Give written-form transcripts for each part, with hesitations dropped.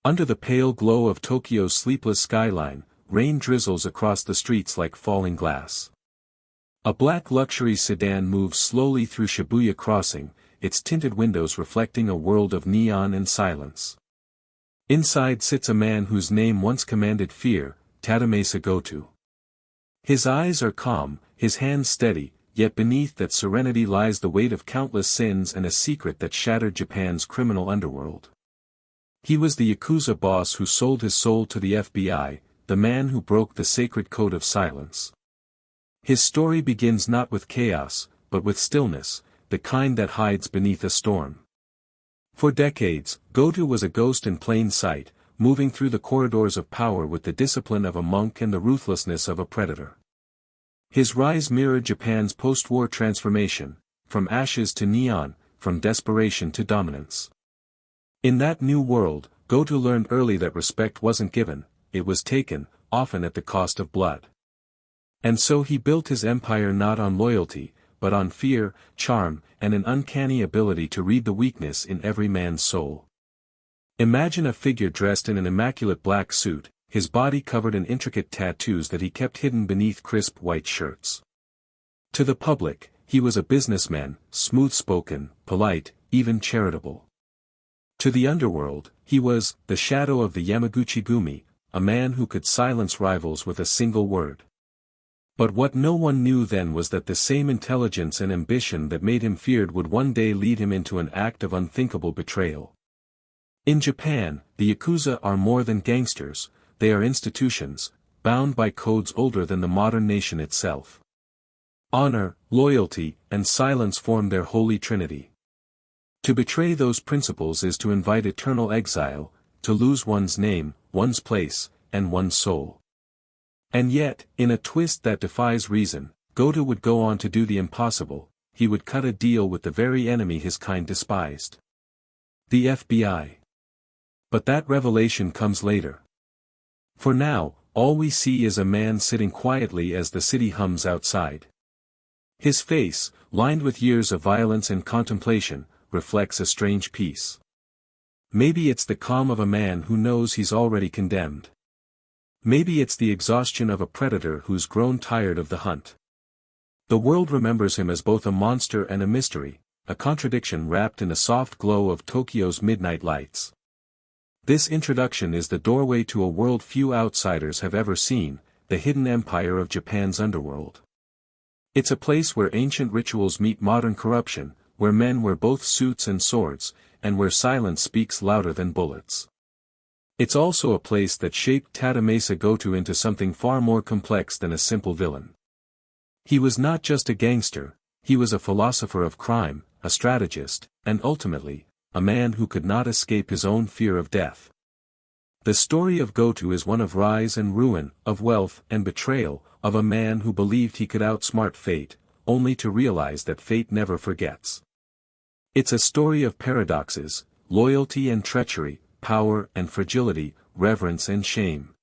Under the pale glow of Tokyo's sleepless skyline, rain drizzles across the streets like falling glass. A black luxury sedan moves slowly through Shibuya Crossing, its tinted windows reflecting a world of neon and silence. Inside sits a man whose name once commanded fear, Tadamasa Goto. His eyes are calm, his hands steady, yet beneath that serenity lies the weight of countless sins and a secret that shattered Japan's criminal underworld. He was the Yakuza boss who sold his soul to the FBI, the man who broke the sacred code of silence. His story begins not with chaos, but with stillness, the kind that hides beneath a storm. For decades, Goto was a ghost in plain sight, moving through the corridors of power with the discipline of a monk and the ruthlessness of a predator. His rise mirrored Japan's post-war transformation, from ashes to neon, from desperation to dominance. In that new world, Goto learned early that respect wasn't given, it was taken, often at the cost of blood. And so he built his empire not on loyalty, but on fear, charm, and an uncanny ability to read the weakness in every man's soul. Imagine a figure dressed in an immaculate black suit, his body covered in intricate tattoos that he kept hidden beneath crisp white shirts. To the public, he was a businessman, smooth-spoken, polite, even charitable. To the underworld, he was the shadow of the Yamaguchi-gumi, a man who could silence rivals with a single word. But what no one knew then was that the same intelligence and ambition that made him feared would one day lead him into an act of unthinkable betrayal. In Japan, the Yakuza are more than gangsters, they are institutions, bound by codes older than the modern nation itself. Honor, loyalty, and silence form their holy trinity. To betray those principles is to invite eternal exile, to lose one's name, one's place, and one's soul. And yet, in a twist that defies reason, Goto would go on to do the impossible, he would cut a deal with the very enemy his kind despised. The FBI. But that revelation comes later. For now, all we see is a man sitting quietly as the city hums outside. His face, lined with years of violence and contemplation, reflects a strange peace. Maybe it's the calm of a man who knows he's already condemned. Maybe it's the exhaustion of a predator who's grown tired of the hunt. The world remembers him as both a monster and a mystery, a contradiction wrapped in a soft glow of Tokyo's midnight lights. This introduction is the doorway to a world few outsiders have ever seen, the hidden empire of Japan's underworld. It's a place where ancient rituals meet modern corruption, where men wear both suits and swords, and where silence speaks louder than bullets. It's also a place that shaped Tadamasa Goto into something far more complex than a simple villain. He was not just a gangster, he was a philosopher of crime, a strategist, and ultimately, a man who could not escape his own fear of death. The story of Goto is one of rise and ruin, of wealth and betrayal, of a man who believed he could outsmart fate, only to realize that fate never forgets. It's a story of paradoxes, loyalty and treachery, power and fragility, reverence and shame.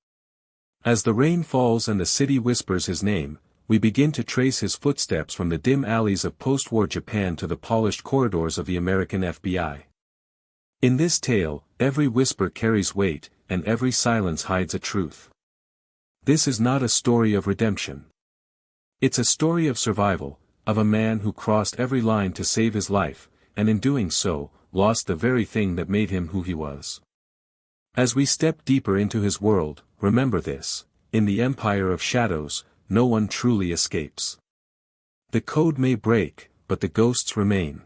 As the rain falls and the city whispers his name, we begin to trace his footsteps from the dim alleys of post-war Japan to the polished corridors of the American FBI. In this tale, every whisper carries weight, and every silence hides a truth. This is not a story of redemption. It's a story of survival, of a man who crossed every line to save his life, and in doing so, lost the very thing that made him who he was. As we step deeper into his world, remember this, in the empire of shadows, no one truly escapes. The code may break, but the ghosts remain.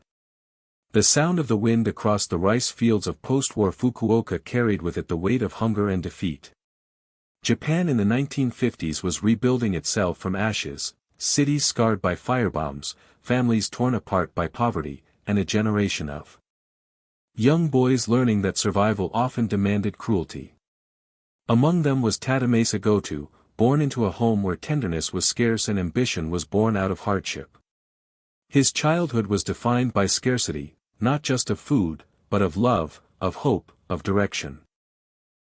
The sound of the wind across the rice fields of post-war Fukuoka carried with it the weight of hunger and defeat. Japan in the 1950s was rebuilding itself from ashes, cities scarred by firebombs, families torn apart by poverty, and a generation of young boys learning that survival often demanded cruelty. Among them was Tadamasa Goto, born into a home where tenderness was scarce and ambition was born out of hardship. His childhood was defined by scarcity, not just of food, but of love, of hope, of direction.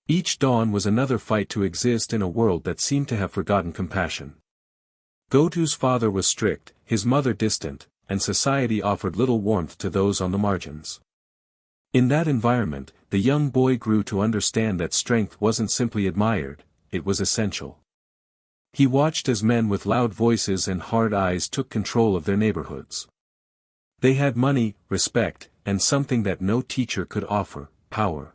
Each dawn was another fight to exist in a world that seemed to have forgotten compassion. Goto's father was strict, his mother distant, and society offered little warmth to those on the margins. In that environment, the young boy grew to understand that strength wasn't simply admired, it was essential. He watched as men with loud voices and hard eyes took control of their neighborhoods. They had money, respect, and something that no teacher could offer, power.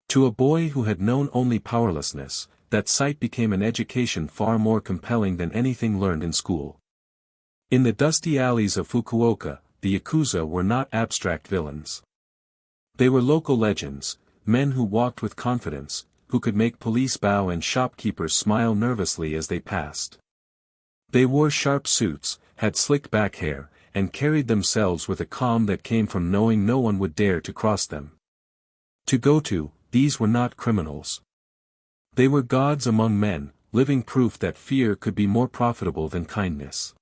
To a boy who had known only powerlessness, that sight became an education far more compelling than anything learned in school. In the dusty alleys of Fukuoka, the Yakuza were not abstract villains. They were local legends, men who walked with confidence, who could make police bow and shopkeepers smile nervously as they passed. They wore sharp suits, had slicked back hair, and carried themselves with a calm that came from knowing no one would dare to cross them. To Goto, these were not criminals. They were gods among men, living proof that fear could be more profitable than kindness.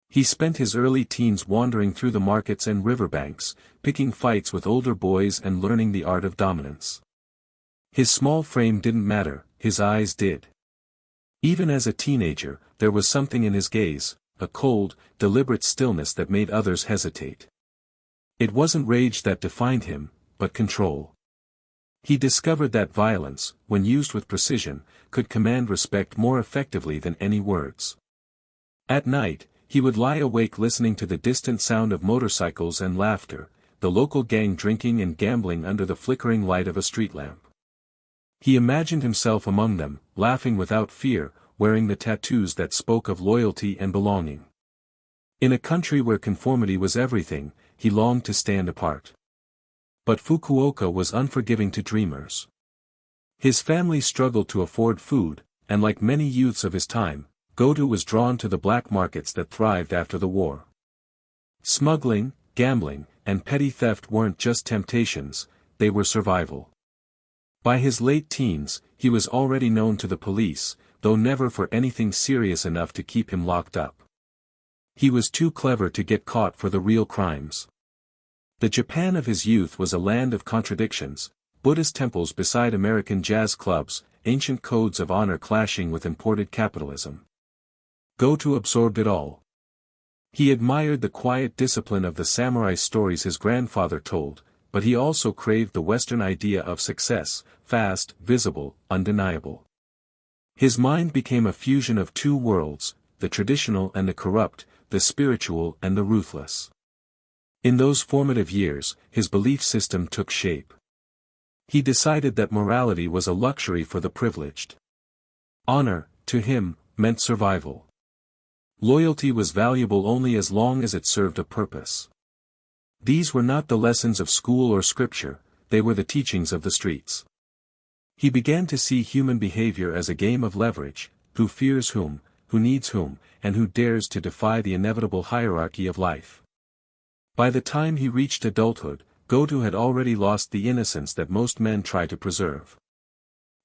He spent his early teens wandering through the markets and riverbanks, picking fights with older boys and learning the art of dominance. His small frame didn't matter, his eyes did. Even as a teenager, there was something in his gaze, a cold, deliberate stillness that made others hesitate. It wasn't rage that defined him, but control. He discovered that violence, when used with precision, could command respect more effectively than any words. At night, he would lie awake listening to the distant sound of motorcycles and laughter, the local gang drinking and gambling under the flickering light of a street lamp. He imagined himself among them, laughing without fear, wearing the tattoos that spoke of loyalty and belonging. In a country where conformity was everything, he longed to stand apart. But Fukuoka was unforgiving to dreamers. His family struggled to afford food, and like many youths of his time, Goto was drawn to the black markets that thrived after the war. Smuggling, gambling, and petty theft weren't just temptations, they were survival. By his late teens, he was already known to the police, though never for anything serious enough to keep him locked up. He was too clever to get caught for the real crimes. The Japan of his youth was a land of contradictions, Buddhist temples beside American jazz clubs, ancient codes of honor clashing with imported capitalism. Goto absorbed it all. He admired the quiet discipline of the samurai stories his grandfather told, but he also craved the Western idea of success, fast, visible, undeniable. His mind became a fusion of two worlds, the traditional and the corrupt, the spiritual and the ruthless. In those formative years, his belief system took shape. He decided that morality was a luxury for the privileged. Honor, to him, meant survival. Loyalty was valuable only as long as it served a purpose. These were not the lessons of school or scripture, they were the teachings of the streets. He began to see human behavior as a game of leverage, who fears whom, who needs whom, and who dares to defy the inevitable hierarchy of life. By the time he reached adulthood, Goto had already lost the innocence that most men try to preserve.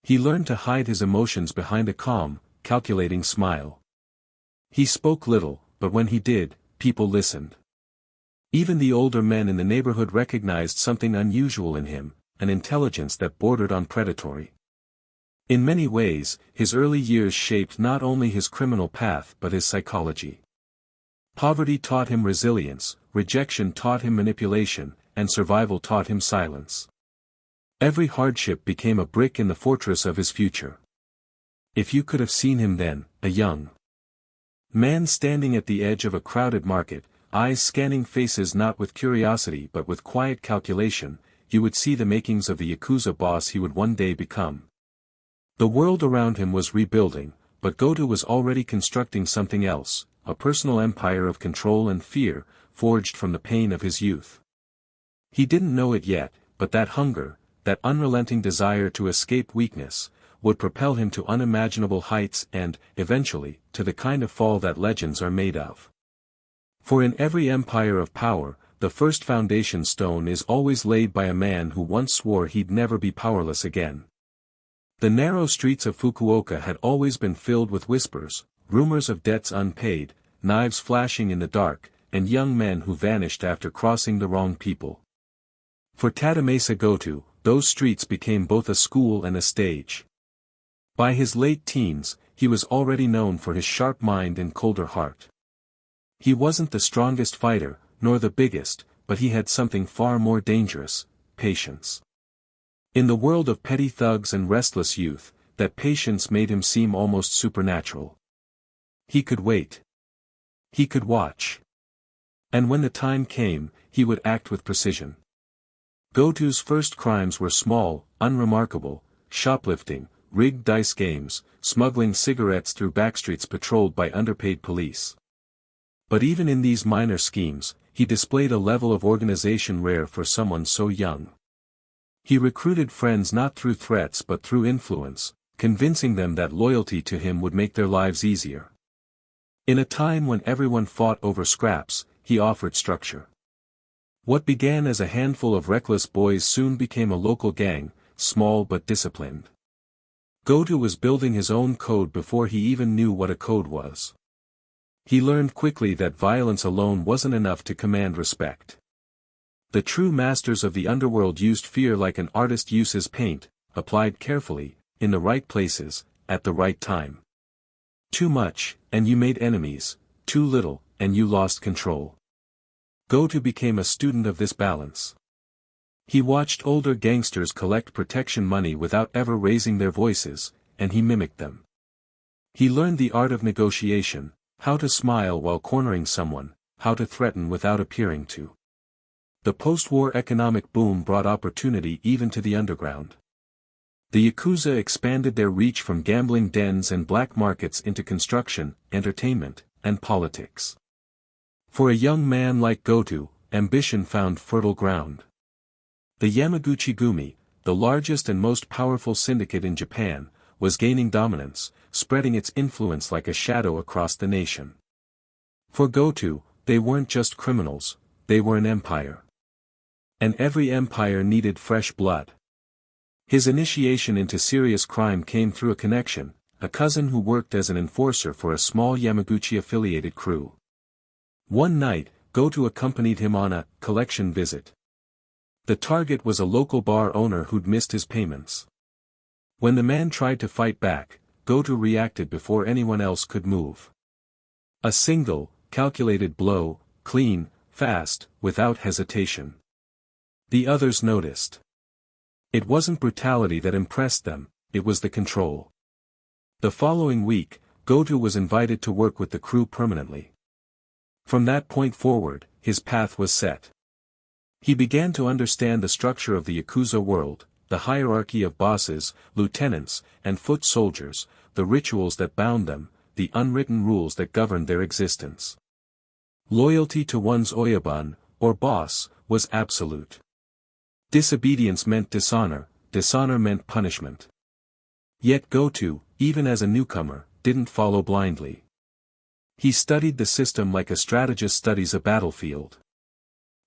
He learned to hide his emotions behind a calm, calculating smile. He spoke little, but when he did, people listened. Even the older men in the neighborhood recognized something unusual in him, an intelligence that bordered on predatory. In many ways, his early years shaped not only his criminal path but his psychology. Poverty taught him resilience, rejection taught him manipulation, and survival taught him silence. Every hardship became a brick in the fortress of his future. If you could have seen him then, a young man standing at the edge of a crowded market, eyes scanning faces not with curiosity but with quiet calculation, you would see the makings of the Yakuza boss he would one day become. The world around him was rebuilding, but Goto was already constructing something else, a personal empire of control and fear, forged from the pain of his youth. He didn't know it yet, but that hunger, that unrelenting desire to escape weakness, would propel him to unimaginable heights and, eventually, to the kind of fall that legends are made of. For in every empire of power, the first foundation stone is always laid by a man who once swore he'd never be powerless again. The narrow streets of Fukuoka had always been filled with whispers, rumors of debts unpaid, knives flashing in the dark, and young men who vanished after crossing the wrong people. For Tadamasa Goto, those streets became both a school and a stage. By his late teens, he was already known for his sharp mind and colder heart. He wasn't the strongest fighter, nor the biggest, but he had something far more dangerous: patience. In the world of petty thugs and restless youth, that patience made him seem almost supernatural. He could wait. He could watch. And when the time came, he would act with precision. Goto's first crimes were small, unremarkable: shoplifting, rigged dice games, smuggling cigarettes through backstreets patrolled by underpaid police. But even in these minor schemes, he displayed a level of organization rare for someone so young. He recruited friends not through threats but through influence, convincing them that loyalty to him would make their lives easier. In a time when everyone fought over scraps, he offered structure. What began as a handful of reckless boys soon became a local gang, small but disciplined. Goto was building his own code before he even knew what a code was. He learned quickly that violence alone wasn't enough to command respect. The true masters of the underworld used fear like an artist uses paint, applied carefully, in the right places, at the right time. Too much, and you made enemies; too little, and you lost control. Goto became a student of this balance. He watched older gangsters collect protection money without ever raising their voices, and he mimicked them. He learned the art of negotiation, how to smile while cornering someone, how to threaten without appearing to. The post-war economic boom brought opportunity even to the underground. The Yakuza expanded their reach from gambling dens and black markets into construction, entertainment, and politics. For a young man like Goto, ambition found fertile ground. The Goto-gumi, the largest and most powerful syndicate in Japan, was gaining dominance, spreading its influence like a shadow across the nation. For Goto, they weren't just criminals, they were an empire. And every empire needed fresh blood. His initiation into serious crime came through a connection, a cousin who worked as an enforcer for a small Yamaguchi-affiliated crew. One night, Goto accompanied him on a collection visit. The target was a local bar owner who'd missed his payments. When the man tried to fight back, Goto reacted before anyone else could move. A single, calculated blow, clean, fast, without hesitation. The others noticed. It wasn't brutality that impressed them, it was the control. The following week, Goto was invited to work with the crew permanently. From that point forward, his path was set. He began to understand the structure of the Yakuza world, the hierarchy of bosses, lieutenants, and foot soldiers, the rituals that bound them, the unwritten rules that governed their existence. Loyalty to one's oyabun, or boss, was absolute. Disobedience meant dishonor, dishonor meant punishment. Yet Goto, even as a newcomer, didn't follow blindly. He studied the system like a strategist studies a battlefield.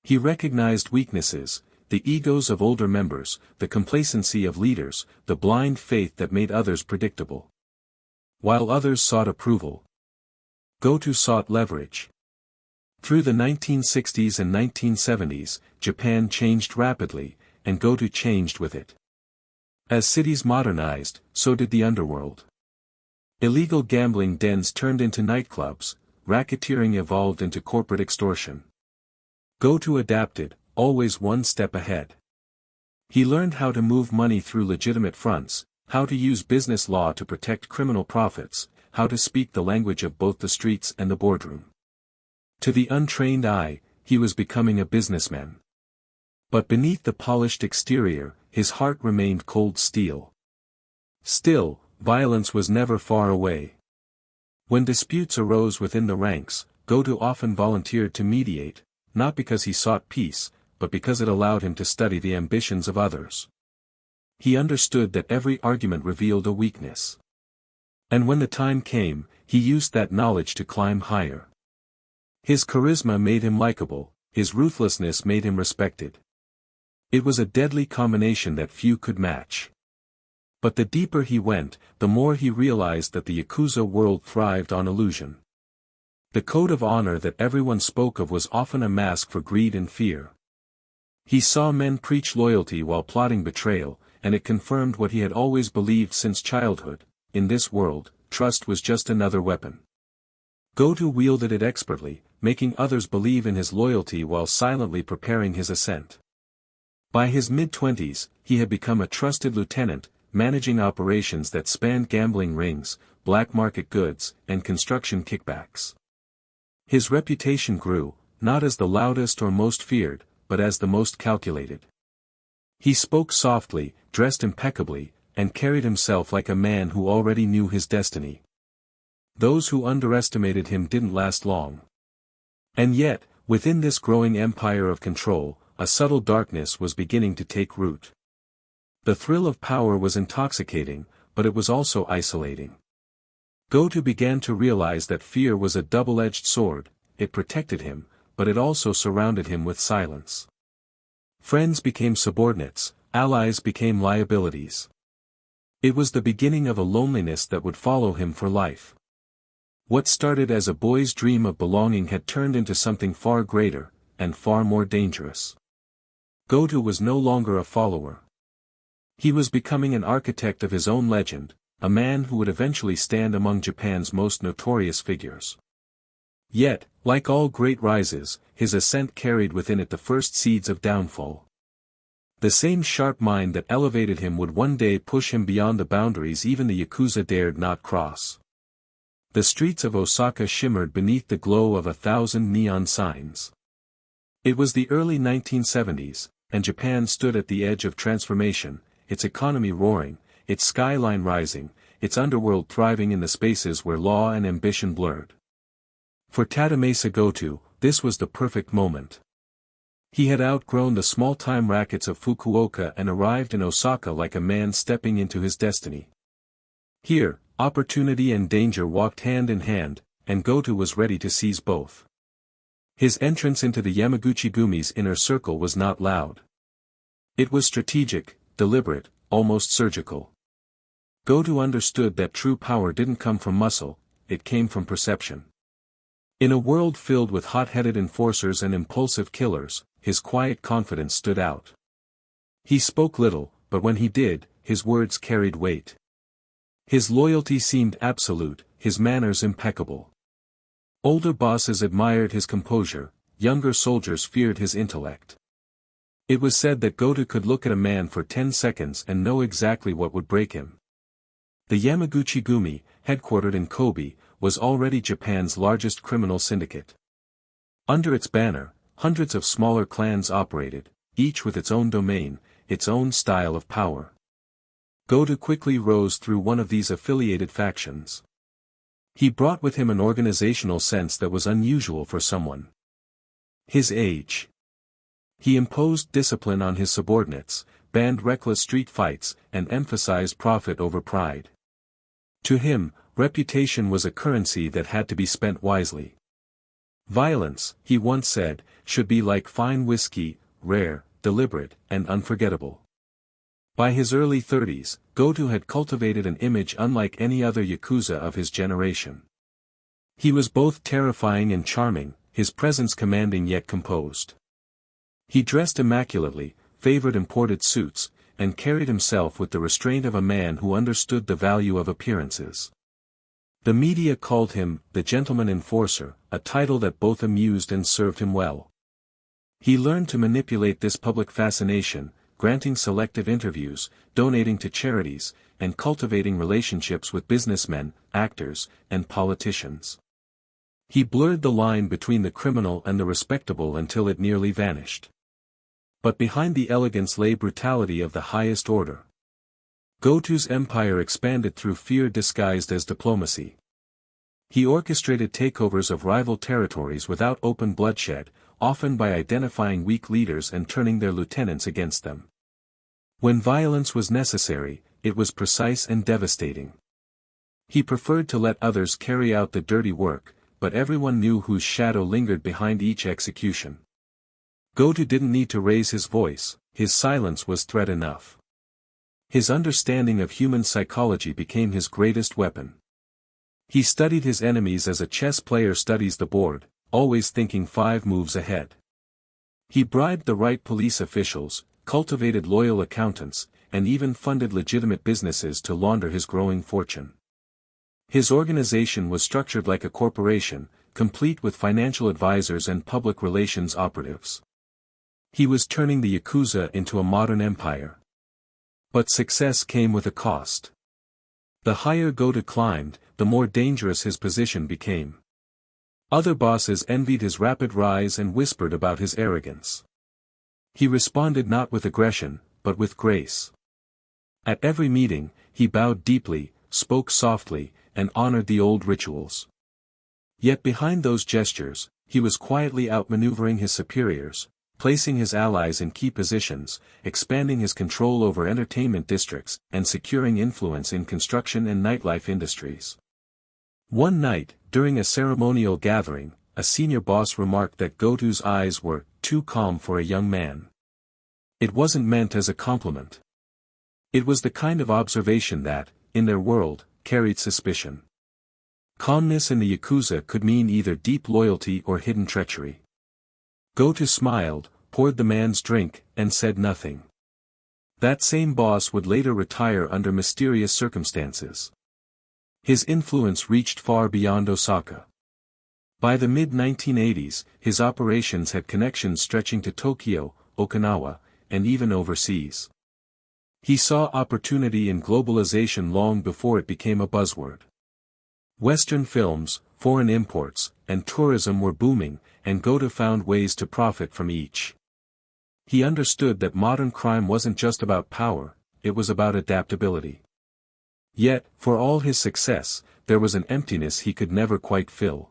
He recognized weaknesses, the egos of older members, the complacency of leaders, the blind faith that made others predictable. While others sought approval, Goto sought leverage. Through the 1960s and 1970s, Japan changed rapidly, and Goto changed with it. As cities modernized, so did the underworld. Illegal gambling dens turned into nightclubs, racketeering evolved into corporate extortion. Goto adapted, always one step ahead. He learned how to move money through legitimate fronts, how to use business law to protect criminal profits, how to speak the language of both the streets and the boardroom. To the untrained eye, he was becoming a businessman. But beneath the polished exterior, his heart remained cold steel. Still, violence was never far away. When disputes arose within the ranks, Goto often volunteered to mediate, not because he sought peace, but because it allowed him to study the ambitions of others. He understood that every argument revealed a weakness. And when the time came, he used that knowledge to climb higher. His charisma made him likable, his ruthlessness made him respected. It was a deadly combination that few could match. But the deeper he went, the more he realized that the Yakuza world thrived on illusion. The code of honor that everyone spoke of was often a mask for greed and fear. He saw men preach loyalty while plotting betrayal, and it confirmed what he had always believed since childhood: in this world, trust was just another weapon. Goto wielded it expertly, making others believe in his loyalty while silently preparing his ascent. By his mid-twenties, he had become a trusted lieutenant, managing operations that spanned gambling rings, black market goods, and construction kickbacks. His reputation grew, not as the loudest or most feared, but as the most calculated. He spoke softly, dressed impeccably, and carried himself like a man who already knew his destiny. Those who underestimated him didn't last long. And yet, within this growing empire of control, a subtle darkness was beginning to take root. The thrill of power was intoxicating, but it was also isolating. Goto began to realize that fear was a double-edged sword. It protected him, but it also surrounded him with silence. Friends became subordinates, allies became liabilities. It was the beginning of a loneliness that would follow him for life. What started as a boy's dream of belonging had turned into something far greater, and far more dangerous. Goto was no longer a follower. He was becoming an architect of his own legend, a man who would eventually stand among Japan's most notorious figures. Yet, like all great rises, his ascent carried within it the first seeds of downfall. The same sharp mind that elevated him would one day push him beyond the boundaries even the Yakuza dared not cross. The streets of Osaka shimmered beneath the glow of 1,000 neon signs. It was the early 1970s, and Japan stood at the edge of transformation, its economy roaring, its skyline rising, its underworld thriving in the spaces where law and ambition blurred. For Tadamasa Goto, this was the perfect moment. He had outgrown the small-time rackets of Fukuoka and arrived in Osaka like a man stepping into his destiny. Here, opportunity and danger walked hand in hand, and Goto was ready to seize both. His entrance into the Yamaguchi-gumi's inner circle was not loud. It was strategic, deliberate, almost surgical. Goto understood that true power didn't come from muscle, it came from perception. In a world filled with hot-headed enforcers and impulsive killers, his quiet confidence stood out. He spoke little, but when he did, his words carried weight. His loyalty seemed absolute, his manners impeccable. Older bosses admired his composure, younger soldiers feared his intellect. It was said that Goto could look at a man for 10 seconds and know exactly what would break him. The Yamaguchi-gumi, headquartered in Kobe, was already Japan's largest criminal syndicate. Under its banner, hundreds of smaller clans operated, each with its own domain, its own style of power. Goto quickly rose through one of these affiliated factions. He brought with him an organizational sense that was unusual for someone his age. He imposed discipline on his subordinates, banned reckless street fights, and emphasized profit over pride. To him, reputation was a currency that had to be spent wisely. Violence, he once said, should be like fine whiskey, rare, deliberate, and unforgettable. By his early 30s, Goto had cultivated an image unlike any other Yakuza of his generation. He was both terrifying and charming, his presence commanding yet composed. He dressed immaculately, favored imported suits, and carried himself with the restraint of a man who understood the value of appearances. The media called him the gentleman enforcer, a title that both amused and served him well. He learned to manipulate this public fascination, granting selective interviews, donating to charities, and cultivating relationships with businessmen, actors, and politicians. He blurred the line between the criminal and the respectable until it nearly vanished. But behind the elegance lay brutality of the highest order. Goto's empire expanded through fear disguised as diplomacy. He orchestrated takeovers of rival territories without open bloodshed, often by identifying weak leaders and turning their lieutenants against them. When violence was necessary, it was precise and devastating. He preferred to let others carry out the dirty work, but everyone knew whose shadow lingered behind each execution. Goto didn't need to raise his voice, his silence was threat enough. His understanding of human psychology became his greatest weapon. He studied his enemies as a chess player studies the board, always thinking 5 moves ahead. He bribed the right police officials, cultivated loyal accountants, and even funded legitimate businesses to launder his growing fortune. His organization was structured like a corporation, complete with financial advisors and public relations operatives. He was turning the Yakuza into a modern empire. But success came with a cost. The higher Goto climbed, the more dangerous his position became. Other bosses envied his rapid rise and whispered about his arrogance. He responded not with aggression, but with grace. At every meeting, he bowed deeply, spoke softly, and honored the old rituals. Yet behind those gestures, he was quietly outmaneuvering his superiors, placing his allies in key positions, expanding his control over entertainment districts, and securing influence in construction and nightlife industries. One night, during a ceremonial gathering, a senior boss remarked that Goto's eyes were too calm for a young man. It wasn't meant as a compliment. It was the kind of observation that, in their world, carried suspicion. Calmness in the Yakuza could mean either deep loyalty or hidden treachery. Goto smiled, poured the man's drink, and said nothing. That same boss would later retire under mysterious circumstances. His influence reached far beyond Osaka. By the mid-1980s, his operations had connections stretching to Tokyo, Okinawa, and even overseas. He saw opportunity in globalization long before it became a buzzword. Western films, foreign imports, and tourism were booming, and Goto found ways to profit from each. He understood that modern crime wasn't just about power, it was about adaptability. Yet, for all his success, there was an emptiness he could never quite fill.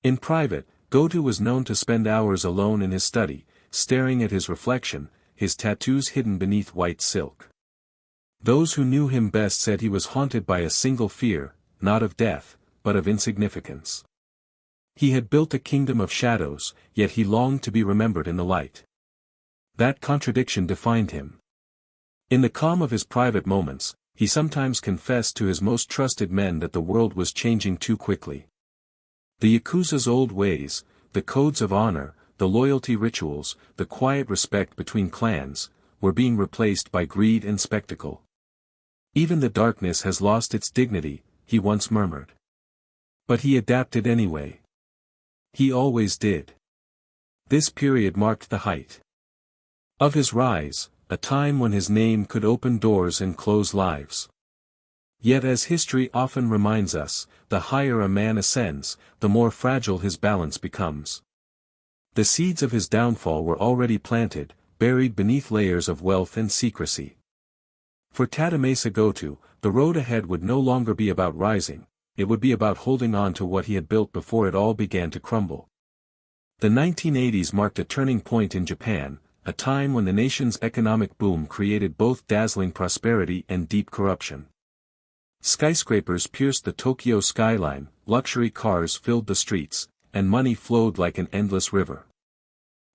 In private, Goto was known to spend hours alone in his study, staring at his reflection, his tattoos hidden beneath white silk. Those who knew him best said he was haunted by a single fear, not of death, but of insignificance. He had built a kingdom of shadows, yet he longed to be remembered in the light. That contradiction defined him. In the calm of his private moments, he sometimes confessed to his most trusted men that the world was changing too quickly. The Yakuza's old ways, the codes of honor, the loyalty rituals, the quiet respect between clans, were being replaced by greed and spectacle. Even the darkness has lost its dignity, he once murmured. But he adapted anyway. He always did. This period marked the height of his rise, a time when his name could open doors and close lives. Yet as history often reminds us, the higher a man ascends, the more fragile his balance becomes. The seeds of his downfall were already planted, buried beneath layers of wealth and secrecy. For Tadamasa Goto, the road ahead would no longer be about rising, it would be about holding on to what he had built before it all began to crumble. The 1980s marked a turning point in Japan, a time when the nation's economic boom created both dazzling prosperity and deep corruption. Skyscrapers pierced the Tokyo skyline, luxury cars filled the streets, and money flowed like an endless river.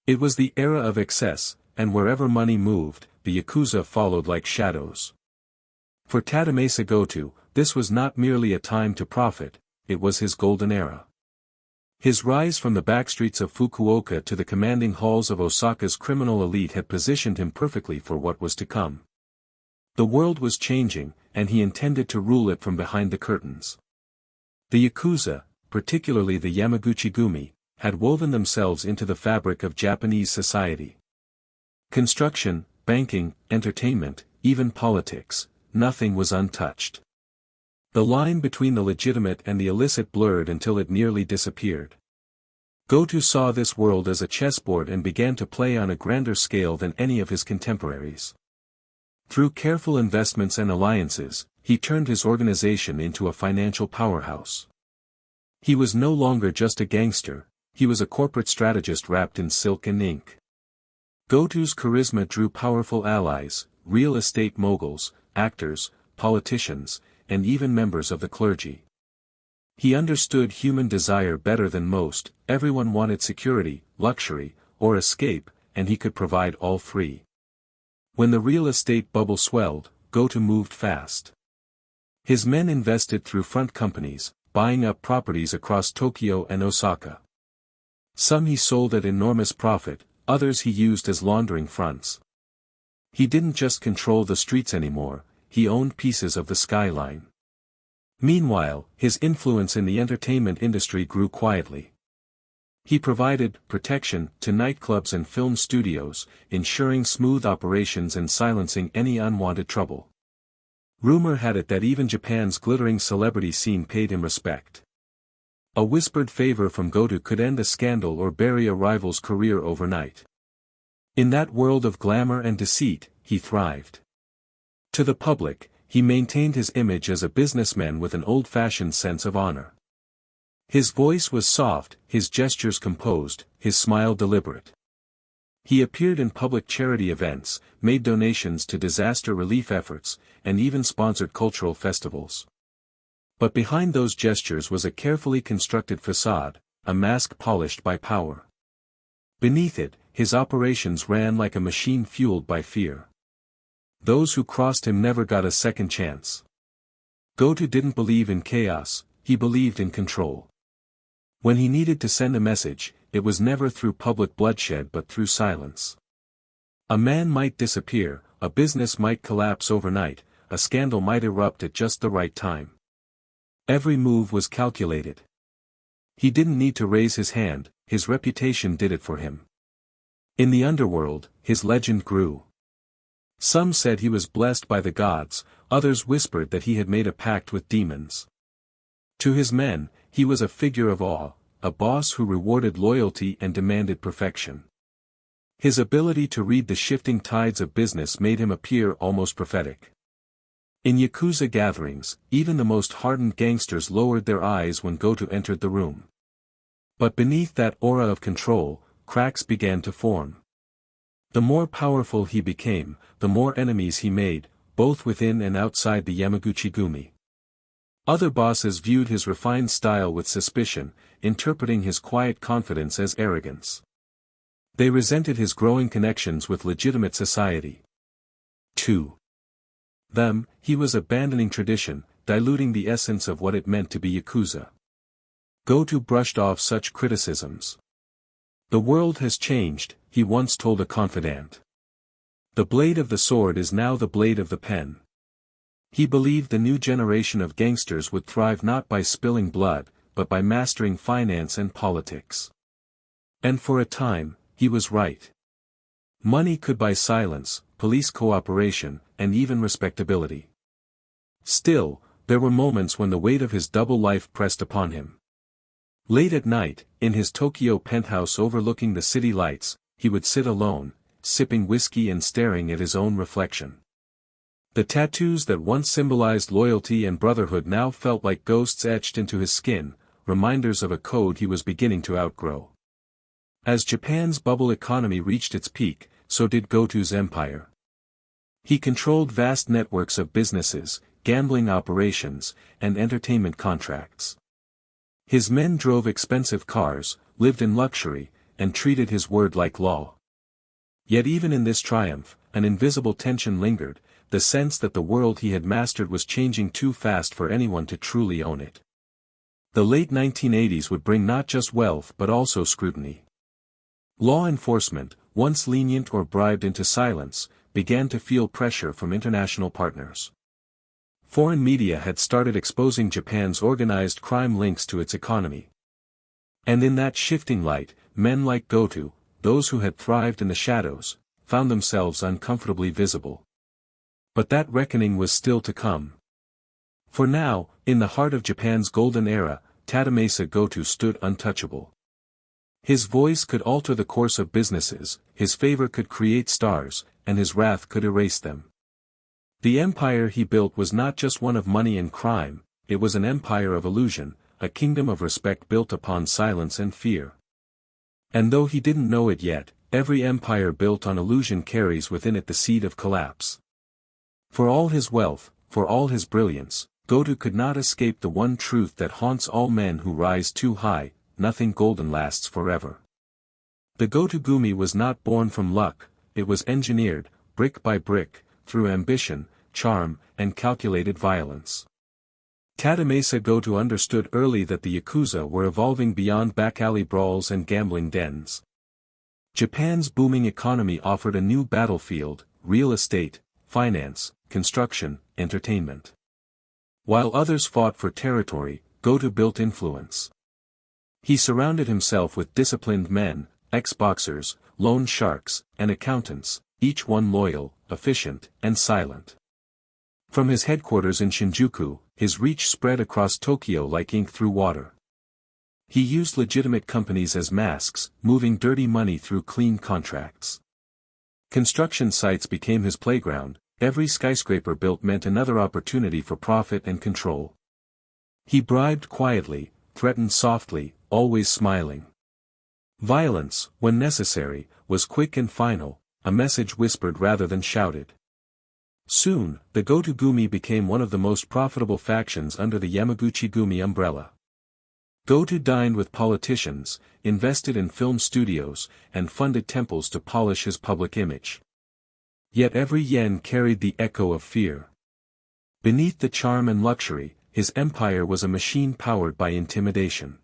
It was the era of excess, and wherever money moved, the Yakuza followed like shadows. For Tadamasa Goto, this was not merely a time to profit, it was his golden era. His rise from the backstreets of Fukuoka to the commanding halls of Osaka's criminal elite had positioned him perfectly for what was to come. The world was changing, and he intended to rule it from behind the curtains. The Yakuza, particularly the Yamaguchi-gumi, had woven themselves into the fabric of Japanese society. Construction, banking, entertainment, even politics, nothing was untouched. The line between the legitimate and the illicit blurred until it nearly disappeared. Goto saw this world as a chessboard and began to play on a grander scale than any of his contemporaries. Through careful investments and alliances, he turned his organization into a financial powerhouse. He was no longer just a gangster, he was a corporate strategist wrapped in silk and ink. Goto's charisma drew powerful allies, real estate moguls, actors, politicians, and even members of the clergy. He understood human desire better than most, everyone wanted security, luxury, or escape, and he could provide all three. When the real estate bubble swelled, Goto moved fast. His men invested through front companies, buying up properties across Tokyo and Osaka. Some he sold at enormous profit, others he used as laundering fronts. He didn't just control the streets anymore, he owned pieces of the skyline. Meanwhile, his influence in the entertainment industry grew quietly. He provided protection to nightclubs and film studios, ensuring smooth operations and silencing any unwanted trouble. Rumor had it that even Japan's glittering celebrity scene paid him respect. A whispered favor from Goto could end a scandal or bury a rival's career overnight. In that world of glamour and deceit, he thrived. To the public, he maintained his image as a businessman with an old-fashioned sense of honor. His voice was soft, his gestures composed, his smile deliberate. He appeared in public charity events, made donations to disaster relief efforts, and even sponsored cultural festivals. But behind those gestures was a carefully constructed facade, a mask polished by power. Beneath it, his operations ran like a machine fueled by fear. Those who crossed him never got a second chance. Goto didn't believe in chaos, he believed in control. When he needed to send a message, it was never through public bloodshed but through silence. A man might disappear, a business might collapse overnight, a scandal might erupt at just the right time. Every move was calculated. He didn't need to raise his hand, his reputation did it for him. In the underworld, his legend grew. Some said he was blessed by the gods, others whispered that he had made a pact with demons. To his men, he was a figure of awe, a boss who rewarded loyalty and demanded perfection. His ability to read the shifting tides of business made him appear almost prophetic. In Yakuza gatherings, even the most hardened gangsters lowered their eyes when Goto entered the room. But beneath that aura of control, cracks began to form. The more powerful he became, the more enemies he made, both within and outside the Yamaguchi-gumi. Other bosses viewed his refined style with suspicion, interpreting his quiet confidence as arrogance. They resented his growing connections with legitimate society. To them, he was abandoning tradition, diluting the essence of what it meant to be Yakuza. Goto brushed off such criticisms. "The world has changed," he once told a confidant. "The blade of the sword is now the blade of the pen." He believed the new generation of gangsters would thrive not by spilling blood, but by mastering finance and politics. And for a time, he was right. Money could buy silence, police cooperation, and even respectability. Still, there were moments when the weight of his double life pressed upon him. Late at night, in his Tokyo penthouse overlooking the city lights, he would sit alone, sipping whiskey and staring at his own reflection. The tattoos that once symbolized loyalty and brotherhood now felt like ghosts etched into his skin, reminders of a code he was beginning to outgrow. As Japan's bubble economy reached its peak, so did Goto's empire. He controlled vast networks of businesses, gambling operations, and entertainment contracts. His men drove expensive cars, lived in luxury, and treated his word like law. Yet even in this triumph, an invisible tension lingered, the sense that the world he had mastered was changing too fast for anyone to truly own it. The late 1980s would bring not just wealth but also scrutiny. Law enforcement, once lenient or bribed into silence, began to feel pressure from international partners. Foreign media had started exposing Japan's organized crime links to its economy. And in that shifting light, men like Goto, those who had thrived in the shadows, found themselves uncomfortably visible. But that reckoning was still to come. For now, in the heart of Japan's golden era, Tadamasa Goto stood untouchable. His voice could alter the course of businesses, his favor could create stars, and his wrath could erase them. The empire he built was not just one of money and crime, it was an empire of illusion, a kingdom of respect built upon silence and fear. And though he didn't know it yet, every empire built on illusion carries within it the seed of collapse. For all his wealth, for all his brilliance, Goto could not escape the one truth that haunts all men who rise too high: nothing golden lasts forever. The Goto-gumi was not born from luck, it was engineered, brick by brick, through ambition, charm, and calculated violence. Tadamasa Goto understood early that the Yakuza were evolving beyond back-alley brawls and gambling dens. Japan's booming economy offered a new battlefield: real estate, finance, construction, entertainment. While others fought for territory, Goto built influence. He surrounded himself with disciplined men, ex-boxers, loan sharks, and accountants, each one loyal, efficient, and silent. From his headquarters in Shinjuku, his reach spread across Tokyo like ink through water. He used legitimate companies as masks, moving dirty money through clean contracts. Construction sites became his playground. Every skyscraper built meant another opportunity for profit and control. He bribed quietly, threatened softly, always smiling. Violence, when necessary, was quick and final, a message whispered rather than shouted. Soon, the Goto-gumi became one of the most profitable factions under the Yamaguchi-gumi umbrella. Goto dined with politicians, invested in film studios, and funded temples to polish his public image. Yet every yen carried the echo of fear. Beneath the charm and luxury, his empire was a machine powered by intimidation.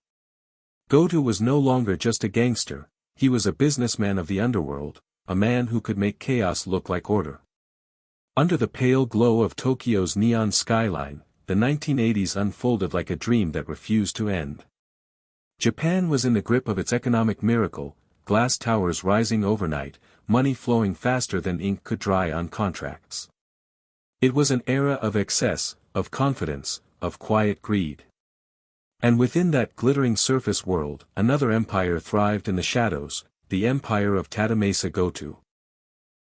Goto was no longer just a gangster, he was a businessman of the underworld, a man who could make chaos look like order. Under the pale glow of Tokyo's neon skyline, the 1980s unfolded like a dream that refused to end. Japan was in the grip of its economic miracle, glass towers rising overnight, money flowing faster than ink could dry on contracts. It was an era of excess, of confidence, of quiet greed. And within that glittering surface world, another empire thrived in the shadows, the empire of Tadamasa Goto.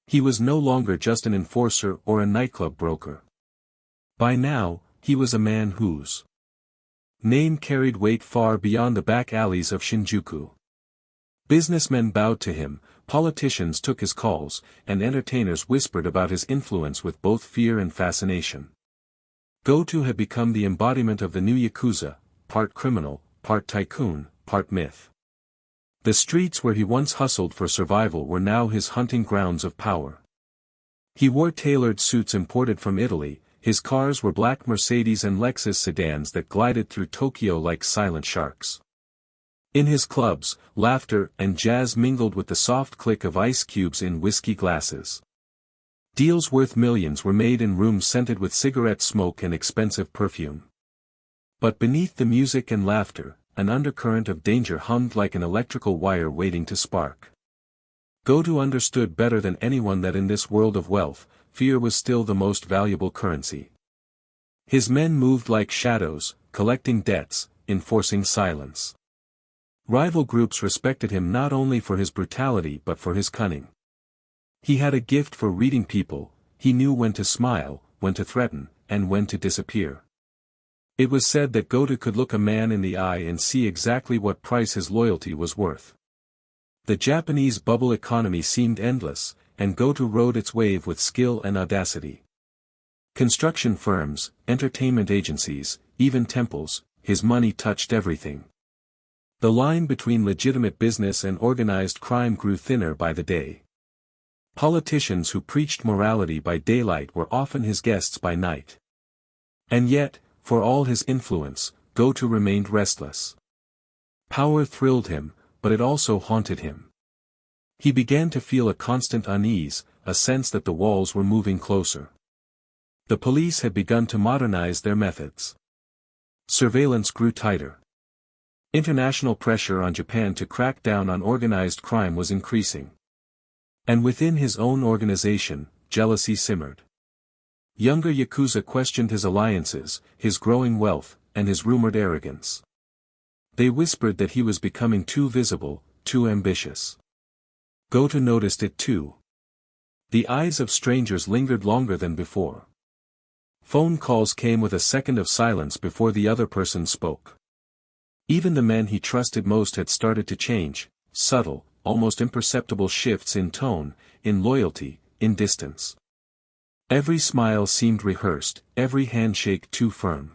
He was no longer just an enforcer or a nightclub broker. By now, he was a man whose name carried weight far beyond the back alleys of Shinjuku. Businessmen bowed to him, politicians took his calls, and entertainers whispered about his influence with both fear and fascination. Goto had become the embodiment of the new Yakuza, part criminal, part tycoon, part myth. The streets where he once hustled for survival were now his hunting grounds of power. He wore tailored suits imported from Italy, his cars were black Mercedes and Lexus sedans that glided through Tokyo like silent sharks. In his clubs, laughter and jazz mingled with the soft click of ice cubes in whiskey glasses. Deals worth millions were made in rooms scented with cigarette smoke and expensive perfume. But beneath the music and laughter, an undercurrent of danger hummed like an electrical wire waiting to spark. Goto understood better than anyone that in this world of wealth, fear was still the most valuable currency. His men moved like shadows, collecting debts, enforcing silence. Rival groups respected him not only for his brutality but for his cunning. He had a gift for reading people, he knew when to smile, when to threaten, and when to disappear. It was said that Goto could look a man in the eye and see exactly what price his loyalty was worth. The Japanese bubble economy seemed endless, and Goto rode its wave with skill and audacity. Construction firms, entertainment agencies, even temples, his money touched everything. The line between legitimate business and organized crime grew thinner by the day. Politicians who preached morality by daylight were often his guests by night. And yet, for all his influence, Goto remained restless. Power thrilled him, but it also haunted him. He began to feel a constant unease, a sense that the walls were moving closer. The police had begun to modernize their methods. Surveillance grew tighter. International pressure on Japan to crack down on organized crime was increasing. And within his own organization, jealousy simmered. Younger Yakuza questioned his alliances, his growing wealth, and his rumored arrogance. They whispered that he was becoming too visible, too ambitious. Goto noticed it too. The eyes of strangers lingered longer than before. Phone calls came with a second of silence before the other person spoke. Even the men he trusted most had started to change, subtle, almost imperceptible shifts in tone, in loyalty, in distance. Every smile seemed rehearsed, every handshake too firm.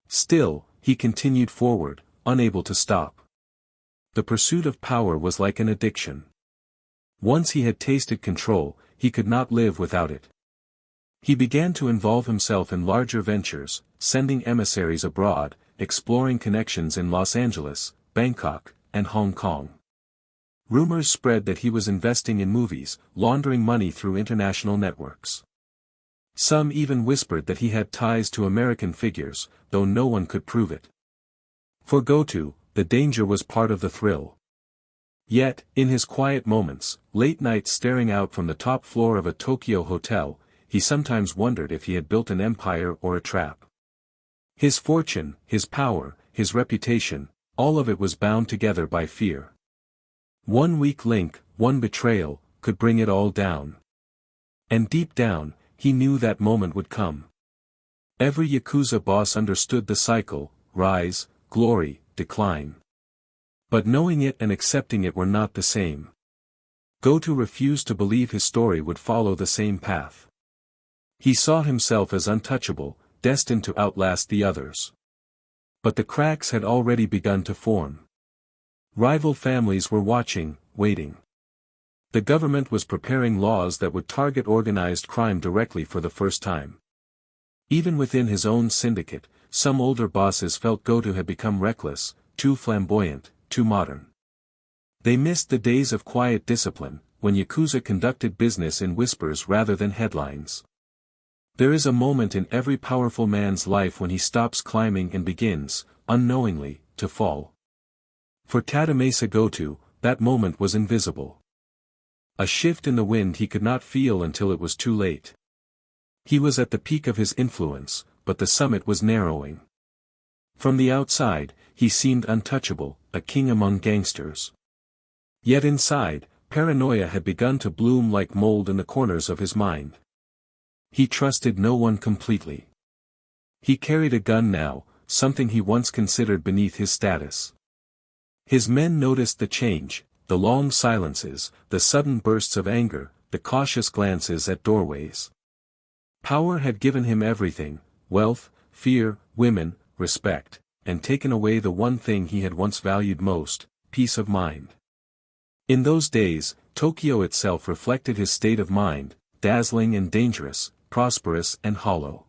Still, he continued forward, unable to stop. The pursuit of power was like an addiction. Once he had tasted control, he could not live without it. He began to involve himself in larger ventures, sending emissaries abroad, exploring connections in Los Angeles, Bangkok, and Hong Kong. Rumors spread that he was investing in movies, laundering money through international networks. Some even whispered that he had ties to American figures, though no one could prove it. For Goto, the danger was part of the thrill. Yet, in his quiet moments, late nights staring out from the top floor of a Tokyo hotel, he sometimes wondered if he had built an empire or a trap. His fortune, his power, his reputation, all of it was bound together by fear. One weak link, one betrayal, could bring it all down. And deep down, he knew that moment would come. Every Yakuza boss understood the cycle: rise, glory, decline. But knowing it and accepting it were not the same. Goto refused to believe his story would follow the same path. He saw himself as untouchable, destined to outlast the others. But the cracks had already begun to form. Rival families were watching, waiting. The government was preparing laws that would target organized crime directly for the first time. Even within his own syndicate, some older bosses felt Goto had become reckless, too flamboyant, too modern. They missed the days of quiet discipline, when Yakuza conducted business in whispers rather than headlines. There is a moment in every powerful man's life when he stops climbing and begins, unknowingly, to fall. For Tadamasa Goto, that moment was invisible. A shift in the wind he could not feel until it was too late. He was at the peak of his influence, but the summit was narrowing. From the outside, he seemed untouchable, a king among gangsters. Yet inside, paranoia had begun to bloom like mold in the corners of his mind. He trusted no one completely. He carried a gun now, something he once considered beneath his status. His men noticed the change, the long silences, the sudden bursts of anger, the cautious glances at doorways. Power had given him everything: wealth, fear, women, respect, and taken away the one thing he had once valued most: peace of mind. In those days, Tokyo itself reflected his state of mind: dazzling and dangerous, prosperous and hollow.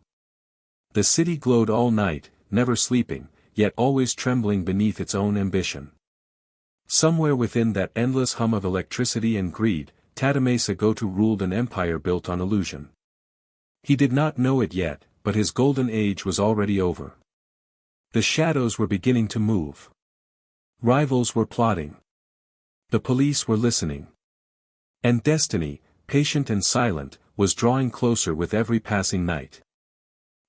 The city glowed all night, never sleeping, yet always trembling beneath its own ambition. Somewhere within that endless hum of electricity and greed, Tadamasa Goto ruled an empire built on illusion. He did not know it yet, but his golden age was already over. The shadows were beginning to move. Rivals were plotting. The police were listening. And destiny, patient and silent, was drawing closer with every passing night.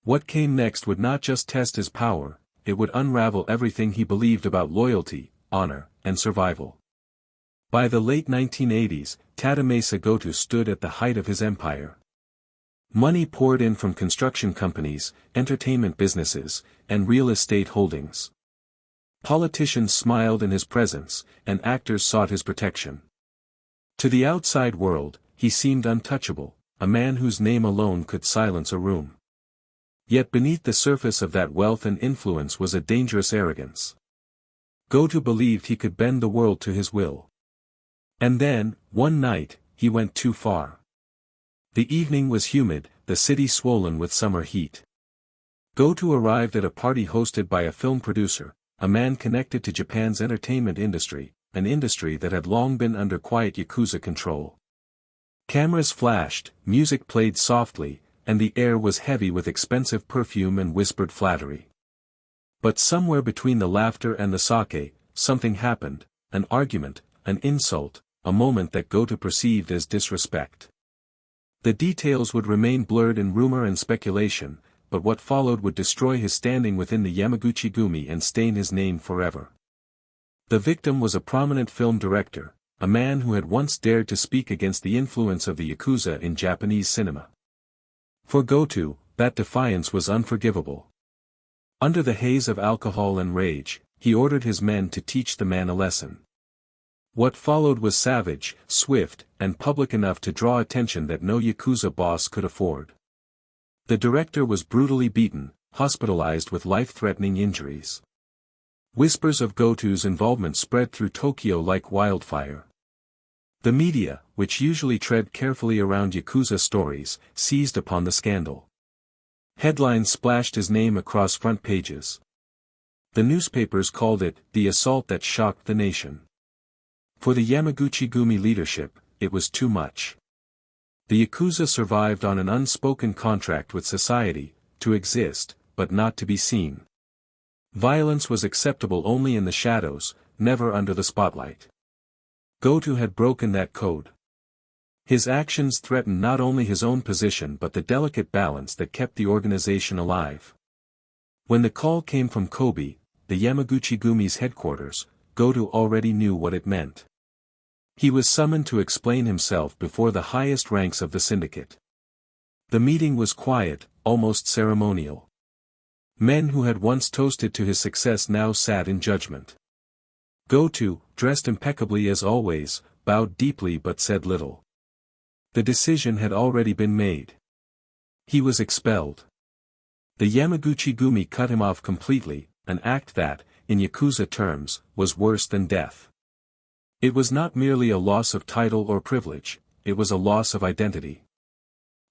What came next would not just test his power, it would unravel everything he believed about loyalty, honor, and survival. By the late 1980s, Tadamasa Goto stood at the height of his empire. Money poured in from construction companies, entertainment businesses, and real estate holdings. Politicians smiled in his presence, and actors sought his protection. To the outside world, he seemed untouchable, a man whose name alone could silence a room. Yet beneath the surface of that wealth and influence was a dangerous arrogance. Goto believed he could bend the world to his will. And then, one night, he went too far. The evening was humid, the city swollen with summer heat. Goto arrived at a party hosted by a film producer, a man connected to Japan's entertainment industry, an industry that had long been under quiet Yakuza control. Cameras flashed, music played softly, and the air was heavy with expensive perfume and whispered flattery. But somewhere between the laughter and the sake, something happened: an argument, an insult, a moment that Goto perceived as disrespect. The details would remain blurred in rumor and speculation, but what followed would destroy his standing within the Yamaguchi-gumi and stain his name forever. The victim was a prominent film director, a man who had once dared to speak against the influence of the Yakuza in Japanese cinema. For Goto, that defiance was unforgivable. Under the haze of alcohol and rage, he ordered his men to teach the man a lesson. What followed was savage, swift, and public enough to draw attention that no Yakuza boss could afford. The director was brutally beaten, hospitalized with life-threatening injuries. Whispers of Goto's involvement spread through Tokyo like wildfire. The media, which usually tread carefully around Yakuza stories, seized upon the scandal. Headlines splashed his name across front pages. The newspapers called it the assault that shocked the nation. For the Yamaguchi-gumi leadership, it was too much. The Yakuza survived on an unspoken contract with society, to exist, but not to be seen. Violence was acceptable only in the shadows, never under the spotlight. Goto had broken that code. His actions threatened not only his own position but the delicate balance that kept the organization alive. When the call came from Kobe, the Yamaguchi-gumi's headquarters, Goto already knew what it meant. He was summoned to explain himself before the highest ranks of the syndicate. The meeting was quiet, almost ceremonial. Men who had once toasted to his success now sat in judgment. Goto, dressed impeccably as always, bowed deeply but said little. The decision had already been made. He was expelled. The Yamaguchi-gumi cut him off completely, an act that, in Yakuza terms, was worse than death. It was not merely a loss of title or privilege, it was a loss of identity.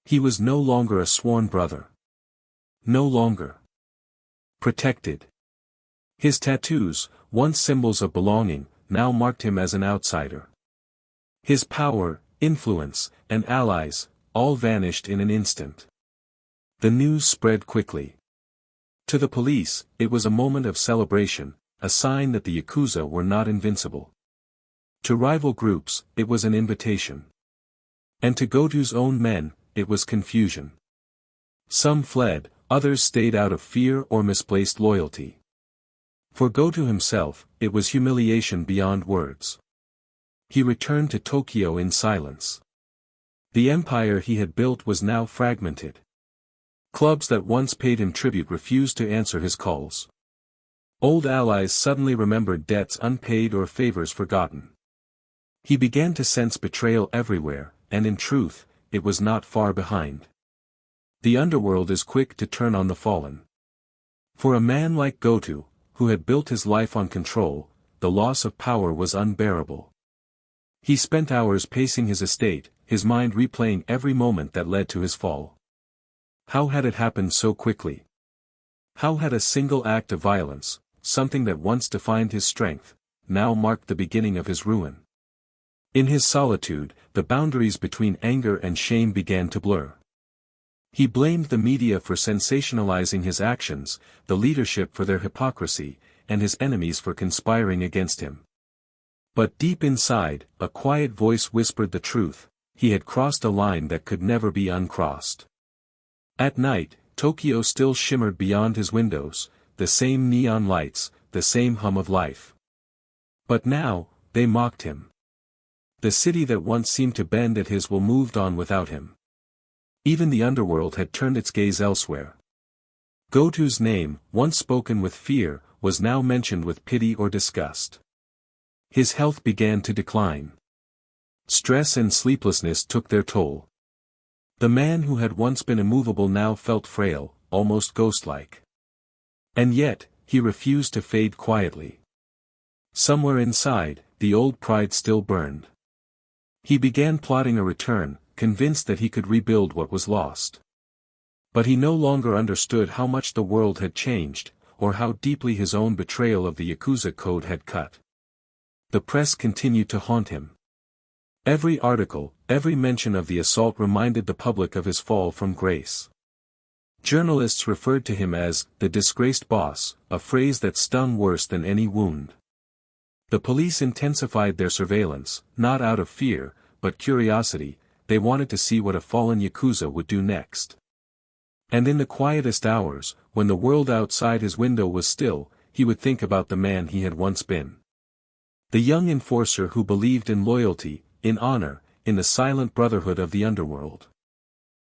He was no longer a sworn brother. No longer protected. His tattoos, once symbols of belonging, now marked him as an outsider. His power, influence, and allies, all vanished in an instant. The news spread quickly. To the police, it was a moment of celebration, a sign that the Yakuza were not invincible. To rival groups, it was an invitation. And to Goto's own men, it was confusion. Some fled, others stayed out of fear or misplaced loyalty. For Goto himself, it was humiliation beyond words. He returned to Tokyo in silence. The empire he had built was now fragmented. Clubs that once paid him tribute refused to answer his calls. Old allies suddenly remembered debts unpaid or favors forgotten. He began to sense betrayal everywhere, and in truth, it was not far behind. The underworld is quick to turn on the fallen. For a man like Goto, who had built his life on control, the loss of power was unbearable. He spent hours pacing his estate, his mind replaying every moment that led to his fall. How had it happened so quickly? How had a single act of violence, something that once defined his strength, now marked the beginning of his ruin? In his solitude, the boundaries between anger and shame began to blur. He blamed the media for sensationalizing his actions, the leadership for their hypocrisy, and his enemies for conspiring against him. But deep inside, a quiet voice whispered the truth: he had crossed a line that could never be uncrossed. At night, Tokyo still shimmered beyond his windows, the same neon lights, the same hum of life. But now, they mocked him. The city that once seemed to bend at his will moved on without him. Even the underworld had turned its gaze elsewhere. Goto's name, once spoken with fear, was now mentioned with pity or disgust. His health began to decline. Stress and sleeplessness took their toll. The man who had once been immovable now felt frail, almost ghost-like. And yet, he refused to fade quietly. Somewhere inside, the old pride still burned. He began plotting a return, convinced that he could rebuild what was lost. But he no longer understood how much the world had changed, or how deeply his own betrayal of the Yakuza code had cut. The press continued to haunt him. Every article, every mention of the assault reminded the public of his fall from grace. Journalists referred to him as the disgraced boss, a phrase that stung worse than any wound. The police intensified their surveillance, not out of fear, but curiosity. They wanted to see what a fallen Yakuza would do next. And in the quietest hours, when the world outside his window was still, he would think about the man he had once been. The young enforcer who believed in loyalty, in honor, in the silent brotherhood of the underworld.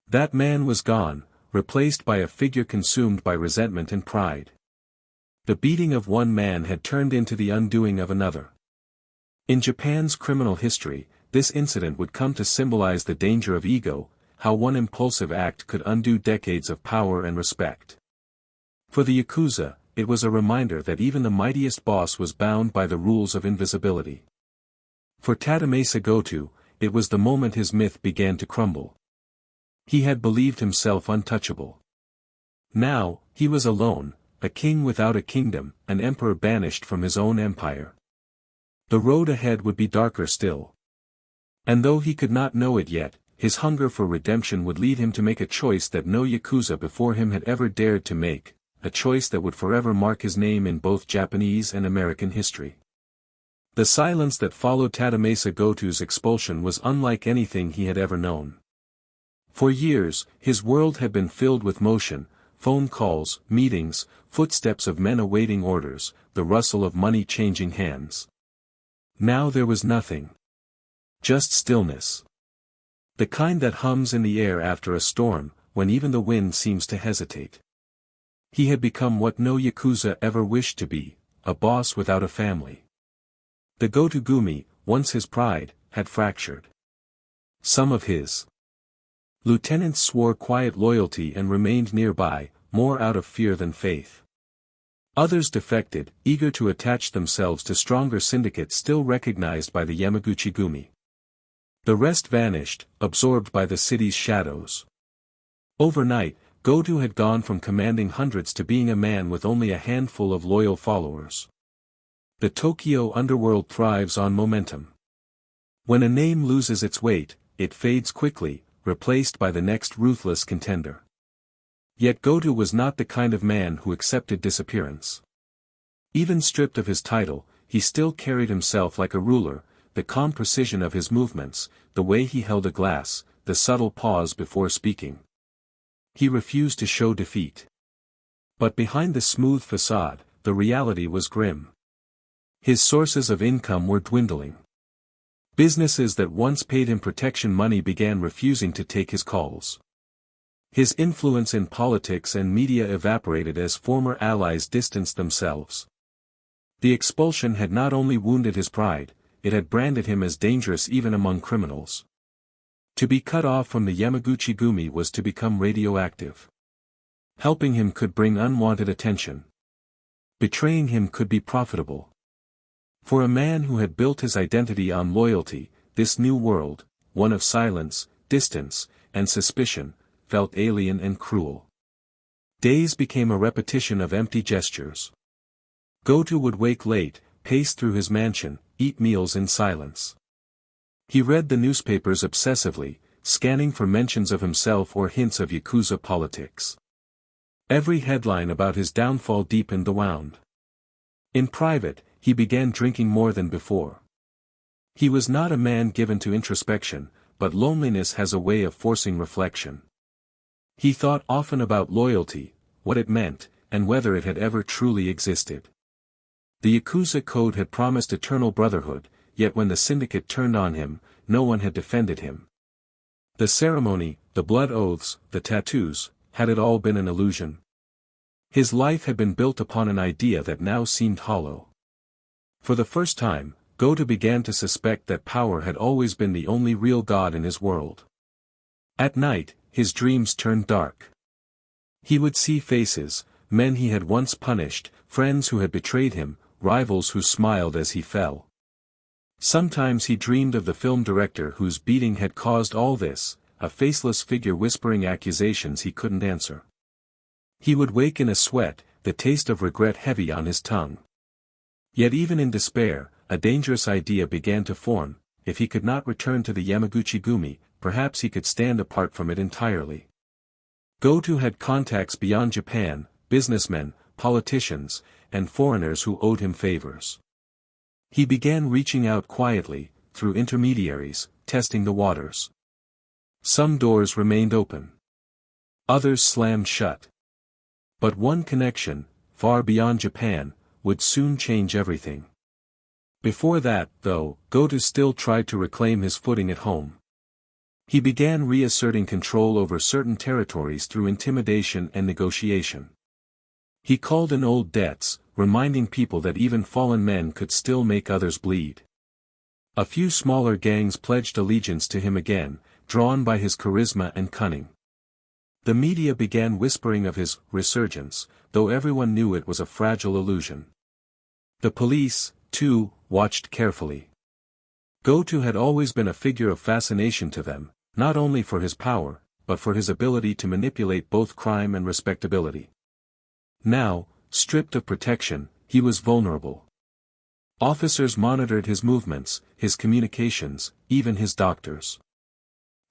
That man was gone, replaced by a figure consumed by resentment and pride. The beating of one man had turned into the undoing of another. In Japan's criminal history, this incident would come to symbolize the danger of ego, how one impulsive act could undo decades of power and respect. For the Yakuza, it was a reminder that even the mightiest boss was bound by the rules of invisibility. For Tadamasa Goto, it was the moment his myth began to crumble. He had believed himself untouchable. Now, he was alone, a king without a kingdom, an emperor banished from his own empire. The road ahead would be darker still. And though he could not know it yet, his hunger for redemption would lead him to make a choice that no Yakuza before him had ever dared to make, a choice that would forever mark his name in both Japanese and American history. The silence that followed Tadamasa Goto's expulsion was unlike anything he had ever known. For years, his world had been filled with motion, phone calls, meetings, footsteps of men awaiting orders, the rustle of money changing hands. Now there was nothing. Just stillness. The kind that hums in the air after a storm, when even the wind seems to hesitate. He had become what no Yakuza ever wished to be, a boss without a family. The Goto-gumi, once his pride, had fractured. Some of his lieutenants swore quiet loyalty and remained nearby, more out of fear than faith. Others defected, eager to attach themselves to stronger syndicates still recognized by the Yamaguchi-gumi. The rest vanished, absorbed by the city's shadows. Overnight, Goto had gone from commanding hundreds to being a man with only a handful of loyal followers. The Tokyo underworld thrives on momentum. When a name loses its weight, it fades quickly, replaced by the next ruthless contender. Yet Goto was not the kind of man who accepted disappearance. Even stripped of his title, he still carried himself like a ruler, the calm precision of his movements, the way he held a glass, the subtle pause before speaking. He refused to show defeat. But behind the smooth facade, the reality was grim. His sources of income were dwindling. Businesses that once paid him protection money began refusing to take his calls. His influence in politics and media evaporated as former allies distanced themselves. The expulsion had not only wounded his pride, it had branded him as dangerous even among criminals. To be cut off from the Yamaguchi-gumi was to become radioactive. Helping him could bring unwanted attention. Betraying him could be profitable. For a man who had built his identity on loyalty, this new world, one of silence, distance, and suspicion, felt alien and cruel. Days became a repetition of empty gestures. Goto would wake late, pace through his mansion, eat meals in silence. He read the newspapers obsessively, scanning for mentions of himself or hints of Yakuza politics. Every headline about his downfall deepened the wound. In private, he began drinking more than before. He was not a man given to introspection, but loneliness has a way of forcing reflection. He thought often about loyalty, what it meant, and whether it had ever truly existed. The Yakuza code had promised eternal brotherhood, yet when the syndicate turned on him, no one had defended him. The ceremony, the blood oaths, the tattoos, had it all been an illusion? His life had been built upon an idea that now seemed hollow. For the first time, Goto began to suspect that power had always been the only real god in his world. At night, his dreams turned dark. He would see faces, men he had once punished, friends who had betrayed him, rivals who smiled as he fell. Sometimes he dreamed of the film director whose beating had caused all this, a faceless figure whispering accusations he couldn't answer. He would wake in a sweat, the taste of regret heavy on his tongue. Yet even in despair, a dangerous idea began to form: if he could not return to the Yamaguchi-gumi, perhaps he could stand apart from it entirely. Goto had contacts beyond Japan, businessmen, politicians, and foreigners who owed him favors. He began reaching out quietly, through intermediaries, testing the waters. Some doors remained open. Others slammed shut. But one connection, far beyond Japan, would soon change everything. Before that, though, Goto still tried to reclaim his footing at home. He began reasserting control over certain territories through intimidation and negotiation. He called in old debts, reminding people that even fallen men could still make others bleed. A few smaller gangs pledged allegiance to him again, drawn by his charisma and cunning. The media began whispering of his resurgence, though everyone knew it was a fragile illusion. The police, too, watched carefully. Goto had always been a figure of fascination to them, not only for his power, but for his ability to manipulate both crime and respectability. Now, stripped of protection, he was vulnerable. Officers monitored his movements, his communications, even his doctors.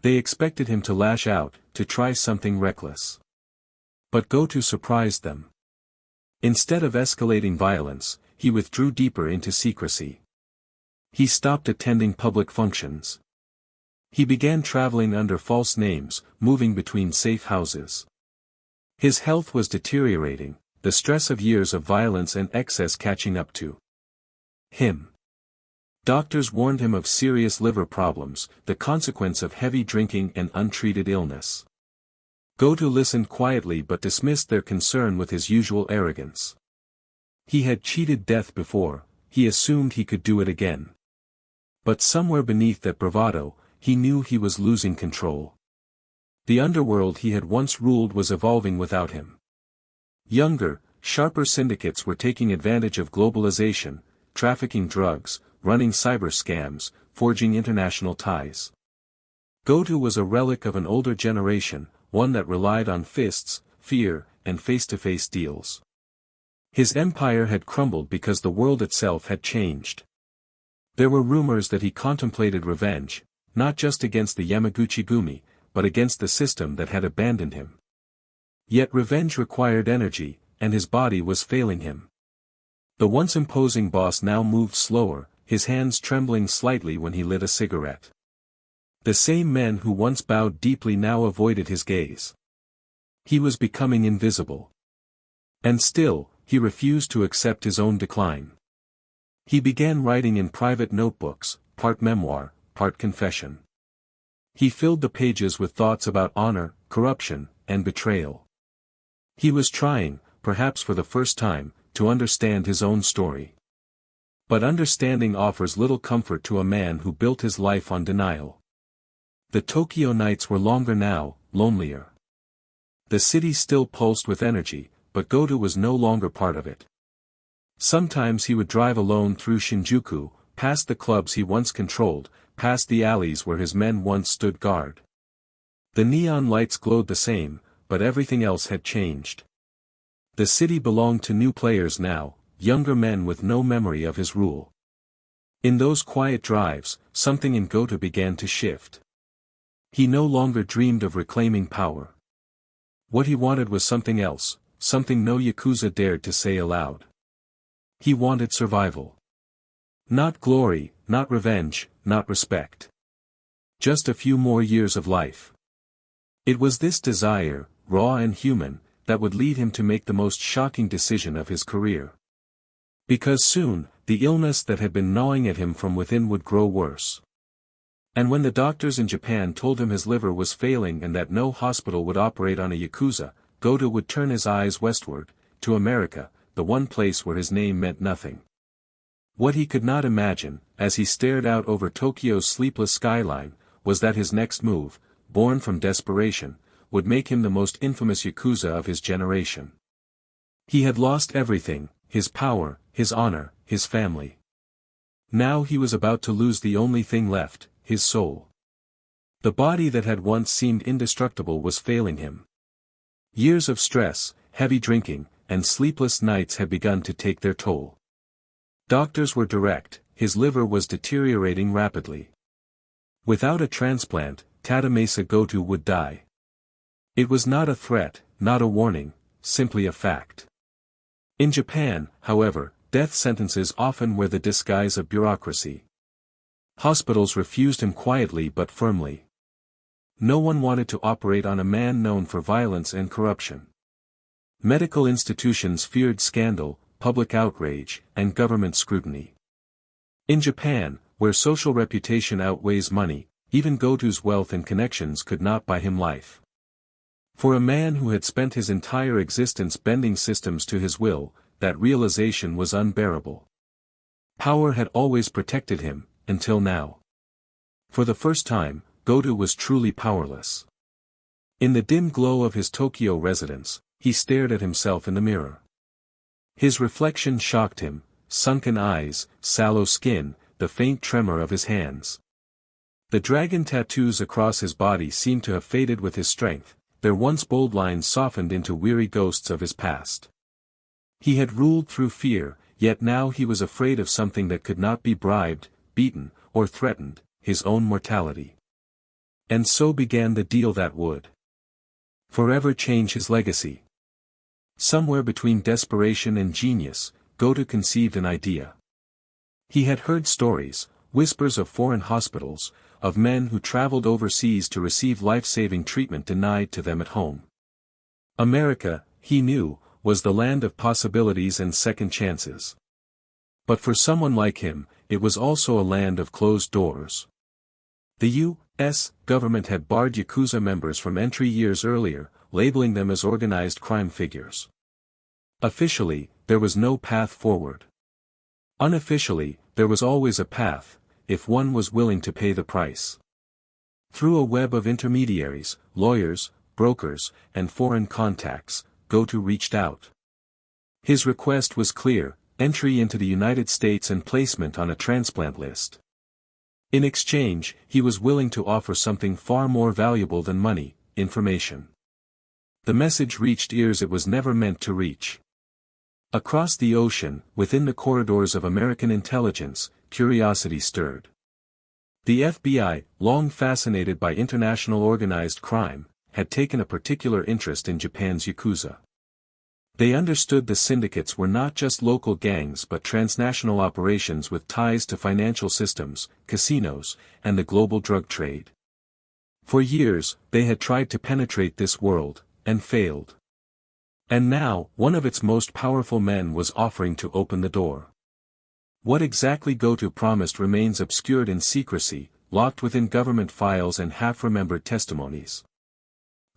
They expected him to lash out, to try something reckless. But Goto surprised them. Instead of escalating violence, he withdrew deeper into secrecy. He stopped attending public functions. He began traveling under false names, moving between safe houses. His health was deteriorating, the stress of years of violence and excess catching up to him. Doctors warned him of serious liver problems, the consequence of heavy drinking and untreated illness. Goto listened quietly but dismissed their concern with his usual arrogance. He had cheated death before, he assumed he could do it again. But somewhere beneath that bravado, he knew he was losing control. The underworld he had once ruled was evolving without him. Younger, sharper syndicates were taking advantage of globalization, trafficking drugs, running cyber scams, forging international ties. Goto was a relic of an older generation, one that relied on fists, fear, and face-to-face deals. His empire had crumbled because the world itself had changed. There were rumors that he contemplated revenge, not just against the Yamaguchi-gumi, but against the system that had abandoned him. Yet revenge required energy, and his body was failing him. The once imposing boss now moved slower, his hands trembling slightly when he lit a cigarette. The same men who once bowed deeply now avoided his gaze. He was becoming invisible. And still, he refused to accept his own decline. He began writing in private notebooks, part memoir, part confession. He filled the pages with thoughts about honor, corruption, and betrayal. He was trying, perhaps for the first time, to understand his own story. But understanding offers little comfort to a man who built his life on denial. The Tokyo nights were longer now, lonelier. The city still pulsed with energy, but Goto was no longer part of it. Sometimes he would drive alone through Shinjuku, past the clubs he once controlled, past the alleys where his men once stood guard. The neon lights glowed the same, but everything else had changed. The city belonged to new players now, younger men with no memory of his rule. In those quiet drives, something in Goto began to shift. He no longer dreamed of reclaiming power. What he wanted was something else, something no Yakuza dared to say aloud. He wanted survival. Not glory, not revenge, not respect. Just a few more years of life. It was this desire, raw and human, that would lead him to make the most shocking decision of his career. Because soon, the illness that had been gnawing at him from within would grow worse. And when the doctors in Japan told him his liver was failing and that no hospital would operate on a Yakuza, Goto would turn his eyes westward, to America, the one place where his name meant nothing. What he could not imagine, as he stared out over Tokyo's sleepless skyline, was that his next move, born from desperation, would make him the most infamous Yakuza of his generation. He had lost everything, his power, his honor, his family. Now he was about to lose the only thing left, his soul. The body that had once seemed indestructible was failing him. Years of stress, heavy drinking, and sleepless nights had begun to take their toll. Doctors were direct, his liver was deteriorating rapidly. Without a transplant, Tadamasa Goto would die. It was not a threat, not a warning, simply a fact. In Japan, however, death sentences often wear the disguise of bureaucracy. Hospitals refused him quietly but firmly. No one wanted to operate on a man known for violence and corruption. Medical institutions feared scandal, public outrage, and government scrutiny. In Japan, where social reputation outweighs money, even Goto's wealth and connections could not buy him life. For a man who had spent his entire existence bending systems to his will, that realization was unbearable. Power had always protected him, until now. For the first time, Goto was truly powerless. In the dim glow of his Tokyo residence, he stared at himself in the mirror. His reflection shocked him, sunken eyes, sallow skin, the faint tremor of his hands. The dragon tattoos across his body seemed to have faded with his strength, their once bold lines softened into weary ghosts of his past. He had ruled through fear, yet now he was afraid of something that could not be bribed, beaten, or threatened, his own mortality. And so began the deal that would forever change his legacy. Somewhere between desperation and genius, Goto conceived an idea. He had heard stories, whispers of foreign hospitals, of men who traveled overseas to receive life-saving treatment denied to them at home. America, he knew, was the land of possibilities and second chances. But for someone like him, it was also a land of closed doors. The U.S. government had barred Yakuza members from entry years earlier, labeling them as organized crime figures. Officially, there was no path forward. Unofficially, there was always a path, if one was willing to pay the price. Through a web of intermediaries, lawyers, brokers, and foreign contacts, Goto reached out. His request was clear: entry into the United States and placement on a transplant list. In exchange, he was willing to offer something far more valuable than money: information. The message reached ears it was never meant to reach. Across the ocean, within the corridors of American intelligence, curiosity stirred. The FBI, long fascinated by international organized crime, had taken a particular interest in Japan's Yakuza. They understood the syndicates were not just local gangs but transnational operations with ties to financial systems, casinos, and the global drug trade. For years, they had tried to penetrate this world, and failed. And now, one of its most powerful men was offering to open the door. What exactly Goto promised remains obscured in secrecy, locked within government files and half-remembered testimonies.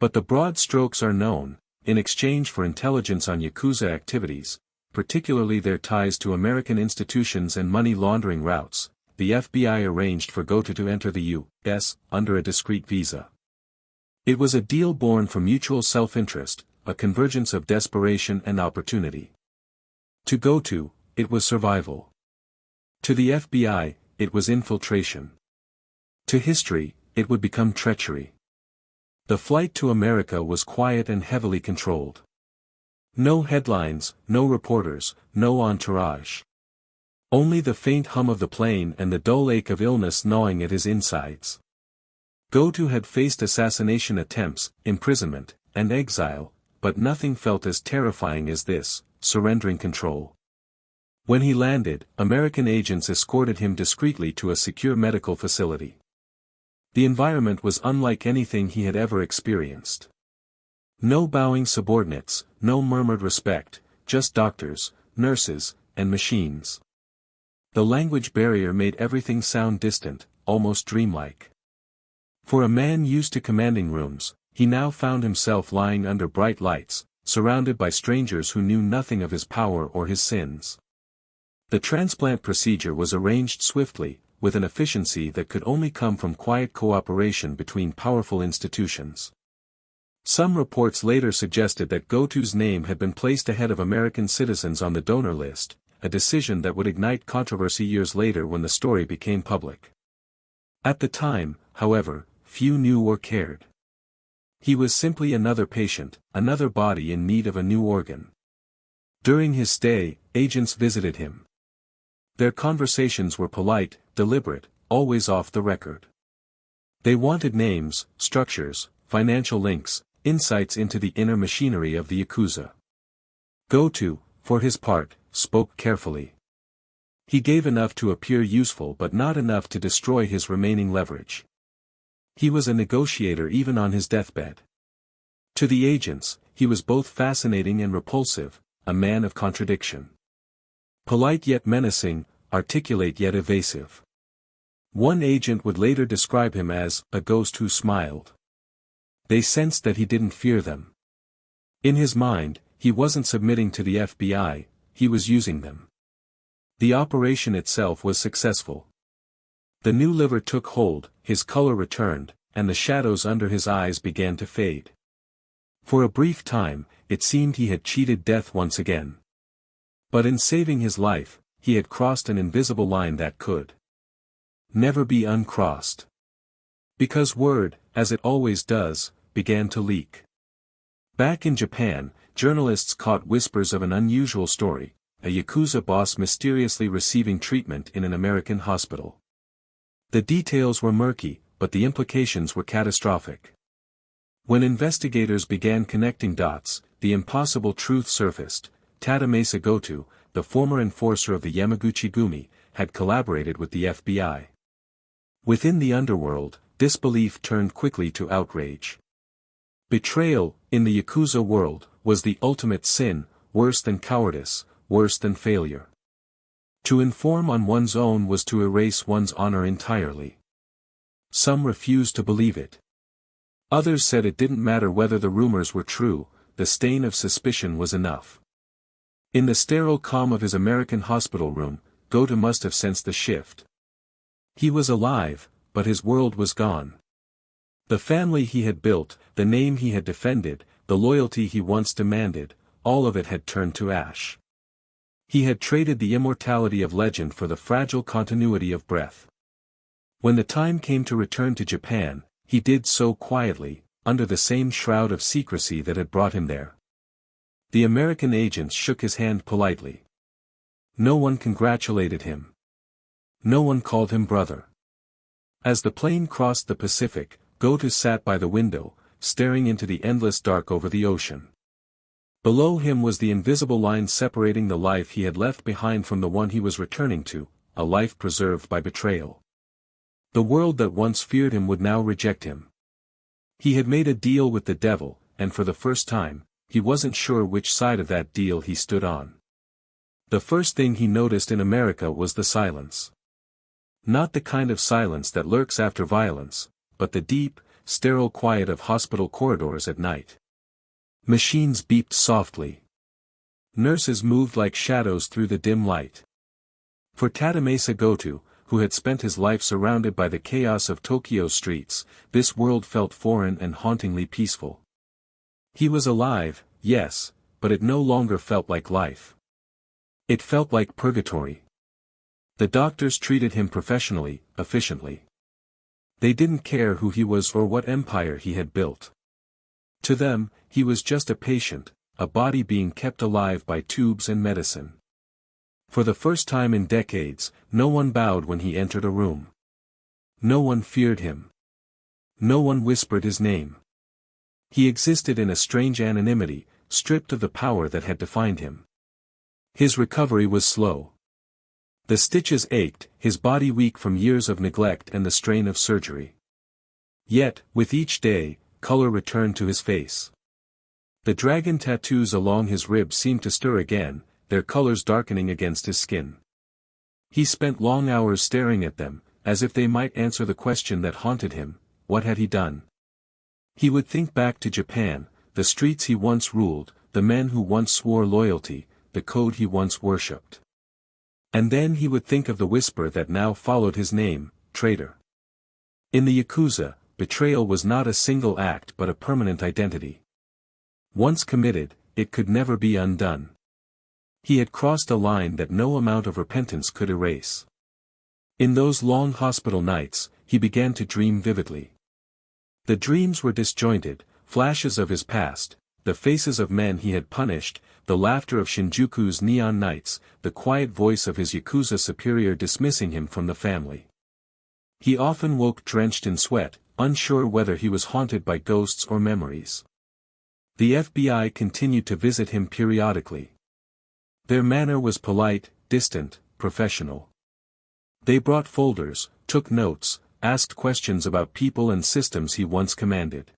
But the broad strokes are known: in exchange for intelligence on Yakuza activities, particularly their ties to American institutions and money laundering routes, the FBI arranged for Goto to enter the U.S. under a discreet visa. It was a deal born from mutual self-interest, a convergence of desperation and opportunity. To Goto, it was survival. To the FBI, it was infiltration. To history, it would become treachery. The flight to America was quiet and heavily controlled. No headlines, no reporters, no entourage. Only the faint hum of the plane and the dull ache of illness gnawing at his insides. Goto had faced assassination attempts, imprisonment, and exile, but nothing felt as terrifying as this: surrendering control. When he landed, American agents escorted him discreetly to a secure medical facility. The environment was unlike anything he had ever experienced. No bowing subordinates, no murmured respect, just doctors, nurses, and machines. The language barrier made everything sound distant, almost dreamlike. For a man used to commanding rooms, he now found himself lying under bright lights, surrounded by strangers who knew nothing of his power or his sins. The transplant procedure was arranged swiftly, with an efficiency that could only come from quiet cooperation between powerful institutions. Some reports later suggested that Goto's name had been placed ahead of American citizens on the donor list, a decision that would ignite controversy years later when the story became public. At the time, however, few knew or cared. He was simply another patient, another body in need of a new organ. During his stay, agents visited him. Their conversations were polite, deliberate, always off the record. They wanted names, structures, financial links, insights into the inner machinery of the Yakuza. Goto, for his part, spoke carefully. He gave enough to appear useful but not enough to destroy his remaining leverage. He was a negotiator even on his deathbed. To the agents, he was both fascinating and repulsive, a man of contradiction. Polite yet menacing, articulate yet evasive. One agent would later describe him as a ghost who smiled. They sensed that he didn't fear them. In his mind, he wasn't submitting to the FBI, he was using them. The operation itself was successful. The new liver took hold, his color returned, and the shadows under his eyes began to fade. For a brief time, it seemed he had cheated death once again. But in saving his life, he had crossed an invisible line that could never be uncrossed. Because word, as it always does, began to leak. Back in Japan, journalists caught whispers of an unusual story: a Yakuza boss mysteriously receiving treatment in an American hospital. The details were murky, but the implications were catastrophic. When investigators began connecting dots, the impossible truth surfaced. Tadamasa Goto, the former enforcer of the Goto-gumi, had collaborated with the FBI. Within the underworld, disbelief turned quickly to outrage. Betrayal, in the Yakuza world, was the ultimate sin, worse than cowardice, worse than failure. To inform on one's own was to erase one's honor entirely. Some refused to believe it. Others said it didn't matter whether the rumors were true, the stain of suspicion was enough. In the sterile calm of his American hospital room, Goto must have sensed the shift. He was alive, but his world was gone. The family he had built, the name he had defended, the loyalty he once demanded, all of it had turned to ash. He had traded the immortality of legend for the fragile continuity of breath. When the time came to return to Japan, he did so quietly, under the same shroud of secrecy that had brought him there. The American agents shook his hand politely. No one congratulated him. No one called him brother. As the plane crossed the Pacific, Goto sat by the window, staring into the endless dark over the ocean. Below him was the invisible line separating the life he had left behind from the one he was returning to, a life preserved by betrayal. The world that once feared him would now reject him. He had made a deal with the devil, and for the first time, he wasn't sure which side of that deal he stood on. The first thing he noticed in America was the silence. Not the kind of silence that lurks after violence, but the deep, sterile quiet of hospital corridors at night. Machines beeped softly. Nurses moved like shadows through the dim light. For Tadamasa Goto, who had spent his life surrounded by the chaos of Tokyo's streets, this world felt foreign and hauntingly peaceful. He was alive, yes, but it no longer felt like life. It felt like purgatory. The doctors treated him professionally, efficiently. They didn't care who he was or what empire he had built. To them, he was just a patient, a body being kept alive by tubes and medicine. For the first time in decades, no one bowed when he entered a room. No one feared him. No one whispered his name. He existed in a strange anonymity, stripped of the power that had defined him. His recovery was slow. The stitches ached, his body weak from years of neglect and the strain of surgery. Yet, with each day, color returned to his face. The dragon tattoos along his ribs seemed to stir again, their colors darkening against his skin. He spent long hours staring at them, as if they might answer the question that haunted him: what had he done? He would think back to Japan, the streets he once ruled, the men who once swore loyalty, the code he once worshipped. And then he would think of the whisper that now followed his name: traitor. In the Yakuza, betrayal was not a single act but a permanent identity. Once committed, it could never be undone. He had crossed a line that no amount of repentance could erase. In those long hospital nights, he began to dream vividly. The dreams were disjointed, flashes of his past, the faces of men he had punished, the laughter of Shinjuku's neon nights, the quiet voice of his Yakuza superior dismissing him from the family. He often woke drenched in sweat, unsure whether he was haunted by ghosts or memories. The FBI continued to visit him periodically. Their manner was polite, distant, professional. They brought folders, took notes, asked questions about people and systems he once commanded.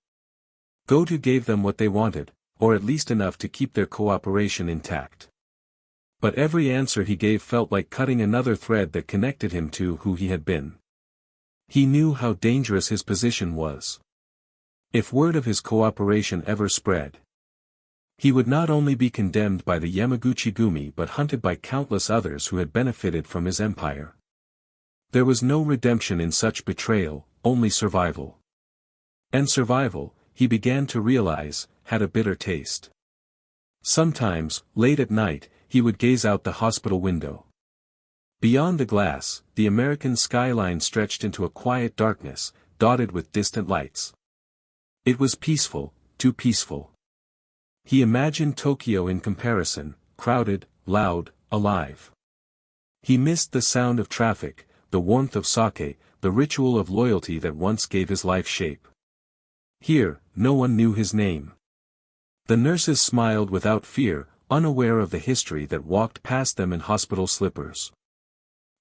Goto gave them what they wanted, or at least enough to keep their cooperation intact. But every answer he gave felt like cutting another thread that connected him to who he had been. He knew how dangerous his position was. If word of his cooperation ever spread, he would not only be condemned by the Goto-gumi but hunted by countless others who had benefited from his empire. There was no redemption in such betrayal, only survival. And survival, he began to realize, had a bitter taste. Sometimes, late at night, he would gaze out the hospital window. Beyond the glass, the American skyline stretched into a quiet darkness, dotted with distant lights. It was peaceful, too peaceful. He imagined Tokyo in comparison, crowded, loud, alive. He missed the sound of traffic, the warmth of sake, the ritual of loyalty that once gave his life shape. Here, no one knew his name. The nurses smiled without fear, unaware of the history that walked past them in hospital slippers.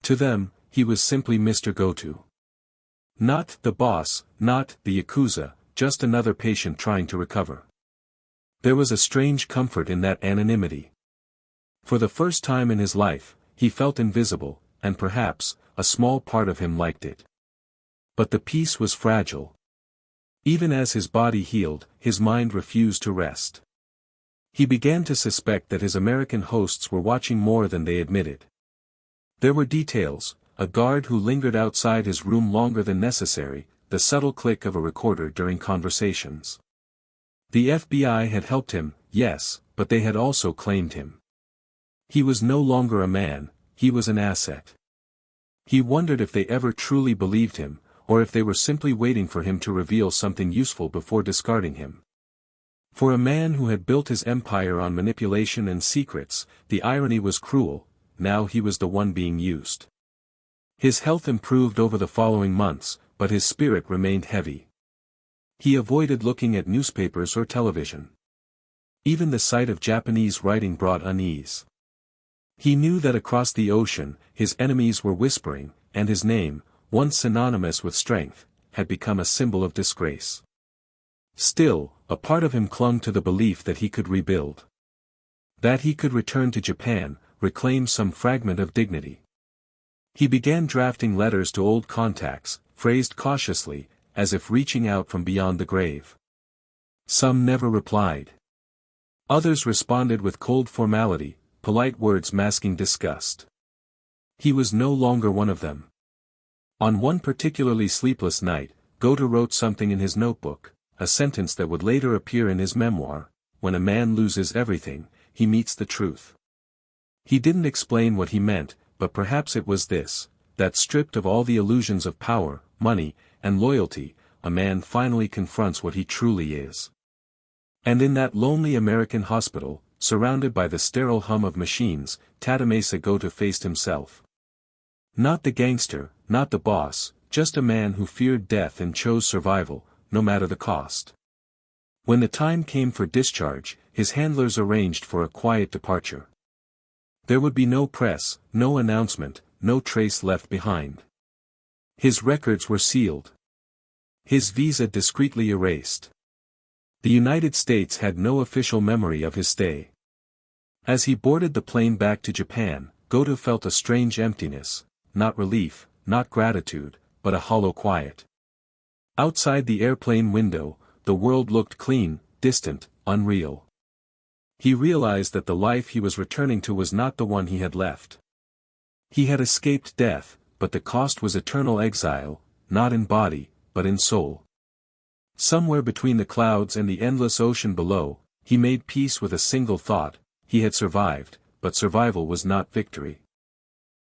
To them, he was simply Mr. Goto. Not the boss, not the Yakuza, just another patient trying to recover. There was a strange comfort in that anonymity. For the first time in his life, he felt invisible, and perhaps, a small part of him liked it. But the peace was fragile. Even as his body healed, his mind refused to rest. He began to suspect that his American hosts were watching more than they admitted. There were details, a guard who lingered outside his room longer than necessary, the subtle click of a recorder during conversations. The FBI had helped him, yes, but they had also claimed him. He was no longer a man, he was an asset. He wondered if they ever truly believed him, or if they were simply waiting for him to reveal something useful before discarding him. For a man who had built his empire on manipulation and secrets, the irony was cruel. Now he was the one being used. His health improved over the following months, but his spirit remained heavy. He avoided looking at newspapers or television. Even the sight of Japanese writing brought unease. He knew that across the ocean, his enemies were whispering, and his name, once synonymous with strength, had become a symbol of disgrace. Still, a part of him clung to the belief that he could rebuild. That he could return to Japan, reclaim some fragment of dignity. He began drafting letters to old contacts, phrased cautiously, as if reaching out from beyond the grave. Some never replied. Others responded with cold formality, polite words masking disgust. He was no longer one of them. On one particularly sleepless night, Goto wrote something in his notebook, a sentence that would later appear in his memoir: "When a man loses everything, he meets the truth." He didn't explain what he meant, but perhaps it was this: that stripped of all the illusions of power, money, and loyalty, a man finally confronts what he truly is. And in that lonely American hospital, surrounded by the sterile hum of machines, Tadamasa Goto faced himself. Not the gangster, not the boss, just a man who feared death and chose survival, no matter the cost. When the time came for discharge, his handlers arranged for a quiet departure. There would be no press, no announcement, no trace left behind. His records were sealed. His visa discreetly erased. The United States had no official memory of his stay. As he boarded the plane back to Japan, Goto felt a strange emptiness, not relief, not gratitude, but a hollow quiet. Outside the airplane window, the world looked clean, distant, unreal. He realized that the life he was returning to was not the one he had left. He had escaped death, but the cost was eternal exile, not in body, but in soul. Somewhere between the clouds and the endless ocean below, he made peace with a single thought: he had survived, but survival was not victory.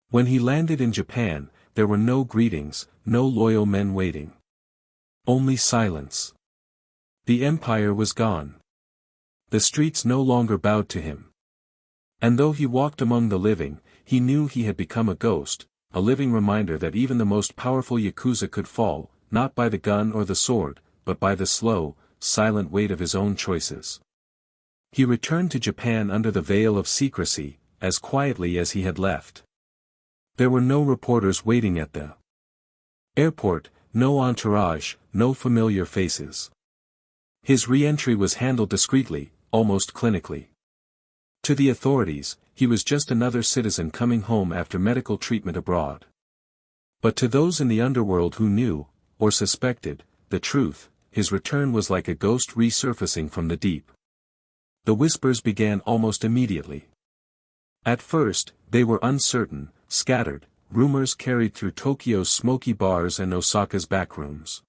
When he landed in Japan, there were no greetings, no loyal men waiting. Only silence. The empire was gone. The streets no longer bowed to him. And though he walked among the living, he knew he had become a ghost, a living reminder that even the most powerful Yakuza could fall, not by the gun or the sword, but by the slow, silent weight of his own choices. He returned to Japan under the veil of secrecy, as quietly as he had left. There were no reporters waiting at the airport, no entourage, no familiar faces. His re-entry was handled discreetly, almost clinically. To the authorities, he was just another citizen coming home after medical treatment abroad. But to those in the underworld who knew, or suspected, the truth, his return was like a ghost resurfacing from the deep. The whispers began almost immediately. At first, they were uncertain, scattered, rumors carried through Tokyo's smoky bars and Osaka's backrooms.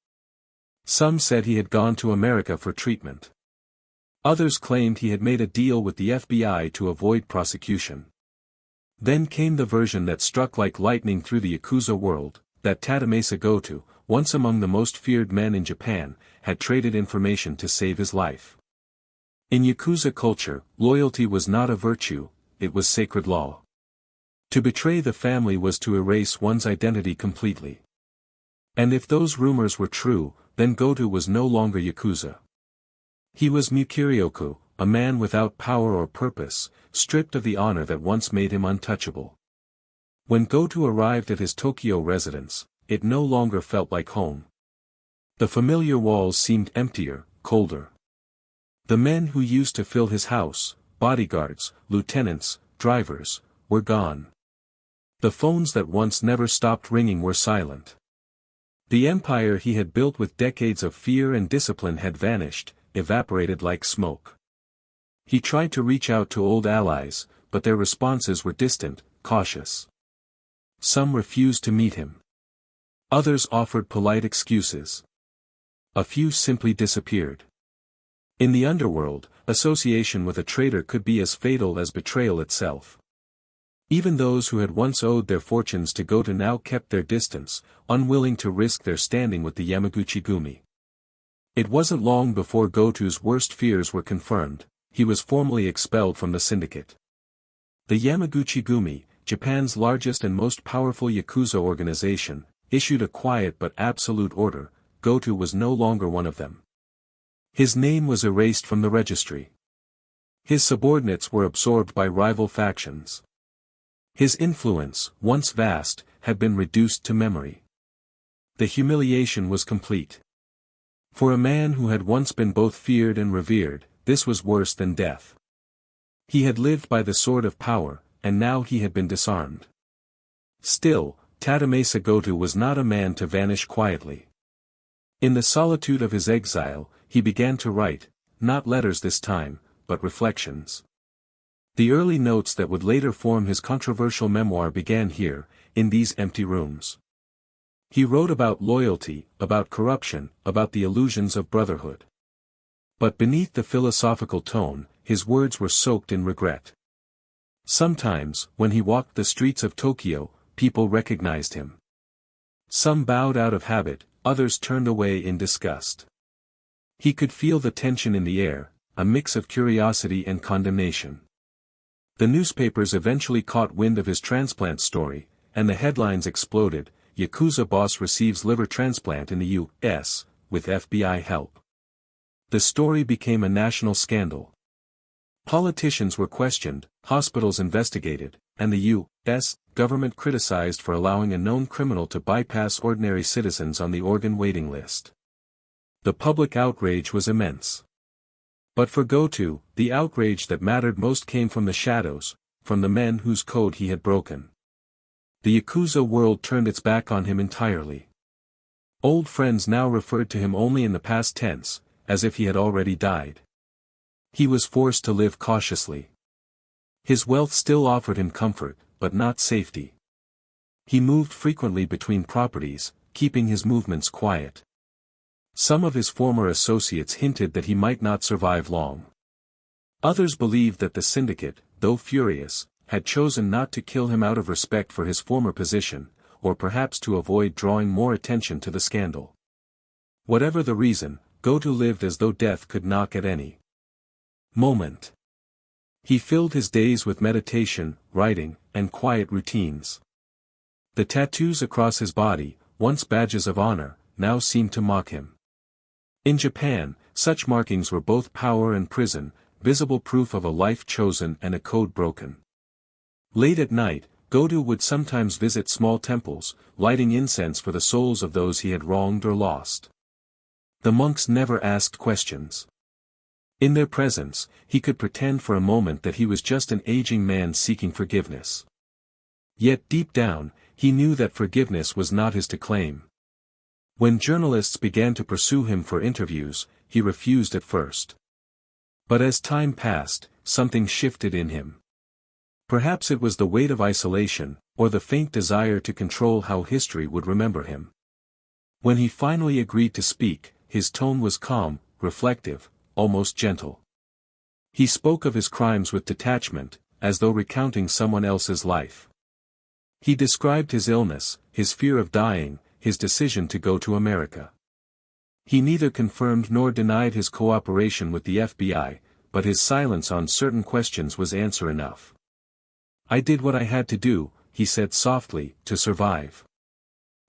Some said he had gone to America for treatment. Others claimed he had made a deal with the FBI to avoid prosecution. Then came the version that struck like lightning through the Yakuza world, that Tadamasa Goto, once among the most feared men in Japan, had traded information to save his life. In Yakuza culture, loyalty was not a virtue, it was sacred law. To betray the family was to erase one's identity completely. And if those rumors were true, then Goto was no longer Yakuza. He was Mukiryoku, a man without power or purpose, stripped of the honor that once made him untouchable. When Goto arrived at his Tokyo residence, it no longer felt like home. The familiar walls seemed emptier, colder. The men who used to fill his house, bodyguards, lieutenants, drivers, were gone. The phones that once never stopped ringing were silent. The empire he had built with decades of fear and discipline had vanished, evaporated like smoke. He tried to reach out to old allies, but their responses were distant, cautious. Some refused to meet him. Others offered polite excuses. A few simply disappeared. In the underworld, association with a traitor could be as fatal as betrayal itself. Even those who had once owed their fortunes to Goto now kept their distance, unwilling to risk their standing with the Yamaguchi-gumi. It wasn't long before Goto's worst fears were confirmed. He was formally expelled from the syndicate. The Yamaguchi-gumi, Japan's largest and most powerful Yakuza organization, issued a quiet but absolute order: Goto was no longer one of them. His name was erased from the registry. His subordinates were absorbed by rival factions. His influence, once vast, had been reduced to memory. The humiliation was complete. For a man who had once been both feared and revered, this was worse than death. He had lived by the sword of power, and now he had been disarmed. Still, Tadamasa Goto was not a man to vanish quietly. In the solitude of his exile, he began to write, not letters this time, but reflections. The early notes that would later form his controversial memoir began here, in these empty rooms. He wrote about loyalty, about corruption, about the illusions of brotherhood. But beneath the philosophical tone, his words were soaked in regret. Sometimes, when he walked the streets of Tokyo, people recognized him. Some bowed out of habit, others turned away in disgust. He could feel the tension in the air, a mix of curiosity and condemnation. The newspapers eventually caught wind of his transplant story, and the headlines exploded: Yakuza boss receives liver transplant in the U.S., with FBI help. The story became a national scandal. Politicians were questioned, hospitals investigated, and the U.S. government criticized for allowing a known criminal to bypass ordinary citizens on the organ waiting list. The public outrage was immense. But for Goto, the outrage that mattered most came from the shadows, from the men whose code he had broken. The Yakuza world turned its back on him entirely. Old friends now referred to him only in the past tense, as if he had already died. He was forced to live cautiously. His wealth still offered him comfort, but not safety. He moved frequently between properties, keeping his movements quiet. Some of his former associates hinted that he might not survive long. Others believed that the syndicate, though furious, had chosen not to kill him out of respect for his former position, or perhaps to avoid drawing more attention to the scandal. Whatever the reason, Goto lived as though death could knock at any moment. He filled his days with meditation, writing, and quiet routines. The tattoos across his body, once badges of honor, now seemed to mock him. In Japan, such markings were both power and prison, visible proof of a life chosen and a code broken. Late at night, Goto would sometimes visit small temples, lighting incense for the souls of those he had wronged or lost. The monks never asked questions. In their presence, he could pretend for a moment that he was just an aging man seeking forgiveness. Yet deep down, he knew that forgiveness was not his to claim. When journalists began to pursue him for interviews, he refused at first. But as time passed, something shifted in him. Perhaps it was the weight of isolation, or the faint desire to control how history would remember him. When he finally agreed to speak, his tone was calm, reflective, almost gentle. He spoke of his crimes with detachment, as though recounting someone else's life. He described his illness, his fear of dying, his decision to go to America. He neither confirmed nor denied his cooperation with the FBI, but his silence on certain questions was answer enough. "I did what I had to do," he said softly, "to survive.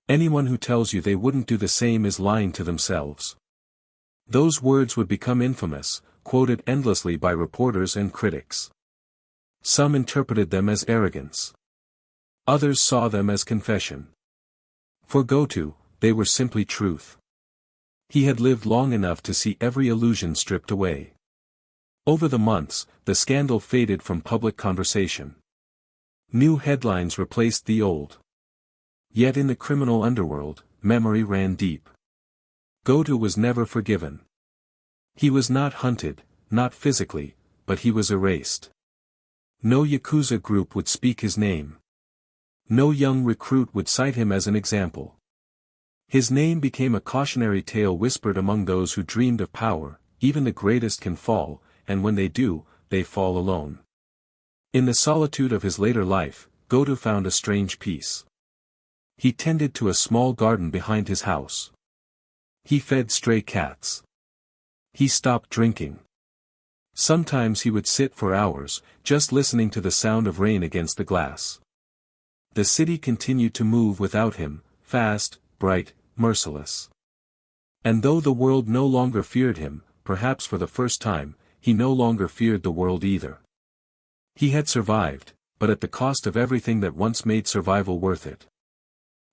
Anyone who tells you they wouldn't do the same is lying to themselves." Those words would become infamous, quoted endlessly by reporters and critics. Some interpreted them as arrogance. Others saw them as confession. For Goto, they were simply truth. He had lived long enough to see every illusion stripped away. Over the months, the scandal faded from public conversation. New headlines replaced the old. Yet in the criminal underworld, memory ran deep. Goto was never forgiven. He was not hunted, not physically, but he was erased. No Yakuza group would speak his name. No young recruit would cite him as an example. His name became a cautionary tale whispered among those who dreamed of power. Even the greatest can fall, and when they do, they fall alone. In the solitude of his later life, Goto found a strange peace. He tended to a small garden behind his house. He fed stray cats. He stopped drinking. Sometimes he would sit for hours, just listening to the sound of rain against the glass. The city continued to move without him, fast, bright, merciless. And though the world no longer feared him, perhaps for the first time, he no longer feared the world either. He had survived, but at the cost of everything that once made survival worth it.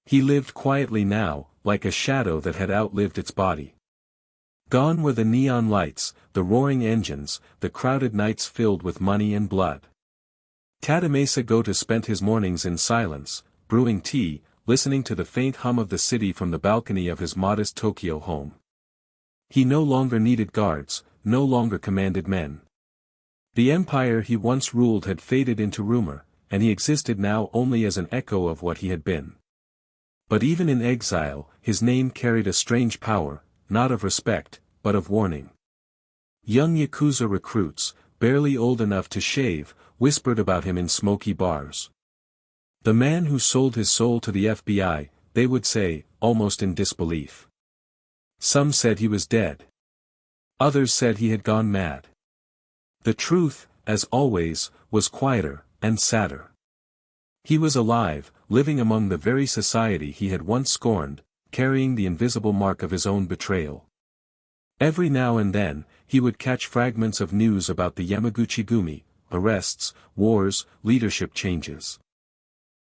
He lived quietly now, like a shadow that had outlived its body. Gone were the neon lights, the roaring engines, the crowded nights filled with money and blood. Tadamasa Goto spent his mornings in silence, brewing tea, listening to the faint hum of the city from the balcony of his modest Tokyo home. He no longer needed guards, no longer commanded men. The empire he once ruled had faded into rumor, and he existed now only as an echo of what he had been. But even in exile, his name carried a strange power, not of respect, but of warning. Young Yakuza recruits, barely old enough to shave, whispered about him in smoky bars. The man who sold his soul to the FBI, they would say, almost in disbelief. Some said he was dead. Others said he had gone mad. The truth, as always, was quieter, and sadder. He was alive, living among the very society he had once scorned, carrying the invisible mark of his own betrayal. Every now and then, he would catch fragments of news about the Yamaguchi-gumi, arrests, wars, leadership changes.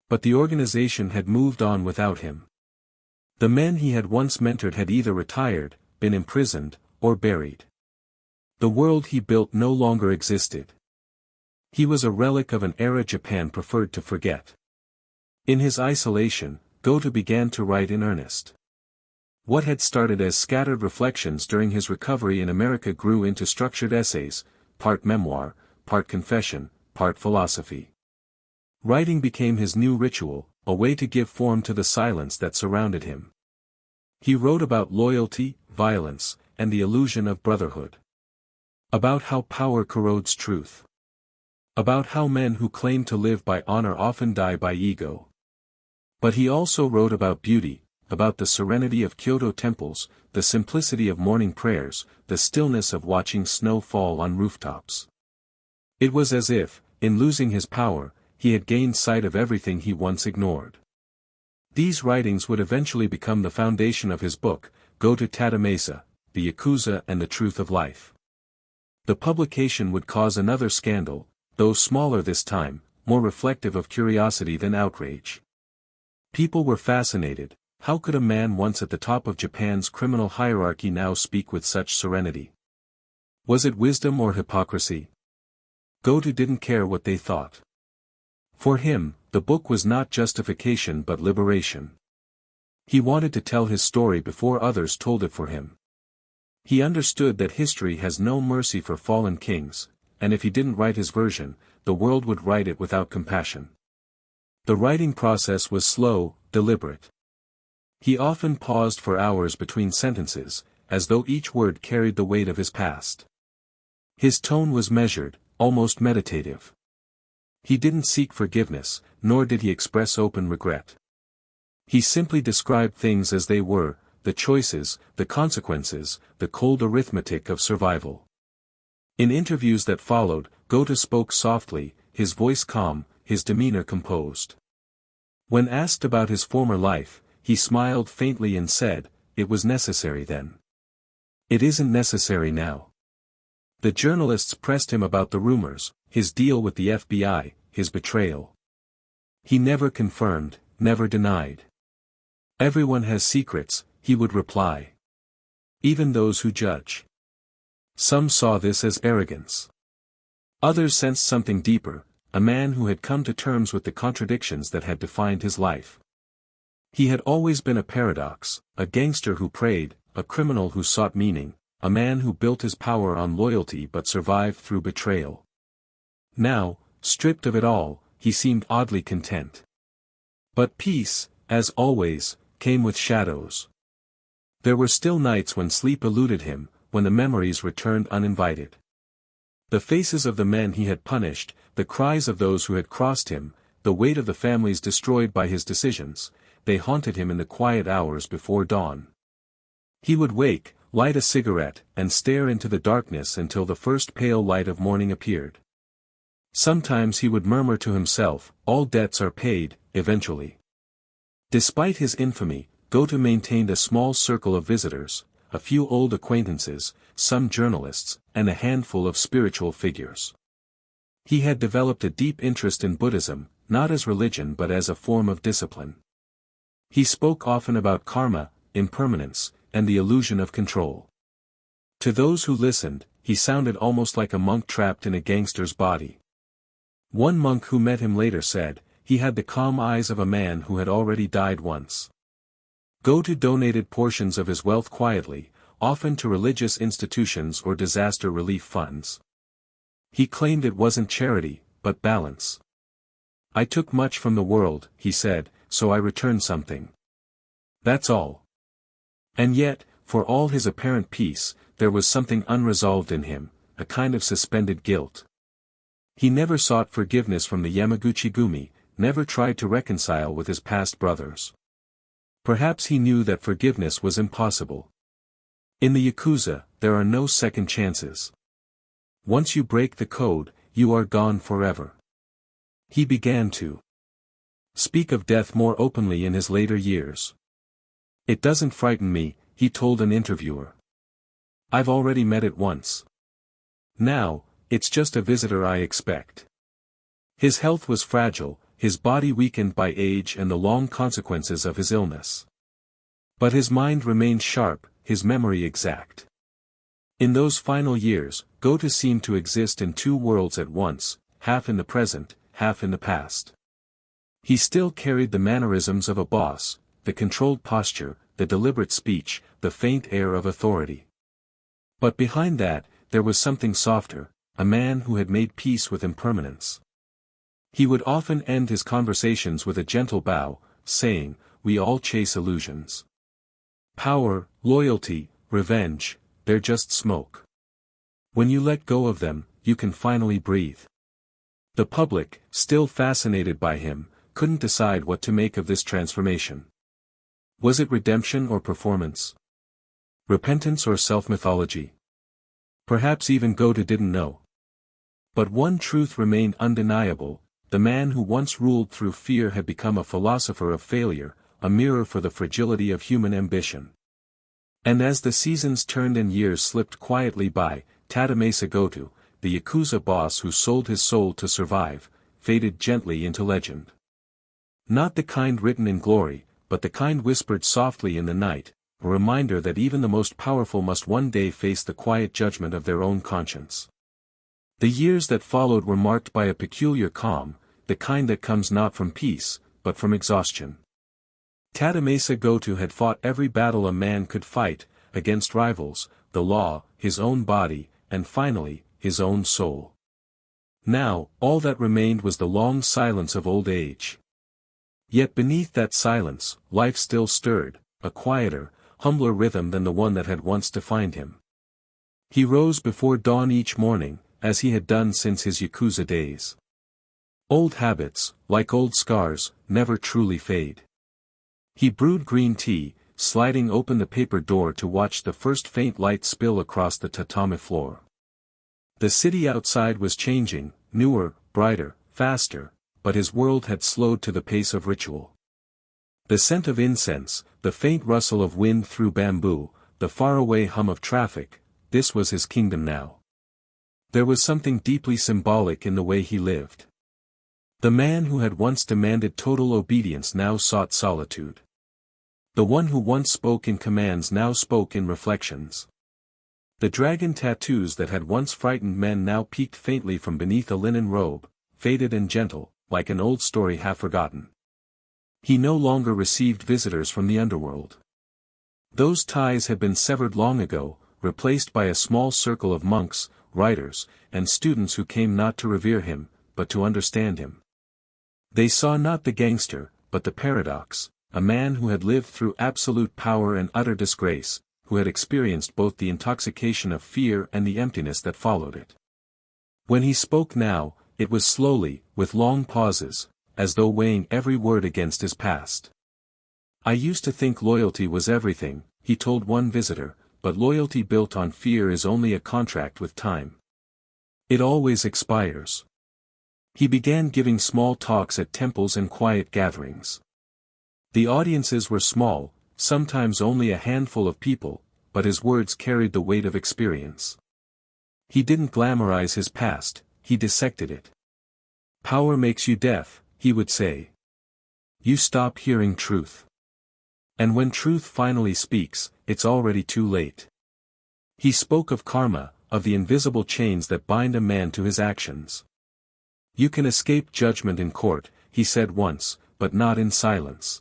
But the organization had moved on without him. The men he had once mentored had either retired, been imprisoned, or buried. The world he built no longer existed. He was a relic of an era Japan preferred to forget. In his isolation, Goto began to write in earnest. What had started as scattered reflections during his recovery in America grew into structured essays, part memoir, part confession, part philosophy. Writing became his new ritual, a way to give form to the silence that surrounded him. He wrote about loyalty, violence, and the illusion of brotherhood. About how power corrodes truth. About how men who claim to live by honor often die by ego. But he also wrote about beauty, about the serenity of Kyoto temples, the simplicity of morning prayers, the stillness of watching snow fall on rooftops. It was as if, in losing his power, he had gained sight of everything he once ignored. These writings would eventually become the foundation of his book, Goto Tadamasa, The Yakuza and the Truth of Life. The publication would cause another scandal, though smaller this time, more reflective of curiosity than outrage. People were fascinated. How could a man once at the top of Japan's criminal hierarchy now speak with such serenity? Was it wisdom or hypocrisy? Goto didn't care what they thought. For him, the book was not justification but liberation. He wanted to tell his story before others told it for him. He understood that history has no mercy for fallen kings, and if he didn't write his version, the world would write it without compassion. The writing process was slow, deliberate. He often paused for hours between sentences, as though each word carried the weight of his past. His tone was measured, almost meditative. He didn't seek forgiveness, nor did he express open regret. He simply described things as they were, the choices, the consequences, the cold arithmetic of survival. In interviews that followed, Goto spoke softly, his voice calm, his demeanor composed. When asked about his former life, he smiled faintly and said, "It was necessary then. It isn't necessary now." The journalists pressed him about the rumors, his deal with the FBI, his betrayal. He never confirmed, never denied. Everyone has secrets, he would reply. Even those who judge. Some saw this as arrogance. Others sensed something deeper, a man who had come to terms with the contradictions that had defined his life. He had always been a paradox, a gangster who prayed, a criminal who sought meaning, a man who built his power on loyalty but survived through betrayal. Now, stripped of it all, he seemed oddly content. But peace, as always, came with shadows. There were still nights when sleep eluded him, when the memories returned uninvited. The faces of the men he had punished, the cries of those who had crossed him, the weight of the families destroyed by his decisions, they haunted him in the quiet hours before dawn. He would wake, light a cigarette, and stare into the darkness until the first pale light of morning appeared. Sometimes he would murmur to himself, all debts are paid, eventually. Despite his infamy, Goto maintained a small circle of visitors, a few old acquaintances, some journalists, and a handful of spiritual figures. He had developed a deep interest in Buddhism, not as religion but as a form of discipline. He spoke often about karma, impermanence, and the illusion of control. To those who listened, he sounded almost like a monk trapped in a gangster's body. One monk who met him later said, he had the calm eyes of a man who had already died once. Goto donated portions of his wealth quietly, often to religious institutions or disaster relief funds. He claimed it wasn't charity, but balance. I took much from the world, he said, so I returned something. That's all. And yet, for all his apparent peace, there was something unresolved in him, a kind of suspended guilt. He never sought forgiveness from the Yamaguchi-gumi, never tried to reconcile with his past brothers. Perhaps he knew that forgiveness was impossible. In the Yakuza, there are no second chances. Once you break the code, you are gone forever. He began to speak of death more openly in his later years. It doesn't frighten me, he told an interviewer. I've already met it once. Now, it's just a visitor I expect. His health was fragile, his body weakened by age and the long consequences of his illness. But his mind remained sharp, his memory exact. In those final years, Goto seemed to exist in two worlds at once, half in the present, half in the past. He still carried the mannerisms of a boss, the controlled posture, the deliberate speech, the faint air of authority. But behind that, there was something softer, a man who had made peace with impermanence. He would often end his conversations with a gentle bow, saying, we all chase illusions. Power, loyalty, revenge, they're just smoke. When you let go of them, you can finally breathe. The public, still fascinated by him, couldn't decide what to make of this transformation. Was it redemption or performance? Repentance or self-mythology? Perhaps even Goto didn't know. But one truth remained undeniable. The man who once ruled through fear had become a philosopher of failure, a mirror for the fragility of human ambition. And as the seasons turned and years slipped quietly by, Tadamasa Goto, the Yakuza boss who sold his soul to survive, faded gently into legend. Not the kind written in glory, but the kind whispered softly in the night, a reminder that even the most powerful must one day face the quiet judgment of their own conscience. The years that followed were marked by a peculiar calm, the kind that comes not from peace, but from exhaustion. Tadamasa Goto had fought every battle a man could fight, against rivals, the law, his own body, and finally, his own soul. Now, all that remained was the long silence of old age. Yet beneath that silence, life still stirred, a quieter, humbler rhythm than the one that had once defined him. He rose before dawn each morning, as he had done since his Yakuza days. Old habits, like old scars, never truly fade. He brewed green tea, sliding open the paper door to watch the first faint light spill across the tatami floor. The city outside was changing, newer, brighter, faster, but his world had slowed to the pace of ritual. The scent of incense, the faint rustle of wind through bamboo, the faraway hum of traffic, this was his kingdom now. There was something deeply symbolic in the way he lived. The man who had once demanded total obedience now sought solitude. The one who once spoke in commands now spoke in reflections. The dragon tattoos that had once frightened men now peeked faintly from beneath a linen robe, faded and gentle, like an old story half forgotten. He no longer received visitors from the underworld. Those ties had been severed long ago, replaced by a small circle of monks, writers, and students who came not to revere him, but to understand him. They saw not the gangster, but the paradox, a man who had lived through absolute power and utter disgrace, who had experienced both the intoxication of fear and the emptiness that followed it. When he spoke now, it was slowly, with long pauses, as though weighing every word against his past. I used to think loyalty was everything, he told one visitor, but loyalty built on fear is only a contract with time. It always expires. He began giving small talks at temples and quiet gatherings. The audiences were small, sometimes only a handful of people, but his words carried the weight of experience. He didn't glamorize his past, he dissected it. Power makes you deaf, he would say. You stop hearing truth. And when truth finally speaks, it's already too late. He spoke of karma, of the invisible chains that bind a man to his actions. You can escape judgment in court, he said once, but not in silence.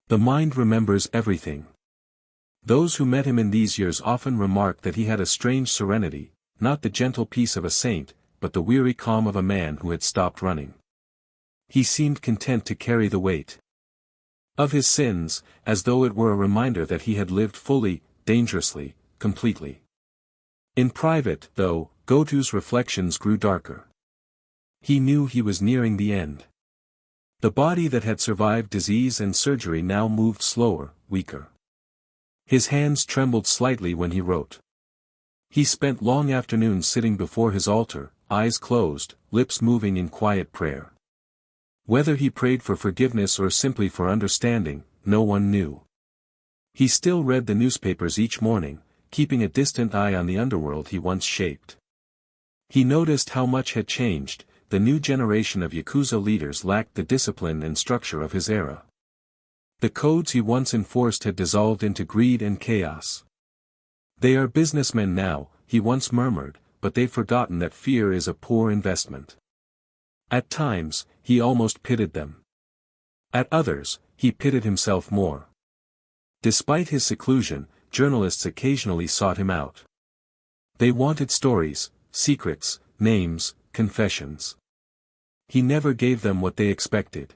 The mind remembers everything. Those who met him in these years often remarked that he had a strange serenity, not the gentle peace of a saint, but the weary calm of a man who had stopped running. He seemed content to carry the weight of his sins, as though it were a reminder that he had lived fully, dangerously, completely. In private, though, Goto's reflections grew darker. He knew he was nearing the end. The body that had survived disease and surgery now moved slower, weaker. His hands trembled slightly when he wrote. He spent long afternoons sitting before his altar, eyes closed, lips moving in quiet prayer. Whether he prayed for forgiveness or simply for understanding, no one knew. He still read the newspapers each morning, keeping a distant eye on the underworld he once shaped. He noticed how much had changed. The new generation of Yakuza leaders lacked the discipline and structure of his era. The codes he once enforced had dissolved into greed and chaos. They are businessmen now, he once murmured, but they've forgotten that fear is a poor investment. At times, he almost pitied them. At others, he pitied himself more. Despite his seclusion, journalists occasionally sought him out. They wanted stories, secrets, names, confessions. He never gave them what they expected.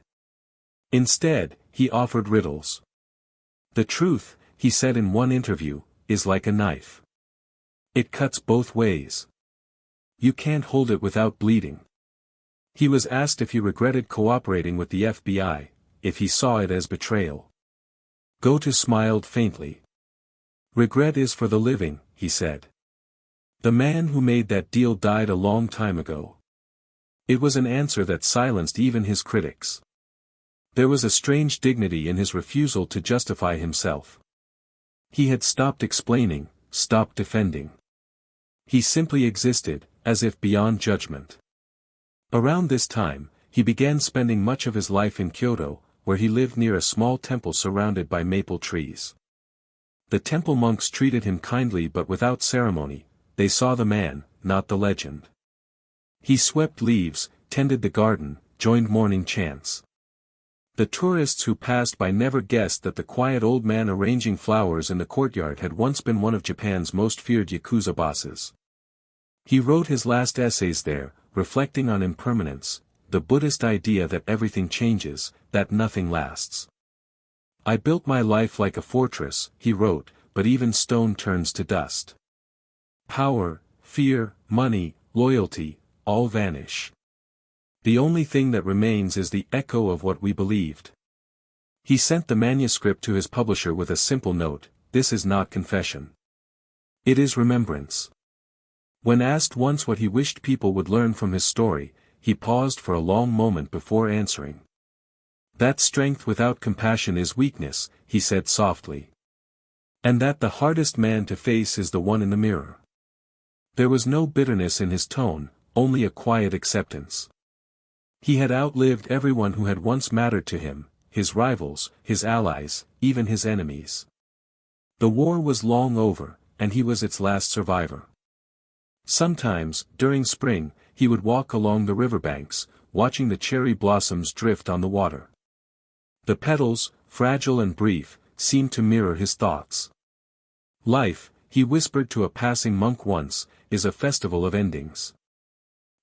Instead, he offered riddles. The truth, he said in one interview, is like a knife. It cuts both ways. You can't hold it without bleeding. He was asked if he regretted cooperating with the FBI, if he saw it as betrayal. Goto smiled faintly. Regret is for the living, he said. The man who made that deal died a long time ago. It was an answer that silenced even his critics. There was a strange dignity in his refusal to justify himself. He had stopped explaining, stopped defending. He simply existed, as if beyond judgment. Around this time, he began spending much of his life in Kyoto, where he lived near a small temple surrounded by maple trees. The temple monks treated him kindly but without ceremony. They saw the man, not the legend. He swept leaves, tended the garden, joined morning chants. The tourists who passed by never guessed that the quiet old man arranging flowers in the courtyard had once been one of Japan's most feared Yakuza bosses. He wrote his last essays there, reflecting on impermanence, the Buddhist idea that everything changes, that nothing lasts. I built my life like a fortress, he wrote, but even stone turns to dust. Power, fear, money, loyalty, all vanish. The only thing that remains is the echo of what we believed. He sent the manuscript to his publisher with a simple note, "This is not confession. It is remembrance." When asked once what he wished people would learn from his story, he paused for a long moment before answering. That strength without compassion is weakness, he said softly. And that the hardest man to face is the one in the mirror. There was no bitterness in his tone, only a quiet acceptance. He had outlived everyone who had once mattered to him, his rivals, his allies, even his enemies. The war was long over, and he was its last survivor. Sometimes, during spring, he would walk along the riverbanks, watching the cherry blossoms drift on the water. The petals, fragile and brief, seemed to mirror his thoughts. Life, he whispered to a passing monk once, is a festival of endings.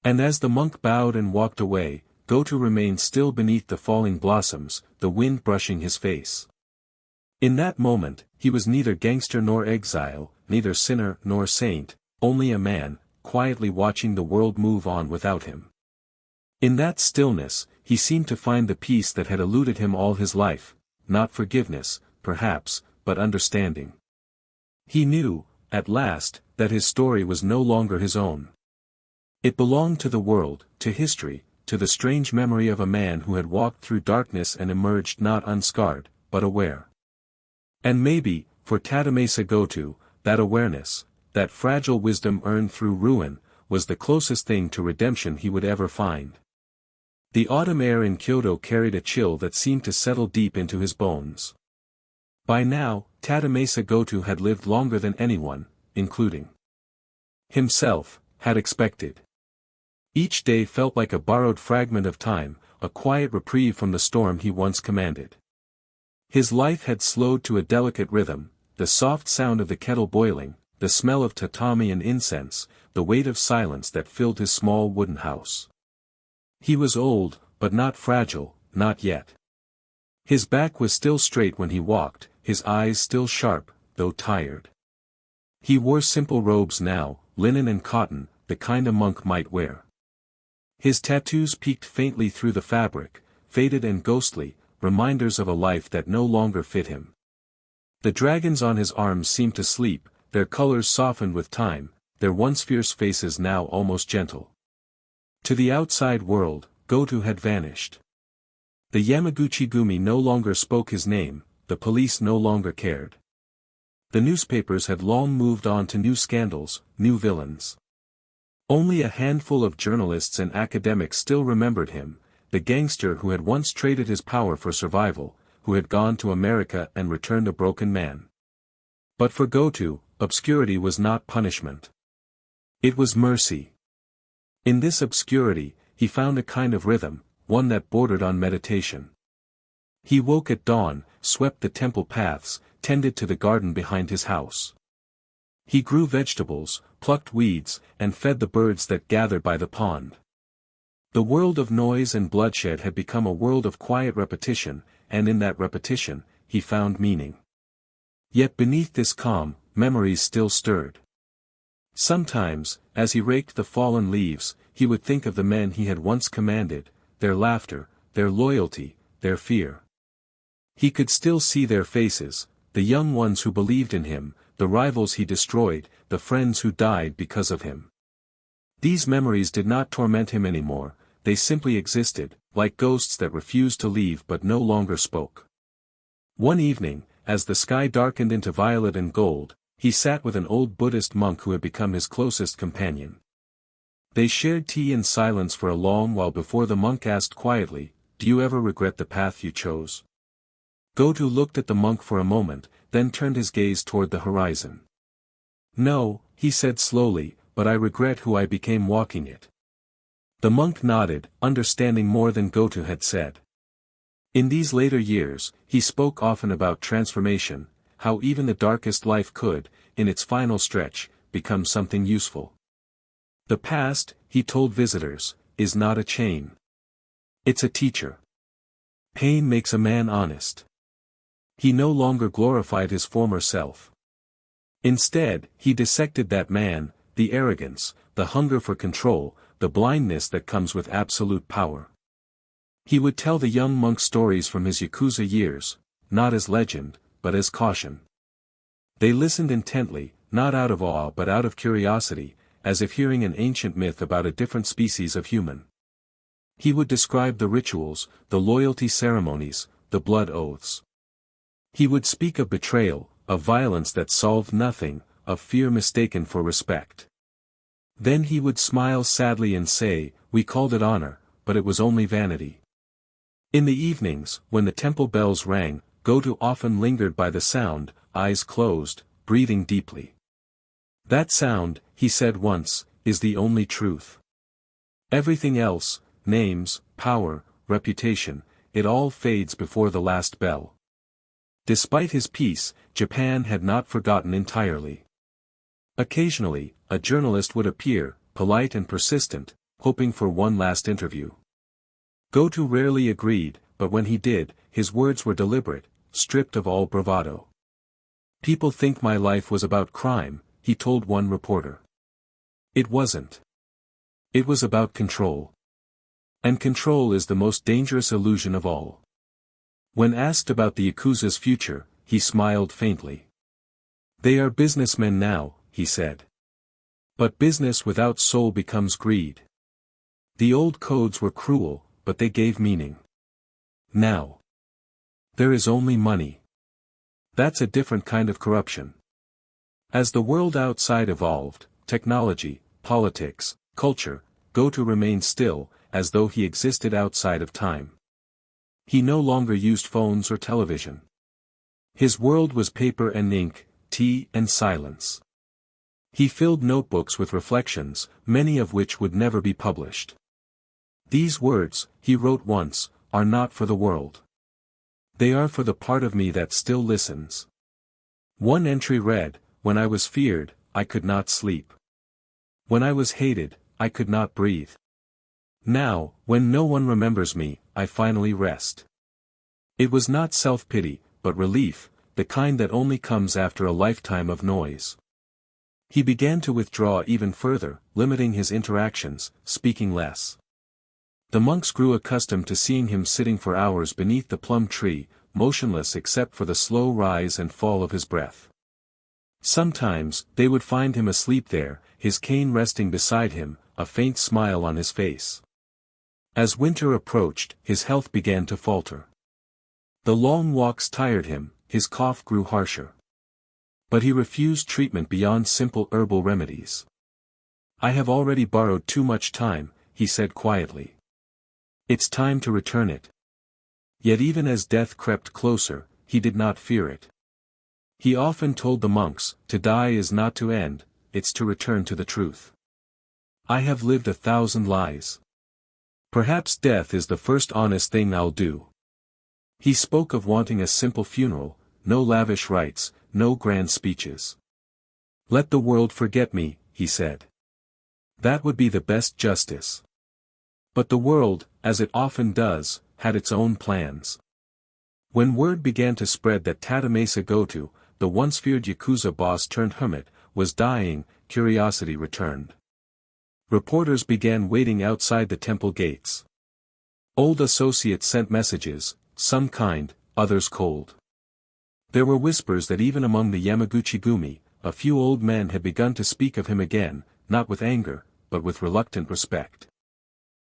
And as the monk bowed and walked away, Goto remained still beneath the falling blossoms, the wind brushing his face. In that moment, he was neither gangster nor exile, neither sinner nor saint, only a man, quietly watching the world move on without him. In that stillness, he seemed to find the peace that had eluded him all his life, not forgiveness, perhaps, but understanding. He knew, at last, that his story was no longer his own. It belonged to the world, to history, to the strange memory of a man who had walked through darkness and emerged not unscarred, but aware. And maybe, for Tadamasa Goto, that awareness, that fragile wisdom earned through ruin, was the closest thing to redemption he would ever find. The autumn air in Kyoto carried a chill that seemed to settle deep into his bones. By now, Tadamasa Goto had lived longer than anyone, including himself, had expected. Each day felt like a borrowed fragment of time, a quiet reprieve from the storm he once commanded. His life had slowed to a delicate rhythm, the soft sound of the kettle boiling, the smell of tatami and incense, the weight of silence that filled his small wooden house. He was old, but not fragile, not yet. His back was still straight when he walked, his eyes still sharp, though tired. He wore simple robes now, linen and cotton, the kind a monk might wear. His tattoos peeked faintly through the fabric, faded and ghostly, reminders of a life that no longer fit him. The dragons on his arms seemed to sleep, their colors softened with time, their once fierce faces now almost gentle. To the outside world, Goto had vanished. The Yamaguchi-gumi no longer spoke his name, the police no longer cared. The newspapers had long moved on to new scandals, new villains. Only a handful of journalists and academics still remembered him, the gangster who had once traded his power for survival, who had gone to America and returned a broken man. But for Goto, obscurity was not punishment. It was mercy. In this obscurity, he found a kind of rhythm, one that bordered on meditation. He woke at dawn, swept the temple paths, tended to the garden behind his house. He grew vegetables, plucked weeds, and fed the birds that gathered by the pond. The world of noise and bloodshed had become a world of quiet repetition, and in that repetition, he found meaning. Yet beneath this calm, memories still stirred. Sometimes, as he raked the fallen leaves, he would think of the men he had once commanded, their laughter, their loyalty, their fear. He could still see their faces, the young ones who believed in him, the rivals he destroyed, the friends who died because of him. These memories did not torment him anymore, they simply existed, like ghosts that refused to leave but no longer spoke. One evening, as the sky darkened into violet and gold, he sat with an old Buddhist monk who had become his closest companion. They shared tea in silence for a long while before the monk asked quietly, "Do you ever regret the path you chose?" Goto looked at the monk for a moment, then turned his gaze toward the horizon. "No," he said slowly, "but I regret who I became walking it." The monk nodded, understanding more than Goto had said. In these later years, he spoke often about transformation, how even the darkest life could, in its final stretch, become something useful. The past, he told visitors, is not a chain. It's a teacher. Pain makes a man honest. He no longer glorified his former self. Instead, he dissected that man, the arrogance, the hunger for control, the blindness that comes with absolute power. He would tell the young monk stories from his Yakuza years, not as legend, but as caution. They listened intently, not out of awe but out of curiosity, as if hearing an ancient myth about a different species of human. He would describe the rituals, the loyalty ceremonies, the blood oaths. He would speak of betrayal, of violence that solved nothing, of fear mistaken for respect. Then he would smile sadly and say, "We called it honor, but it was only vanity." In the evenings, when the temple bells rang, Goto often lingered by the sound, eyes closed, breathing deeply. "That sound," he said once, "is the only truth. Everything else, names, power, reputation, it all fades before the last bell." Despite his peace, Japan had not forgotten entirely. Occasionally, a journalist would appear, polite and persistent, hoping for one last interview. Goto rarely agreed, but when he did, his words were deliberate, stripped of all bravado. "People think my life was about crime," he told one reporter. "It wasn't. It was about control. And control is the most dangerous illusion of all." When asked about the Yakuza's future, he smiled faintly. "They are businessmen now," he said. "But business without soul becomes greed. The old codes were cruel, but they gave meaning. Now there is only money. That's a different kind of corruption." As the world outside evolved, technology, politics, culture, Goto remained still, as though he existed outside of time. He no longer used phones or television. His world was paper and ink, tea and silence. He filled notebooks with reflections, many of which would never be published. "These words," he wrote once, "are not for the world. They are for the part of me that still listens." One entry read, "When I was feared, I could not sleep. When I was hated, I could not breathe. Now, when no one remembers me, I finally rest." It was not self-pity, but relief, the kind that only comes after a lifetime of noise. He began to withdraw even further, limiting his interactions, speaking less. The monks grew accustomed to seeing him sitting for hours beneath the plum tree, motionless except for the slow rise and fall of his breath. Sometimes, they would find him asleep there, his cane resting beside him, a faint smile on his face. As winter approached, his health began to falter. The long walks tired him, his cough grew harsher. But he refused treatment beyond simple herbal remedies. "I have already borrowed too much time," he said quietly. "It's time to return it." Yet even as death crept closer, he did not fear it. He often told the monks, "To die is not to end, it's to return to the truth. I have lived 1,000 lies. Perhaps death is the first honest thing I'll do." He spoke of wanting a simple funeral, no lavish rites, no grand speeches. "Let the world forget me," he said. "That would be the best justice." But the world, as it often does, had its own plans. When word began to spread that Tadamasa Goto, the once feared Yakuza boss turned hermit, was dying, curiosity returned. Reporters began waiting outside the temple gates. Old associates sent messages, some kind, others cold. There were whispers that even among the Yamaguchi-gumi, a few old men had begun to speak of him again, not with anger, but with reluctant respect.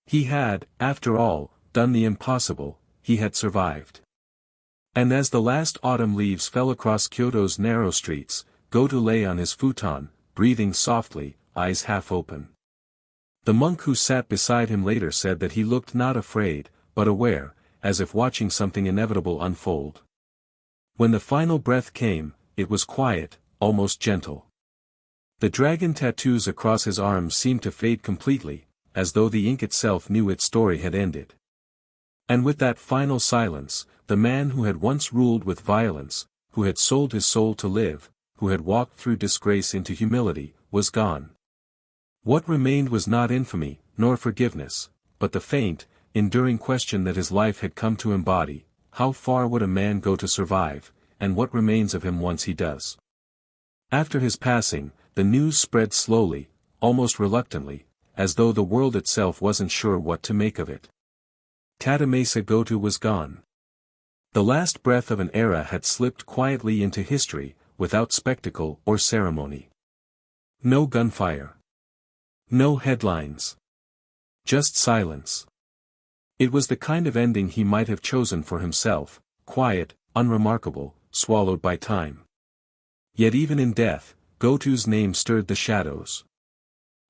He had, after all, done the impossible, he had survived. And as the last autumn leaves fell across Kyoto's narrow streets, Goto lay on his futon, breathing softly, eyes half open. The monk who sat beside him later said that he looked not afraid, but aware, as if watching something inevitable unfold. When the final breath came, it was quiet, almost gentle. The dragon tattoos across his arms seemed to fade completely, as though the ink itself knew its story had ended. And with that final silence, the man who had once ruled with violence, who had sold his soul to live, who had walked through disgrace into humility, was gone. What remained was not infamy, nor forgiveness, but the faint, enduring question that his life had come to embody: how far would a man go to survive, and what remains of him once he does? After his passing, the news spread slowly, almost reluctantly, as though the world itself wasn't sure what to make of it. Tadamasa Goto was gone. The last breath of an era had slipped quietly into history, without spectacle or ceremony. No gunfire. No headlines. Just silence. It was the kind of ending he might have chosen for himself, quiet, unremarkable, swallowed by time. Yet even in death, Goto's name stirred the shadows.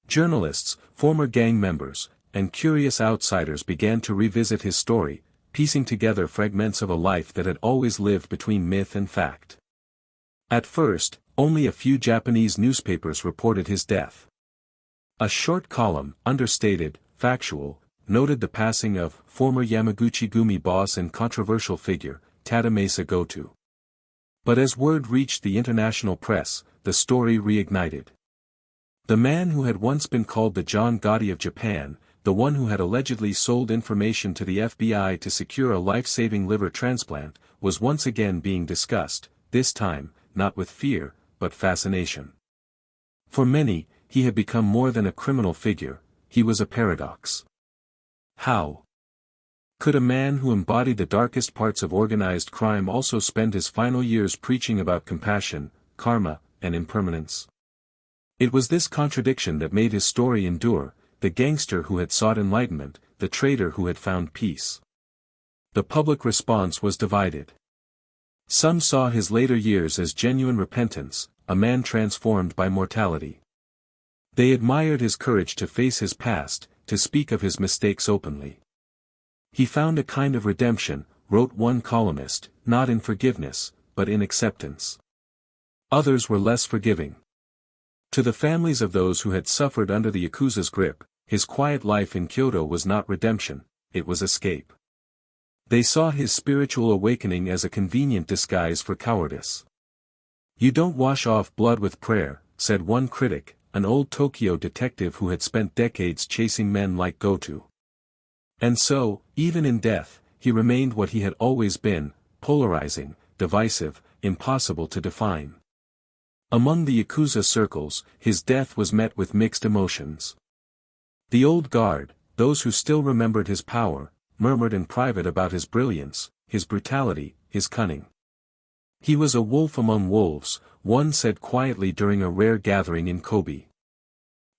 Journalists, former gang members, and curious outsiders began to revisit his story, piecing together fragments of a life that had always lived between myth and fact. At first, only a few Japanese newspapers reported his death. A short column, understated, factual, noted the passing of former Yamaguchi-gumi boss and controversial figure, Tadamasa Goto. But as word reached the international press, the story reignited. The man who had once been called the John Gotti of Japan, the one who had allegedly sold information to the FBI to secure a life-saving liver transplant, was once again being discussed, this time, not with fear, but fascination. For many, he had become more than a criminal figure, he was a paradox. How could a man who embodied the darkest parts of organized crime also spend his final years preaching about compassion, karma, and impermanence? It was this contradiction that made his story endure, the gangster who had sought enlightenment, the traitor who had found peace. The public response was divided. Some saw his later years as genuine repentance, a man transformed by mortality. They admired his courage to face his past, to speak of his mistakes openly. He found a kind of redemption, wrote one columnist, not in forgiveness, but in acceptance. Others were less forgiving. To the families of those who had suffered under the Yakuza's grip, his quiet life in Kyoto was not redemption, it was escape. They saw his spiritual awakening as a convenient disguise for cowardice. "You don't wash off blood with prayer," said one critic, an old Tokyo detective who had spent decades chasing men like Goto. And so, even in death, he remained what he had always been, polarizing, divisive, impossible to define. Among the Yakuza circles, his death was met with mixed emotions. The old guard, those who still remembered his power, murmured in private about his brilliance, his brutality, his cunning. "He was a wolf among wolves," one said quietly during a rare gathering in Kobe.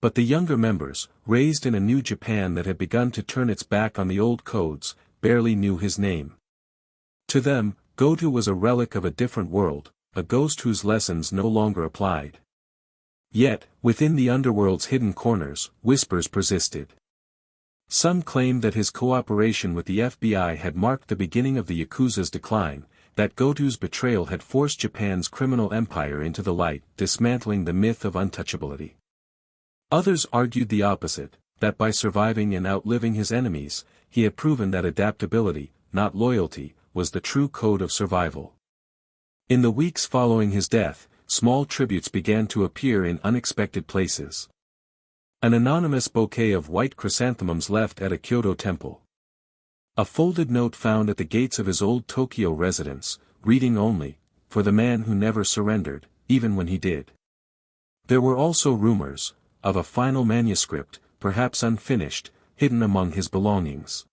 But the younger members, raised in a new Japan that had begun to turn its back on the old codes, barely knew his name. To them, Goto was a relic of a different world, a ghost whose lessons no longer applied. Yet, within the underworld's hidden corners, whispers persisted. Some claimed that his cooperation with the FBI had marked the beginning of the Yakuza's decline, that Goto's betrayal had forced Japan's criminal empire into the light, dismantling the myth of untouchability. Others argued the opposite, that by surviving and outliving his enemies, he had proven that adaptability, not loyalty, was the true code of survival. In the weeks following his death, small tributes began to appear in unexpected places. An anonymous bouquet of white chrysanthemums left at a Kyoto temple. A folded note found at the gates of his old Tokyo residence, reading only, "For the man who never surrendered, even when he did." There were also rumors of a final manuscript, perhaps unfinished, hidden among his belongings.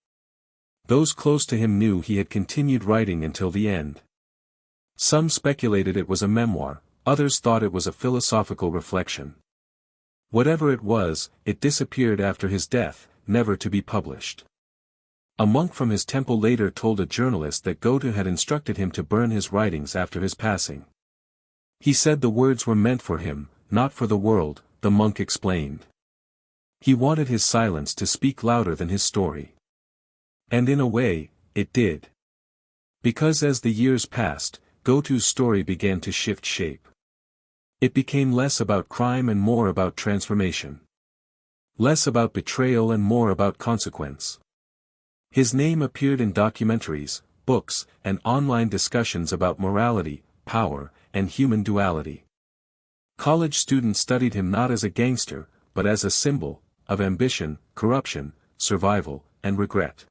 Those close to him knew he had continued writing until the end. Some speculated it was a memoir, others thought it was a philosophical reflection. Whatever it was, it disappeared after his death, never to be published. A monk from his temple later told a journalist that Goto had instructed him to burn his writings after his passing. He said the words were meant for him, not for the world, the monk explained. He wanted his silence to speak louder than his story. And in a way, it did. Because as the years passed, Goto's story began to shift shape. It became less about crime and more about transformation. Less about betrayal and more about consequence. His name appeared in documentaries, books, and online discussions about morality, power, and human duality. College students studied him not as a gangster, but as a symbol of ambition, corruption, survival, and regret.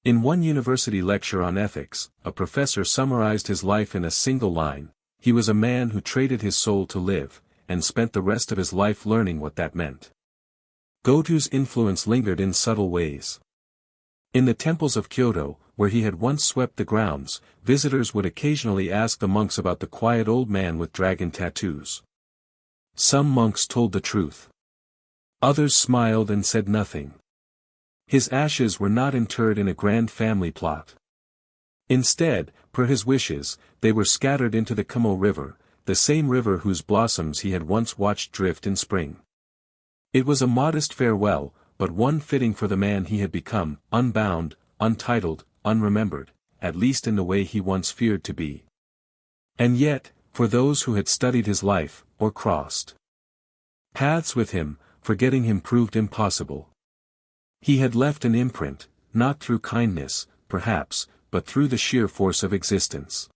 In one university lecture on ethics, a professor summarized his life in a single line: he was a man who traded his soul to live, and spent the rest of his life learning what that meant. Goto's influence lingered in subtle ways. In the temples of Kyoto, where he had once swept the grounds, visitors would occasionally ask the monks about the quiet old man with dragon tattoos. Some monks told the truth. Others smiled and said nothing. His ashes were not interred in a grand family plot. Instead, per his wishes, they were scattered into the Kumo River, the same river whose blossoms he had once watched drift in spring. It was a modest farewell, but one fitting for the man he had become, unbound, untitled, unremembered, at least in the way he once feared to be. And yet, for those who had studied his life, or crossed paths with him, forgetting him proved impossible. He had left an imprint, not through kindness, perhaps, but through the sheer force of existence.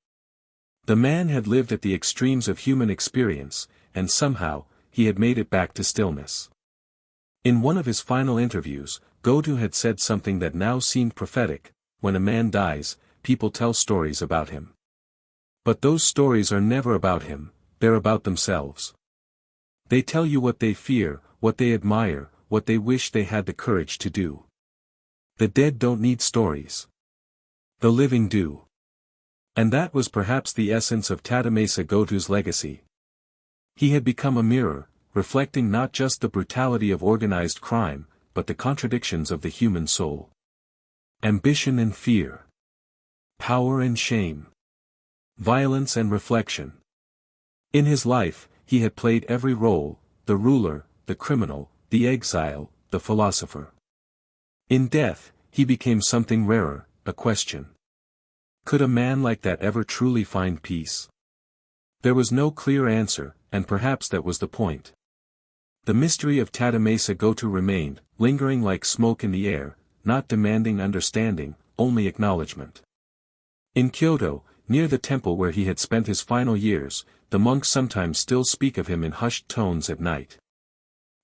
The man had lived at the extremes of human experience, and somehow, he had made it back to stillness. In one of his final interviews, Goto had said something that now seemed prophetic: when a man dies, people tell stories about him. But those stories are never about him, they're about themselves. They tell you what they fear, what they admire, what they wish they had the courage to do. The dead don't need stories. The living do. And that was perhaps the essence of Tadamasa Goto's legacy. He had become a mirror, reflecting not just the brutality of organized crime, but the contradictions of the human soul. Ambition and fear. Power and shame. Violence and reflection. In his life, he had played every role: the ruler, the criminal, the exile, the philosopher. In death, he became something rarer, a question. Could a man like that ever truly find peace? There was no clear answer, and perhaps that was the point. The mystery of Tadamasa Goto remained, lingering like smoke in the air, not demanding understanding, only acknowledgement. In Kyoto, near the temple where he had spent his final years, the monks sometimes still speak of him in hushed tones at night.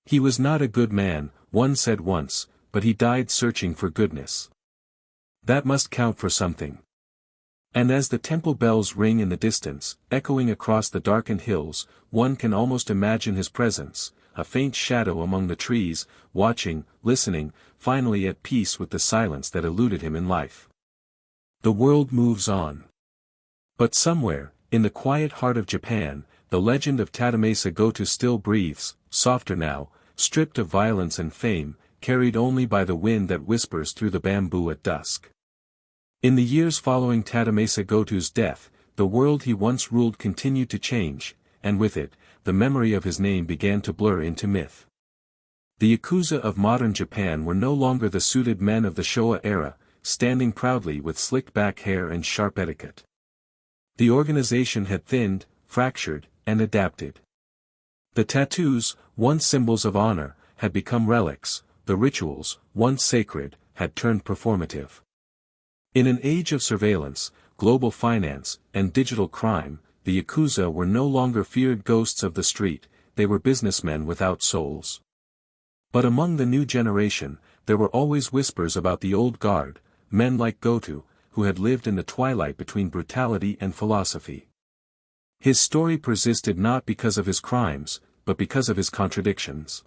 He was not a good man, one said once, but he died searching for goodness. That must count for something. And as the temple bells ring in the distance, echoing across the darkened hills, one can almost imagine his presence, a faint shadow among the trees, watching, listening, finally at peace with the silence that eluded him in life. The world moves on. But somewhere, in the quiet heart of Japan, the legend of Tadamasa Goto still breathes, softer now, stripped of violence and fame, carried only by the wind that whispers through the bamboo at dusk. In the years following Tadamasa Goto's death, the world he once ruled continued to change, and with it, the memory of his name began to blur into myth. The Yakuza of modern Japan were no longer the suited men of the Showa era, standing proudly with slicked-back hair and sharp etiquette. The organization had thinned, fractured, and adapted. The tattoos, once symbols of honor, had become relics; the rituals, once sacred, had turned performative. In an age of surveillance, global finance, and digital crime, the Yakuza were no longer feared ghosts of the street, they were businessmen without souls. But among the new generation, there were always whispers about the old guard, men like Goto, who had lived in the twilight between brutality and philosophy. His story persisted not because of his crimes, but because of his contradictions.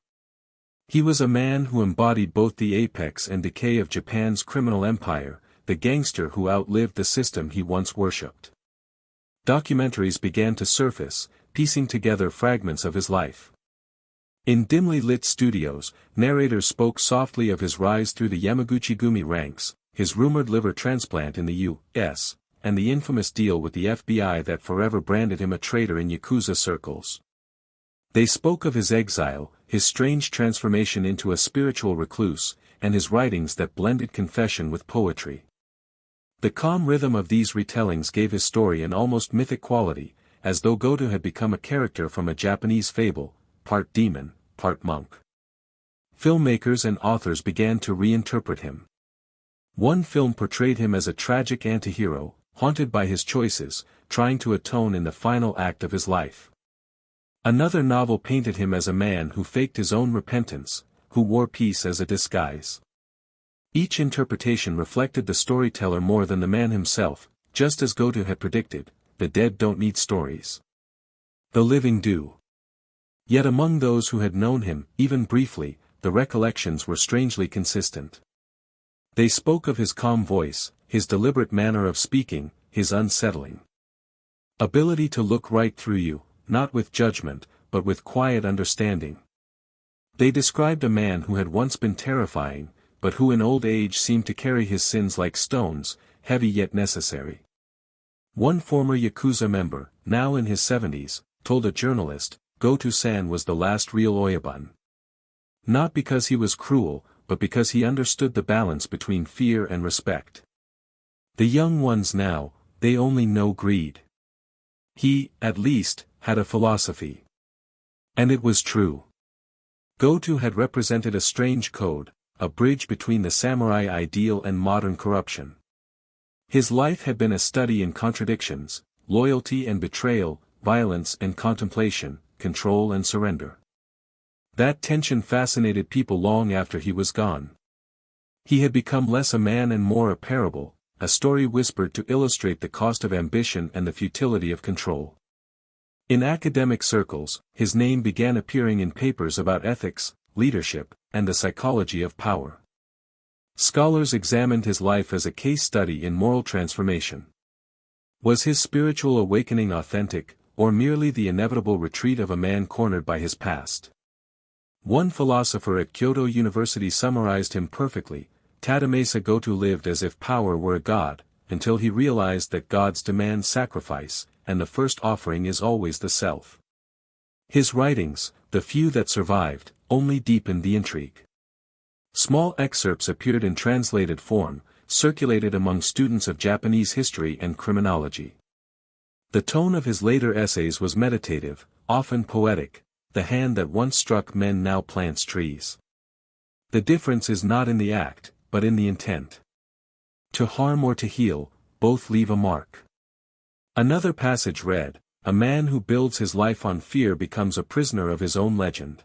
He was a man who embodied both the apex and decay of Japan's criminal empire, the gangster who outlived the system he once worshipped. Documentaries began to surface, piecing together fragments of his life. In dimly lit studios, narrators spoke softly of his rise through the Yamaguchi-gumi ranks, his rumored liver transplant in the U.S., and the infamous deal with the FBI that forever branded him a traitor in Yakuza circles. They spoke of his exile, his strange transformation into a spiritual recluse, and his writings that blended confession with poetry. The calm rhythm of these retellings gave his story an almost mythic quality, as though Goto had become a character from a Japanese fable, part demon, part monk. Filmmakers and authors began to reinterpret him. One film portrayed him as a tragic antihero, haunted by his choices, trying to atone in the final act of his life. Another novel painted him as a man who faked his own repentance, who wore peace as a disguise. Each interpretation reflected the storyteller more than the man himself, just as Goto had predicted: the dead don't need stories. The living do. Yet among those who had known him, even briefly, the recollections were strangely consistent. They spoke of his calm voice, his deliberate manner of speaking, his unsettling ability to look right through you, not with judgment, but with quiet understanding. They described a man who had once been terrifying, but who in old age seemed to carry his sins like stones, heavy yet necessary. One former Yakuza member, now in his 70s, told a journalist, Goto-san was the last real Oyabun. Not because he was cruel, but because he understood the balance between fear and respect. The young ones now, they only know greed. He, at least, had a philosophy. And it was true. Goto had represented a strange code, a bridge between the samurai ideal and modern corruption. His life had been a study in contradictions, loyalty and betrayal, violence and contemplation, control and surrender. That tension fascinated people long after he was gone. He had become less a man and more a parable, a story whispered to illustrate the cost of ambition and the futility of control. In academic circles, his name began appearing in papers about ethics, leadership, and the psychology of power. Scholars examined his life as a case study in moral transformation. Was his spiritual awakening authentic, or merely the inevitable retreat of a man cornered by his past? One philosopher at Kyoto University summarized him perfectly: Tadamasa Goto lived as if power were a god, until he realized that gods demand sacrifice, and the first offering is always the self. His writings, the few that survived, only deepened the intrigue. Small excerpts appeared in translated form, circulated among students of Japanese history and criminology. The tone of his later essays was meditative, often poetic: the hand that once struck men now plants trees. The difference is not in the act, but in the intent. To harm or to heal, both leave a mark. Another passage read, "A man who builds his life on fear becomes a prisoner of his own legend.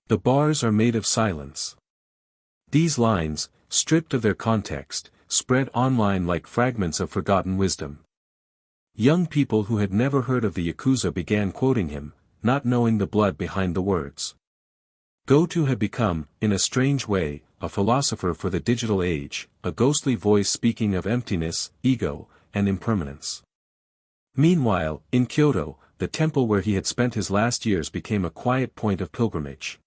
The bars are made of silence." These lines, stripped of their context, spread online like fragments of forgotten wisdom. Young people who had never heard of the Yakuza began quoting him, not knowing the blood behind the words. Goto had become, in a strange way, a philosopher for the digital age, a ghostly voice speaking of emptiness, ego, and impermanence. Meanwhile, in Kyoto, the temple where he had spent his last years became a quiet point of pilgrimage.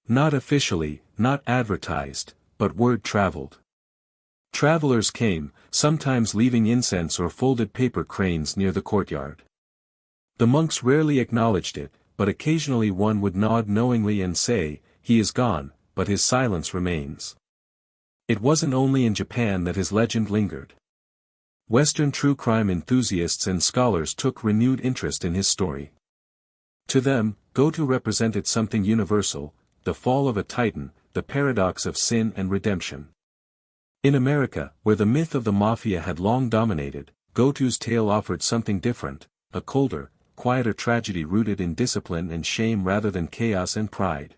Not officially, not advertised, but word traveled. Travelers came, sometimes leaving incense or folded paper cranes near the courtyard. The monks rarely acknowledged it, but occasionally one would nod knowingly and say, "He is gone, but his silence remains." It wasn't only in Japan that his legend lingered. Western true crime enthusiasts and scholars took renewed interest in his story. To them, Goto represented something universal: the fall of a titan, the paradox of sin and redemption. In America, where the myth of the mafia had long dominated, Goto's tale offered something different: a colder, quieter tragedy rooted in discipline and shame rather than chaos and pride.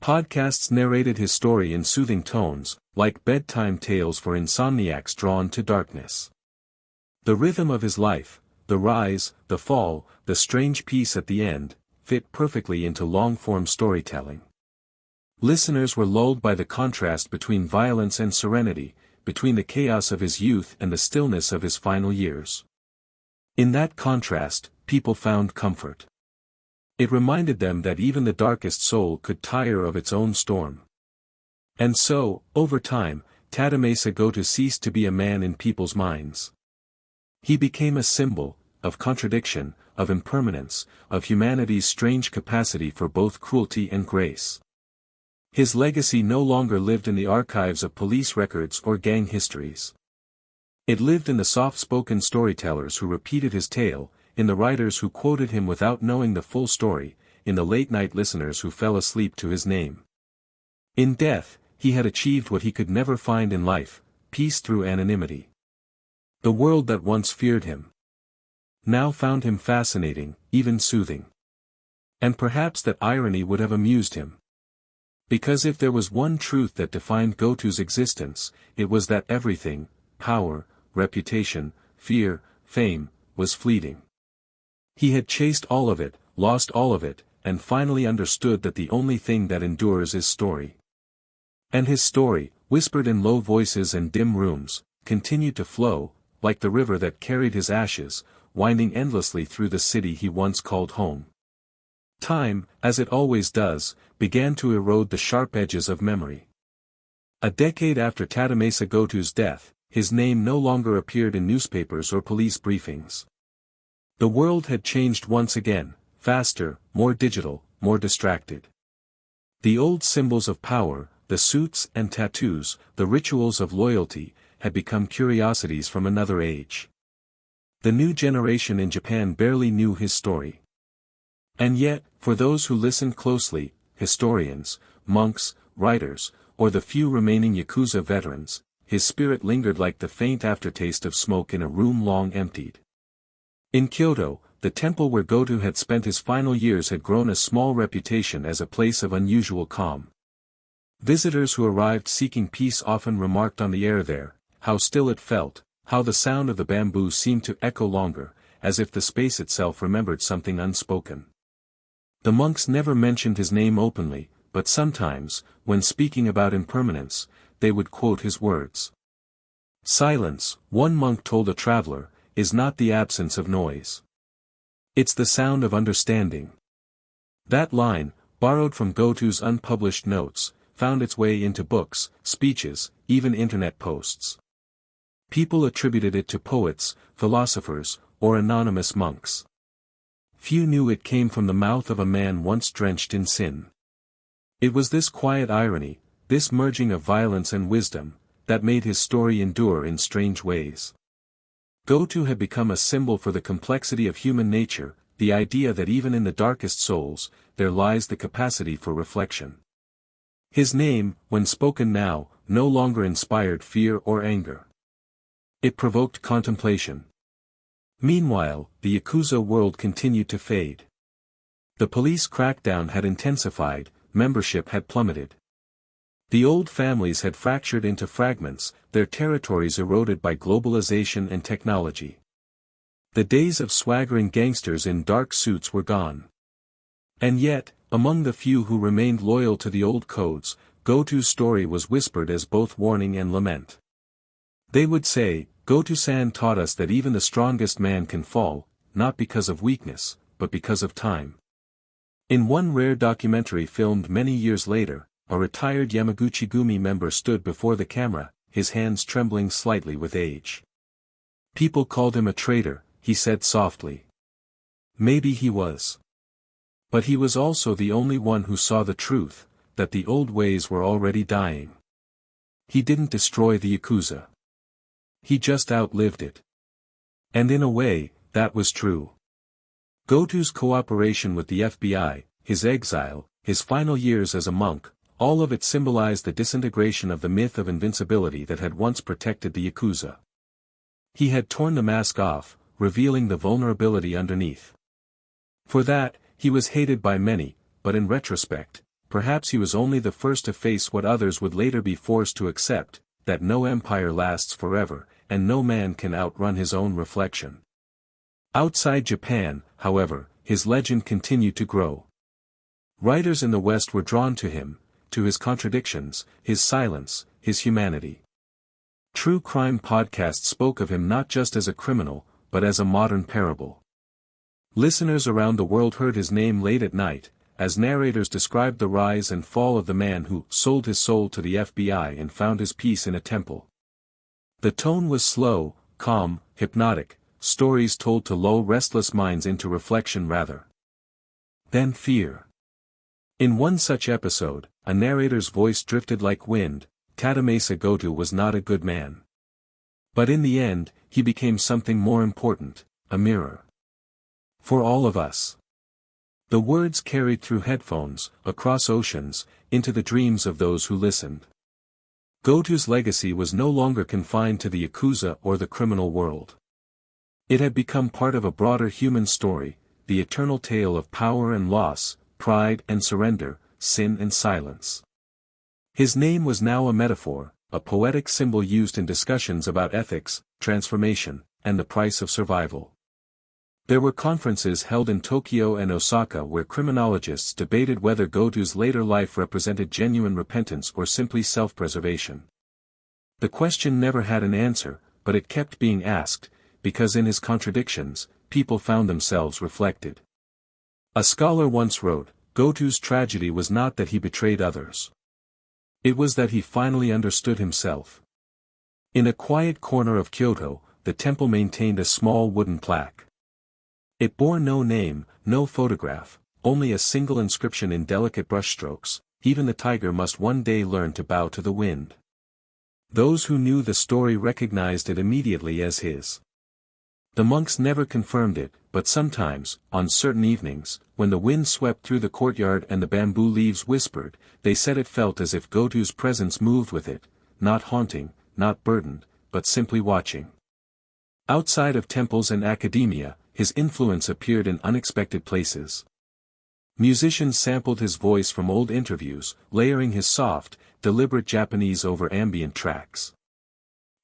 Podcasts narrated his story in soothing tones, like bedtime tales for insomniacs drawn to darkness. The rhythm of his life, the rise, the fall, the strange peace at the end, fit perfectly into long-form storytelling. Listeners were lulled by the contrast between violence and serenity, between the chaos of his youth and the stillness of his final years. In that contrast, people found comfort. It reminded them that even the darkest soul could tire of its own storm. And so, over time, Tadamasa Goto ceased to be a man in people's minds. He became a symbol, of contradiction, of impermanence, of humanity's strange capacity for both cruelty and grace. His legacy no longer lived in the archives of police records or gang histories. It lived in the soft-spoken storytellers who repeated his tale, in the writers who quoted him without knowing the full story, in the late-night listeners who fell asleep to his name. In death, he had achieved what he could never find in life: peace through anonymity. The world that once feared him now found him fascinating, even soothing. And perhaps that irony would have amused him. Because if there was one truth that defined Goto's existence, it was that everything, power, reputation, fear, fame, was fleeting. He had chased all of it, lost all of it, and finally understood that the only thing that endures is story. And his story, whispered in low voices and dim rooms, continued to flow, like the river that carried his ashes, winding endlessly through the city he once called home. Time, as it always does, began to erode the sharp edges of memory. A decade after Tadamasa Goto's death, his name no longer appeared in newspapers or police briefings. The world had changed once again, faster, more digital, more distracted. The old symbols of power, the suits and tattoos, the rituals of loyalty, had become curiosities from another age. The new generation in Japan barely knew his story. And yet, for those who listened closely, historians, monks, writers, or the few remaining Yakuza veterans, his spirit lingered like the faint aftertaste of smoke in a room long emptied. In Kyoto, the temple where Goto had spent his final years had grown a small reputation as a place of unusual calm. Visitors who arrived seeking peace often remarked on the air there, how still it felt, how the sound of the bamboo seemed to echo longer, as if the space itself remembered something unspoken. The monks never mentioned his name openly, but sometimes, when speaking about impermanence, they would quote his words. "Silence," one monk told a traveler, "is not the absence of noise. It's the sound of understanding." That line, borrowed from Goto's unpublished notes, found its way into books, speeches, even internet posts. People attributed it to poets, philosophers, or anonymous monks. Few knew it came from the mouth of a man once drenched in sin. It was this quiet irony, this merging of violence and wisdom, that made his story endure in strange ways. Goto had become a symbol for the complexity of human nature, the idea that even in the darkest souls, there lies the capacity for reflection. His name, when spoken now, no longer inspired fear or anger. It provoked contemplation. Meanwhile, the Yakuza world continued to fade. The police crackdown had intensified, membership had plummeted. The old families had fractured into fragments, their territories eroded by globalization and technology. The days of swaggering gangsters in dark suits were gone. And yet, among the few who remained loyal to the old codes, Goto's story was whispered as both warning and lament. They would say, "Goto-san taught us that even the strongest man can fall, not because of weakness, but because of time." In one rare documentary filmed many years later, a retired Yamaguchi-gumi member stood before the camera, his hands trembling slightly with age. "People called him a traitor," he said softly. Maybe he was. But he was also the only one who saw the truth, that the old ways were already dying. He didn't destroy the Yakuza. He just outlived it. And in a way, that was true. Goto's cooperation with the FBI, his exile, his final years as a monk, all of it symbolized the disintegration of the myth of invincibility that had once protected the Yakuza. He had torn the mask off, revealing the vulnerability underneath. For that, he was hated by many, but in retrospect, perhaps he was only the first to face what others would later be forced to accept, that no empire lasts forever, and no man can outrun his own reflection. Outside Japan, however, his legend continued to grow. Writers in the West were drawn to him, to his contradictions, his silence, his humanity. True crime podcasts spoke of him not just as a criminal, but as a modern parable. Listeners around the world heard his name late at night, as narrators described the rise and fall of the man who sold his soul to the FBI and found his peace in a temple. The tone was slow, calm, hypnotic, stories told to lull restless minds into reflection rather than fear. In one such episode, a narrator's voice drifted like wind. "Tadamasa Goto was not a good man. But in the end, he became something more important, a mirror. For all of us." The words carried through headphones, across oceans, into the dreams of those who listened. Goto's legacy was no longer confined to the Yakuza or the criminal world. It had become part of a broader human story, the eternal tale of power and loss, pride and surrender, sin and silence. His name was now a metaphor, a poetic symbol used in discussions about ethics, transformation, and the price of survival. There were conferences held in Tokyo and Osaka where criminologists debated whether Goto's later life represented genuine repentance or simply self-preservation. The question never had an answer, but it kept being asked, because in his contradictions, people found themselves reflected. A scholar once wrote, "Goto's tragedy was not that he betrayed others. It was that he finally understood himself." In a quiet corner of Kyoto, the temple maintained a small wooden plaque. It bore no name, no photograph, only a single inscription in delicate brushstrokes: even the tiger must one day learn to bow to the wind. Those who knew the story recognized it immediately as his. The monks never confirmed it, but sometimes, on certain evenings, when the wind swept through the courtyard and the bamboo leaves whispered, they said it felt as if Goto's presence moved with it, not haunting, not burdened, but simply watching. Outside of temples and academia, his influence appeared in unexpected places. Musicians sampled his voice from old interviews, layering his soft, deliberate Japanese over ambient tracks.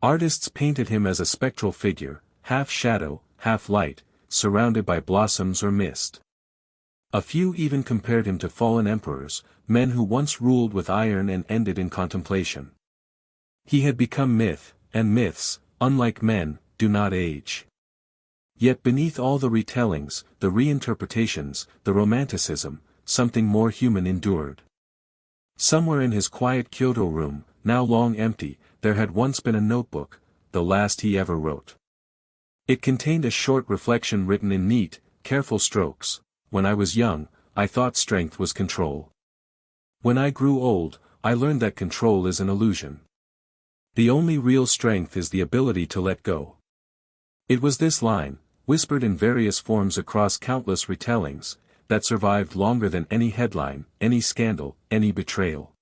Artists painted him as a spectral figure, half shadow, half light, surrounded by blossoms or mist. A few even compared him to fallen emperors, men who once ruled with iron and ended in contemplation. He had become myth, and myths, unlike men, do not age. Yet beneath all the retellings, the reinterpretations, the romanticism, something more human endured. Somewhere in his quiet Kyoto room, now long empty, there had once been a notebook, the last he ever wrote. It contained a short reflection written in neat, careful strokes. When I was young, I thought strength was control. When I grew old, I learned that control is an illusion. The only real strength is the ability to let go. It was this line, whispered in various forms across countless retellings, that survived longer than any headline, any scandal, any betrayal.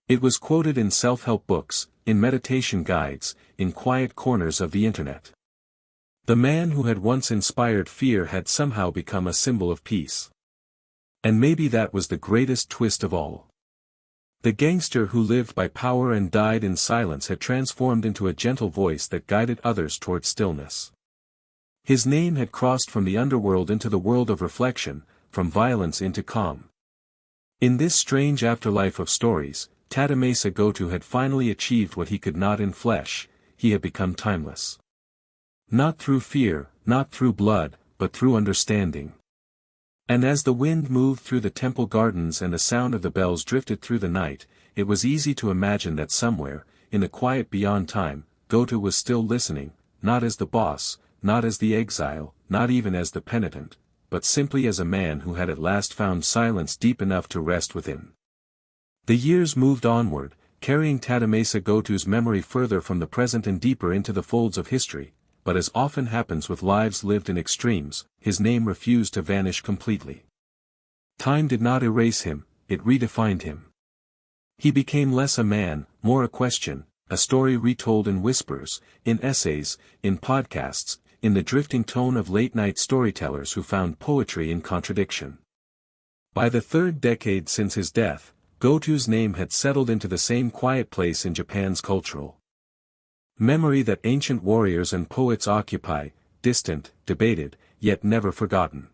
It was quoted in self-help books, in meditation guides, in quiet corners of the internet. The man who had once inspired fear had somehow become a symbol of peace. And maybe that was the greatest twist of all. The gangster who lived by power and died in silence had transformed into a gentle voice that guided others toward stillness. His name had crossed from the underworld into the world of reflection, from violence into calm. In this strange afterlife of stories, Tadamasa Goto had finally achieved what he could not in flesh, he had become timeless. Not through fear, not through blood, but through understanding. And as the wind moved through the temple gardens and the sound of the bells drifted through the night, it was easy to imagine that somewhere, in the quiet beyond time, Goto was still listening, not as the boss, not as the exile, not even as the penitent, but simply as a man who had at last found silence deep enough to rest within. The years moved onward, carrying Tadamasa Goto's memory further from the present and deeper into the folds of history, but as often happens with lives lived in extremes, his name refused to vanish completely. Time did not erase him, it redefined him. He became less a man, more a question, a story retold in whispers, in essays, in podcasts, in the drifting tone of late-night storytellers who found poetry in contradiction. By the third decade since his death, Goto's name had settled into the same quiet place in Japan's cultural memory that ancient warriors and poets occupy, distant, debated, yet never forgotten.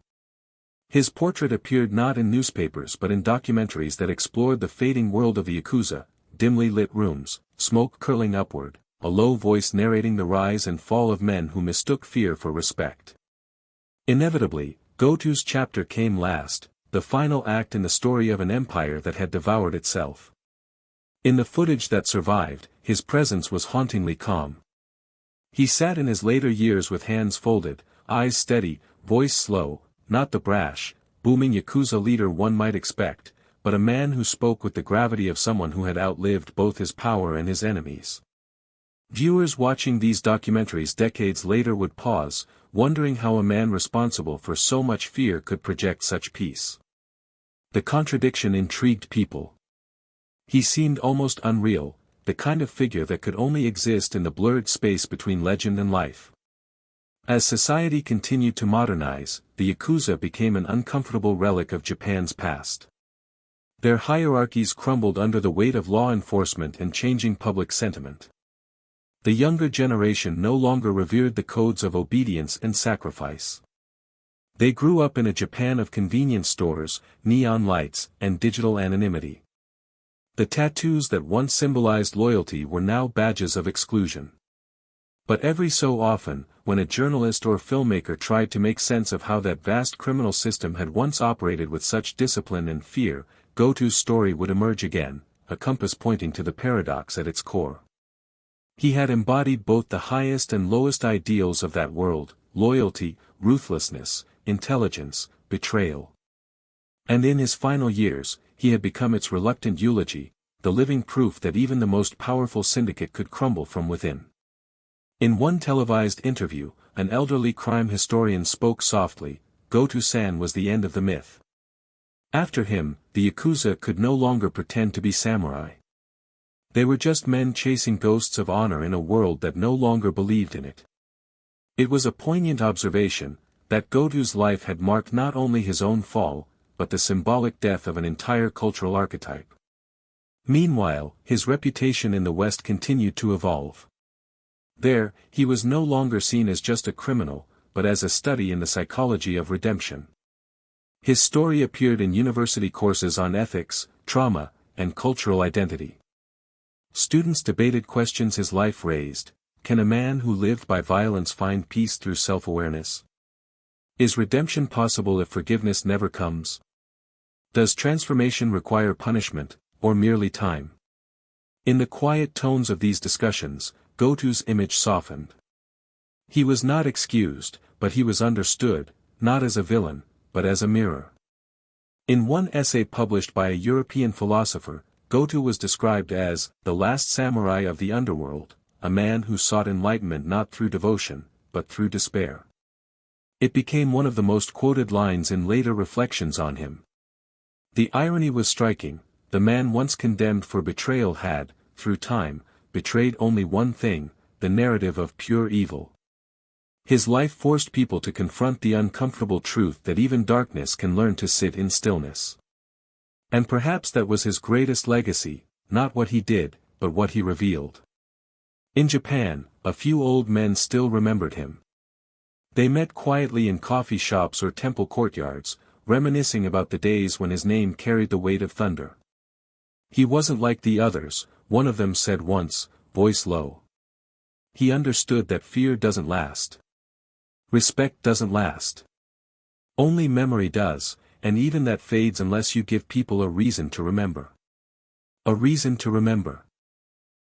His portrait appeared not in newspapers but in documentaries that explored the fading world of the Yakuza, dimly lit rooms, smoke curling upward, a low voice narrating the rise and fall of men who mistook fear for respect. Inevitably, Goto's chapter came last, the final act in the story of an empire that had devoured itself. In the footage that survived, his presence was hauntingly calm. He sat in his later years with hands folded, eyes steady, voice slow, not the brash, booming Yakuza leader one might expect, but a man who spoke with the gravity of someone who had outlived both his power and his enemies. Viewers watching these documentaries decades later would pause, wondering how a man responsible for so much fear could project such peace. The contradiction intrigued people. He seemed almost unreal, the kind of figure that could only exist in the blurred space between legend and life. As society continued to modernize, the Yakuza became an uncomfortable relic of Japan's past. Their hierarchies crumbled under the weight of law enforcement and changing public sentiment. The younger generation no longer revered the codes of obedience and sacrifice. They grew up in a Japan of convenience stores, neon lights, and digital anonymity. The tattoos that once symbolized loyalty were now badges of exclusion. But every so often, when a journalist or filmmaker tried to make sense of how that vast criminal system had once operated with such discipline and fear, Goto's story would emerge again, a compass pointing to the paradox at its core. He had embodied both the highest and lowest ideals of that world, loyalty, ruthlessness, intelligence, betrayal. And in his final years, he had become its reluctant eulogy, the living proof that even the most powerful syndicate could crumble from within. In one televised interview, an elderly crime historian spoke softly, Goto-san was the end of the myth. After him, the Yakuza could no longer pretend to be samurai. They were just men chasing ghosts of honor in a world that no longer believed in it. It was a poignant observation, that Goto's life had marked not only his own fall, but the symbolic death of an entire cultural archetype. Meanwhile, his reputation in the West continued to evolve. There, he was no longer seen as just a criminal, but as a study in the psychology of redemption. His story appeared in university courses on ethics, trauma, and cultural identity. Students debated questions his life raised: can a man who lived by violence find peace through self-awareness? Is redemption possible if forgiveness never comes? Does transformation require punishment, or merely time? In the quiet tones of these discussions, Goto's image softened. He was not excused, but he was understood, not as a villain, but as a mirror. In one essay published by a European philosopher, Goto was described as the last samurai of the underworld, a man who sought enlightenment not through devotion, but through despair. It became one of the most quoted lines in later reflections on him. The irony was striking: the man once condemned for betrayal had, through time, betrayed only one thing, the narrative of pure evil. His life forced people to confront the uncomfortable truth that even darkness can learn to sit in stillness. And perhaps that was his greatest legacy, not what he did, but what he revealed. In Japan, a few old men still remembered him. They met quietly in coffee shops or temple courtyards, reminiscing about the days when his name carried the weight of thunder. He wasn't like the others, one of them said once, voice low. He understood that fear doesn't last. Respect doesn't last. Only memory does, and even that fades unless you give people a reason to remember. A reason to remember.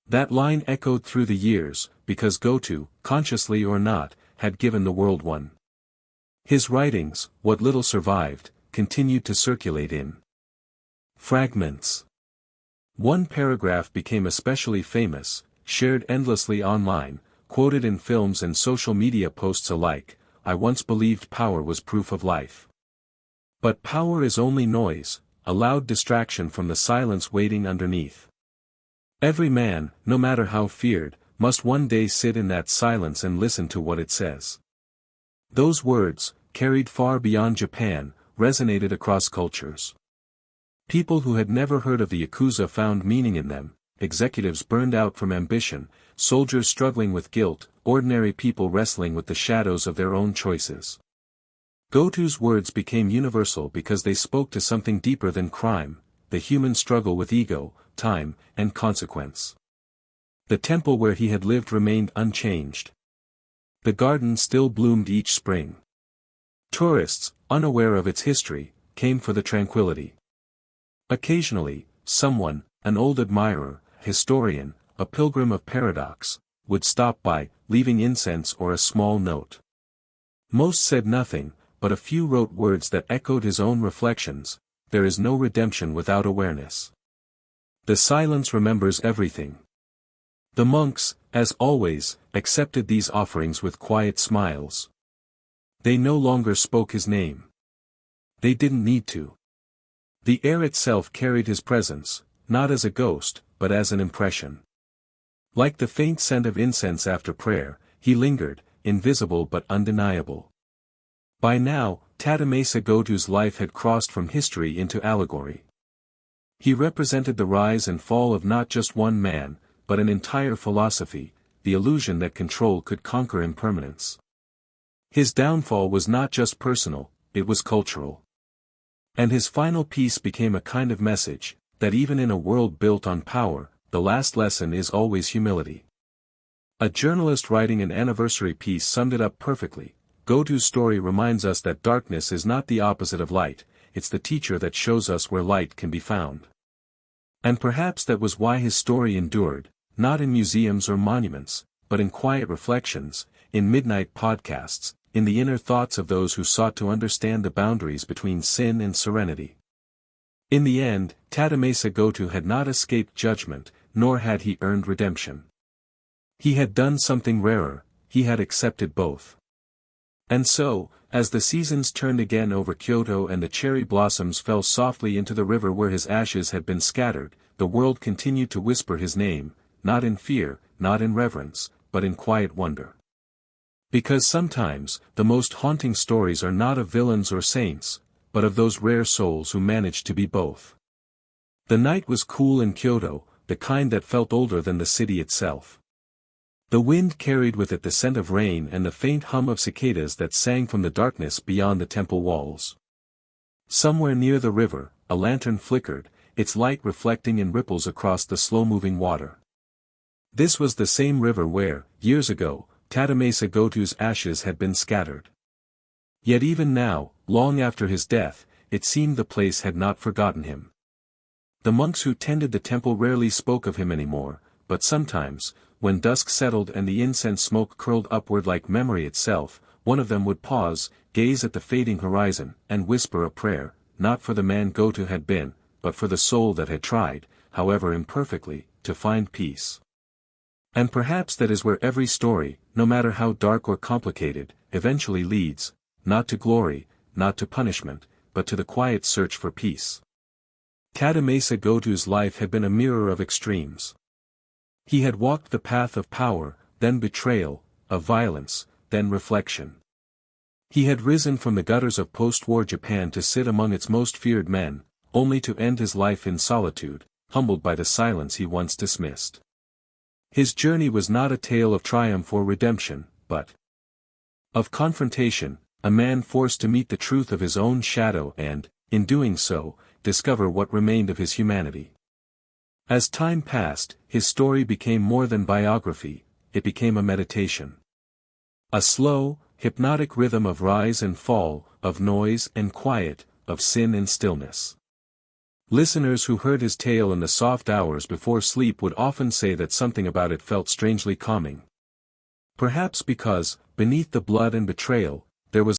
That line echoed through the years, because Goto, consciously or not, had given the world one. His writings, what little survived, continued to circulate in fragments. One paragraph became especially famous, shared endlessly online, quoted in films and social media posts alike: I once believed power was proof of life. But power is only noise, a loud distraction from the silence waiting underneath. Every man, no matter how feared, must one day sit in that silence and listen to what it says. Those words, carried far beyond Japan, resonated across cultures. People who had never heard of the Yakuza found meaning in them: executives burned out from ambition, soldiers struggling with guilt, ordinary people wrestling with the shadows of their own choices. Goto's words became universal because they spoke to something deeper than crime, the human struggle with ego, time, and consequence. The temple where he had lived remained unchanged. The garden still bloomed each spring. Tourists, unaware of its history, came for the tranquility. Occasionally, someone, an old admirer, historian, a pilgrim of paradox, would stop by, leaving incense or a small note. Most said nothing, but a few wrote words that echoed his own reflections: there is no redemption without awareness. The silence remembers everything. The monks, as always, accepted these offerings with quiet smiles. They no longer spoke his name. They didn't need to. The air itself carried his presence, not as a ghost, but as an impression. Like the faint scent of incense after prayer, he lingered, invisible but undeniable. By now, Tadamasa Goto's life had crossed from history into allegory. He represented the rise and fall of not just one man, but an entire philosophy, the illusion that control could conquer impermanence. His downfall was not just personal, it was cultural. And his final piece became a kind of message, that even in a world built on power, the last lesson is always humility. A journalist writing an anniversary piece summed it up perfectly: Goto's story reminds us that darkness is not the opposite of light, it's the teacher that shows us where light can be found. And perhaps that was why his story endured, not in museums or monuments, but in quiet reflections, in midnight podcasts, in the inner thoughts of those who sought to understand the boundaries between sin and serenity. In the end, Tadamasa Goto had not escaped judgment, nor had he earned redemption. He had done something rarer, he had accepted both. And so, as the seasons turned again over Kyoto and the cherry blossoms fell softly into the river where his ashes had been scattered, the world continued to whisper his name, not in fear, not in reverence, but in quiet wonder. Because sometimes, the most haunting stories are not of villains or saints, but of those rare souls who manage to be both. The night was cool in Kyoto, the kind that felt older than the city itself. The wind carried with it the scent of rain and the faint hum of cicadas that sang from the darkness beyond the temple walls. Somewhere near the river, a lantern flickered, its light reflecting in ripples across the slow-moving water. This was the same river where, years ago, Tadamasa Goto's ashes had been scattered. Yet even now, long after his death, it seemed the place had not forgotten him. The monks who tended the temple rarely spoke of him anymore, but sometimes, when dusk settled and the incense smoke curled upward like memory itself, one of them would pause, gaze at the fading horizon, and whisper a prayer, not for the man Goto had been, but for the soul that had tried, however imperfectly, to find peace. And perhaps that is where every story, no matter how dark or complicated, eventually leads, not to glory, not to punishment, but to the quiet search for peace. Tadamasa Goto's life had been a mirror of extremes. He had walked the path of power, then betrayal, of violence, then reflection. He had risen from the gutters of post-war Japan to sit among its most feared men, only to end his life in solitude, humbled by the silence he once dismissed. His journey was not a tale of triumph or redemption, but of confrontation, a man forced to meet the truth of his own shadow and, in doing so, discover what remained of his humanity. As time passed, his story became more than biography, it became a meditation. A slow, hypnotic rhythm of rise and fall, of noise and quiet, of sin and stillness. Listeners who heard his tale in the soft hours before sleep would often say that something about it felt strangely calming. Perhaps because, beneath the blood and betrayal, there was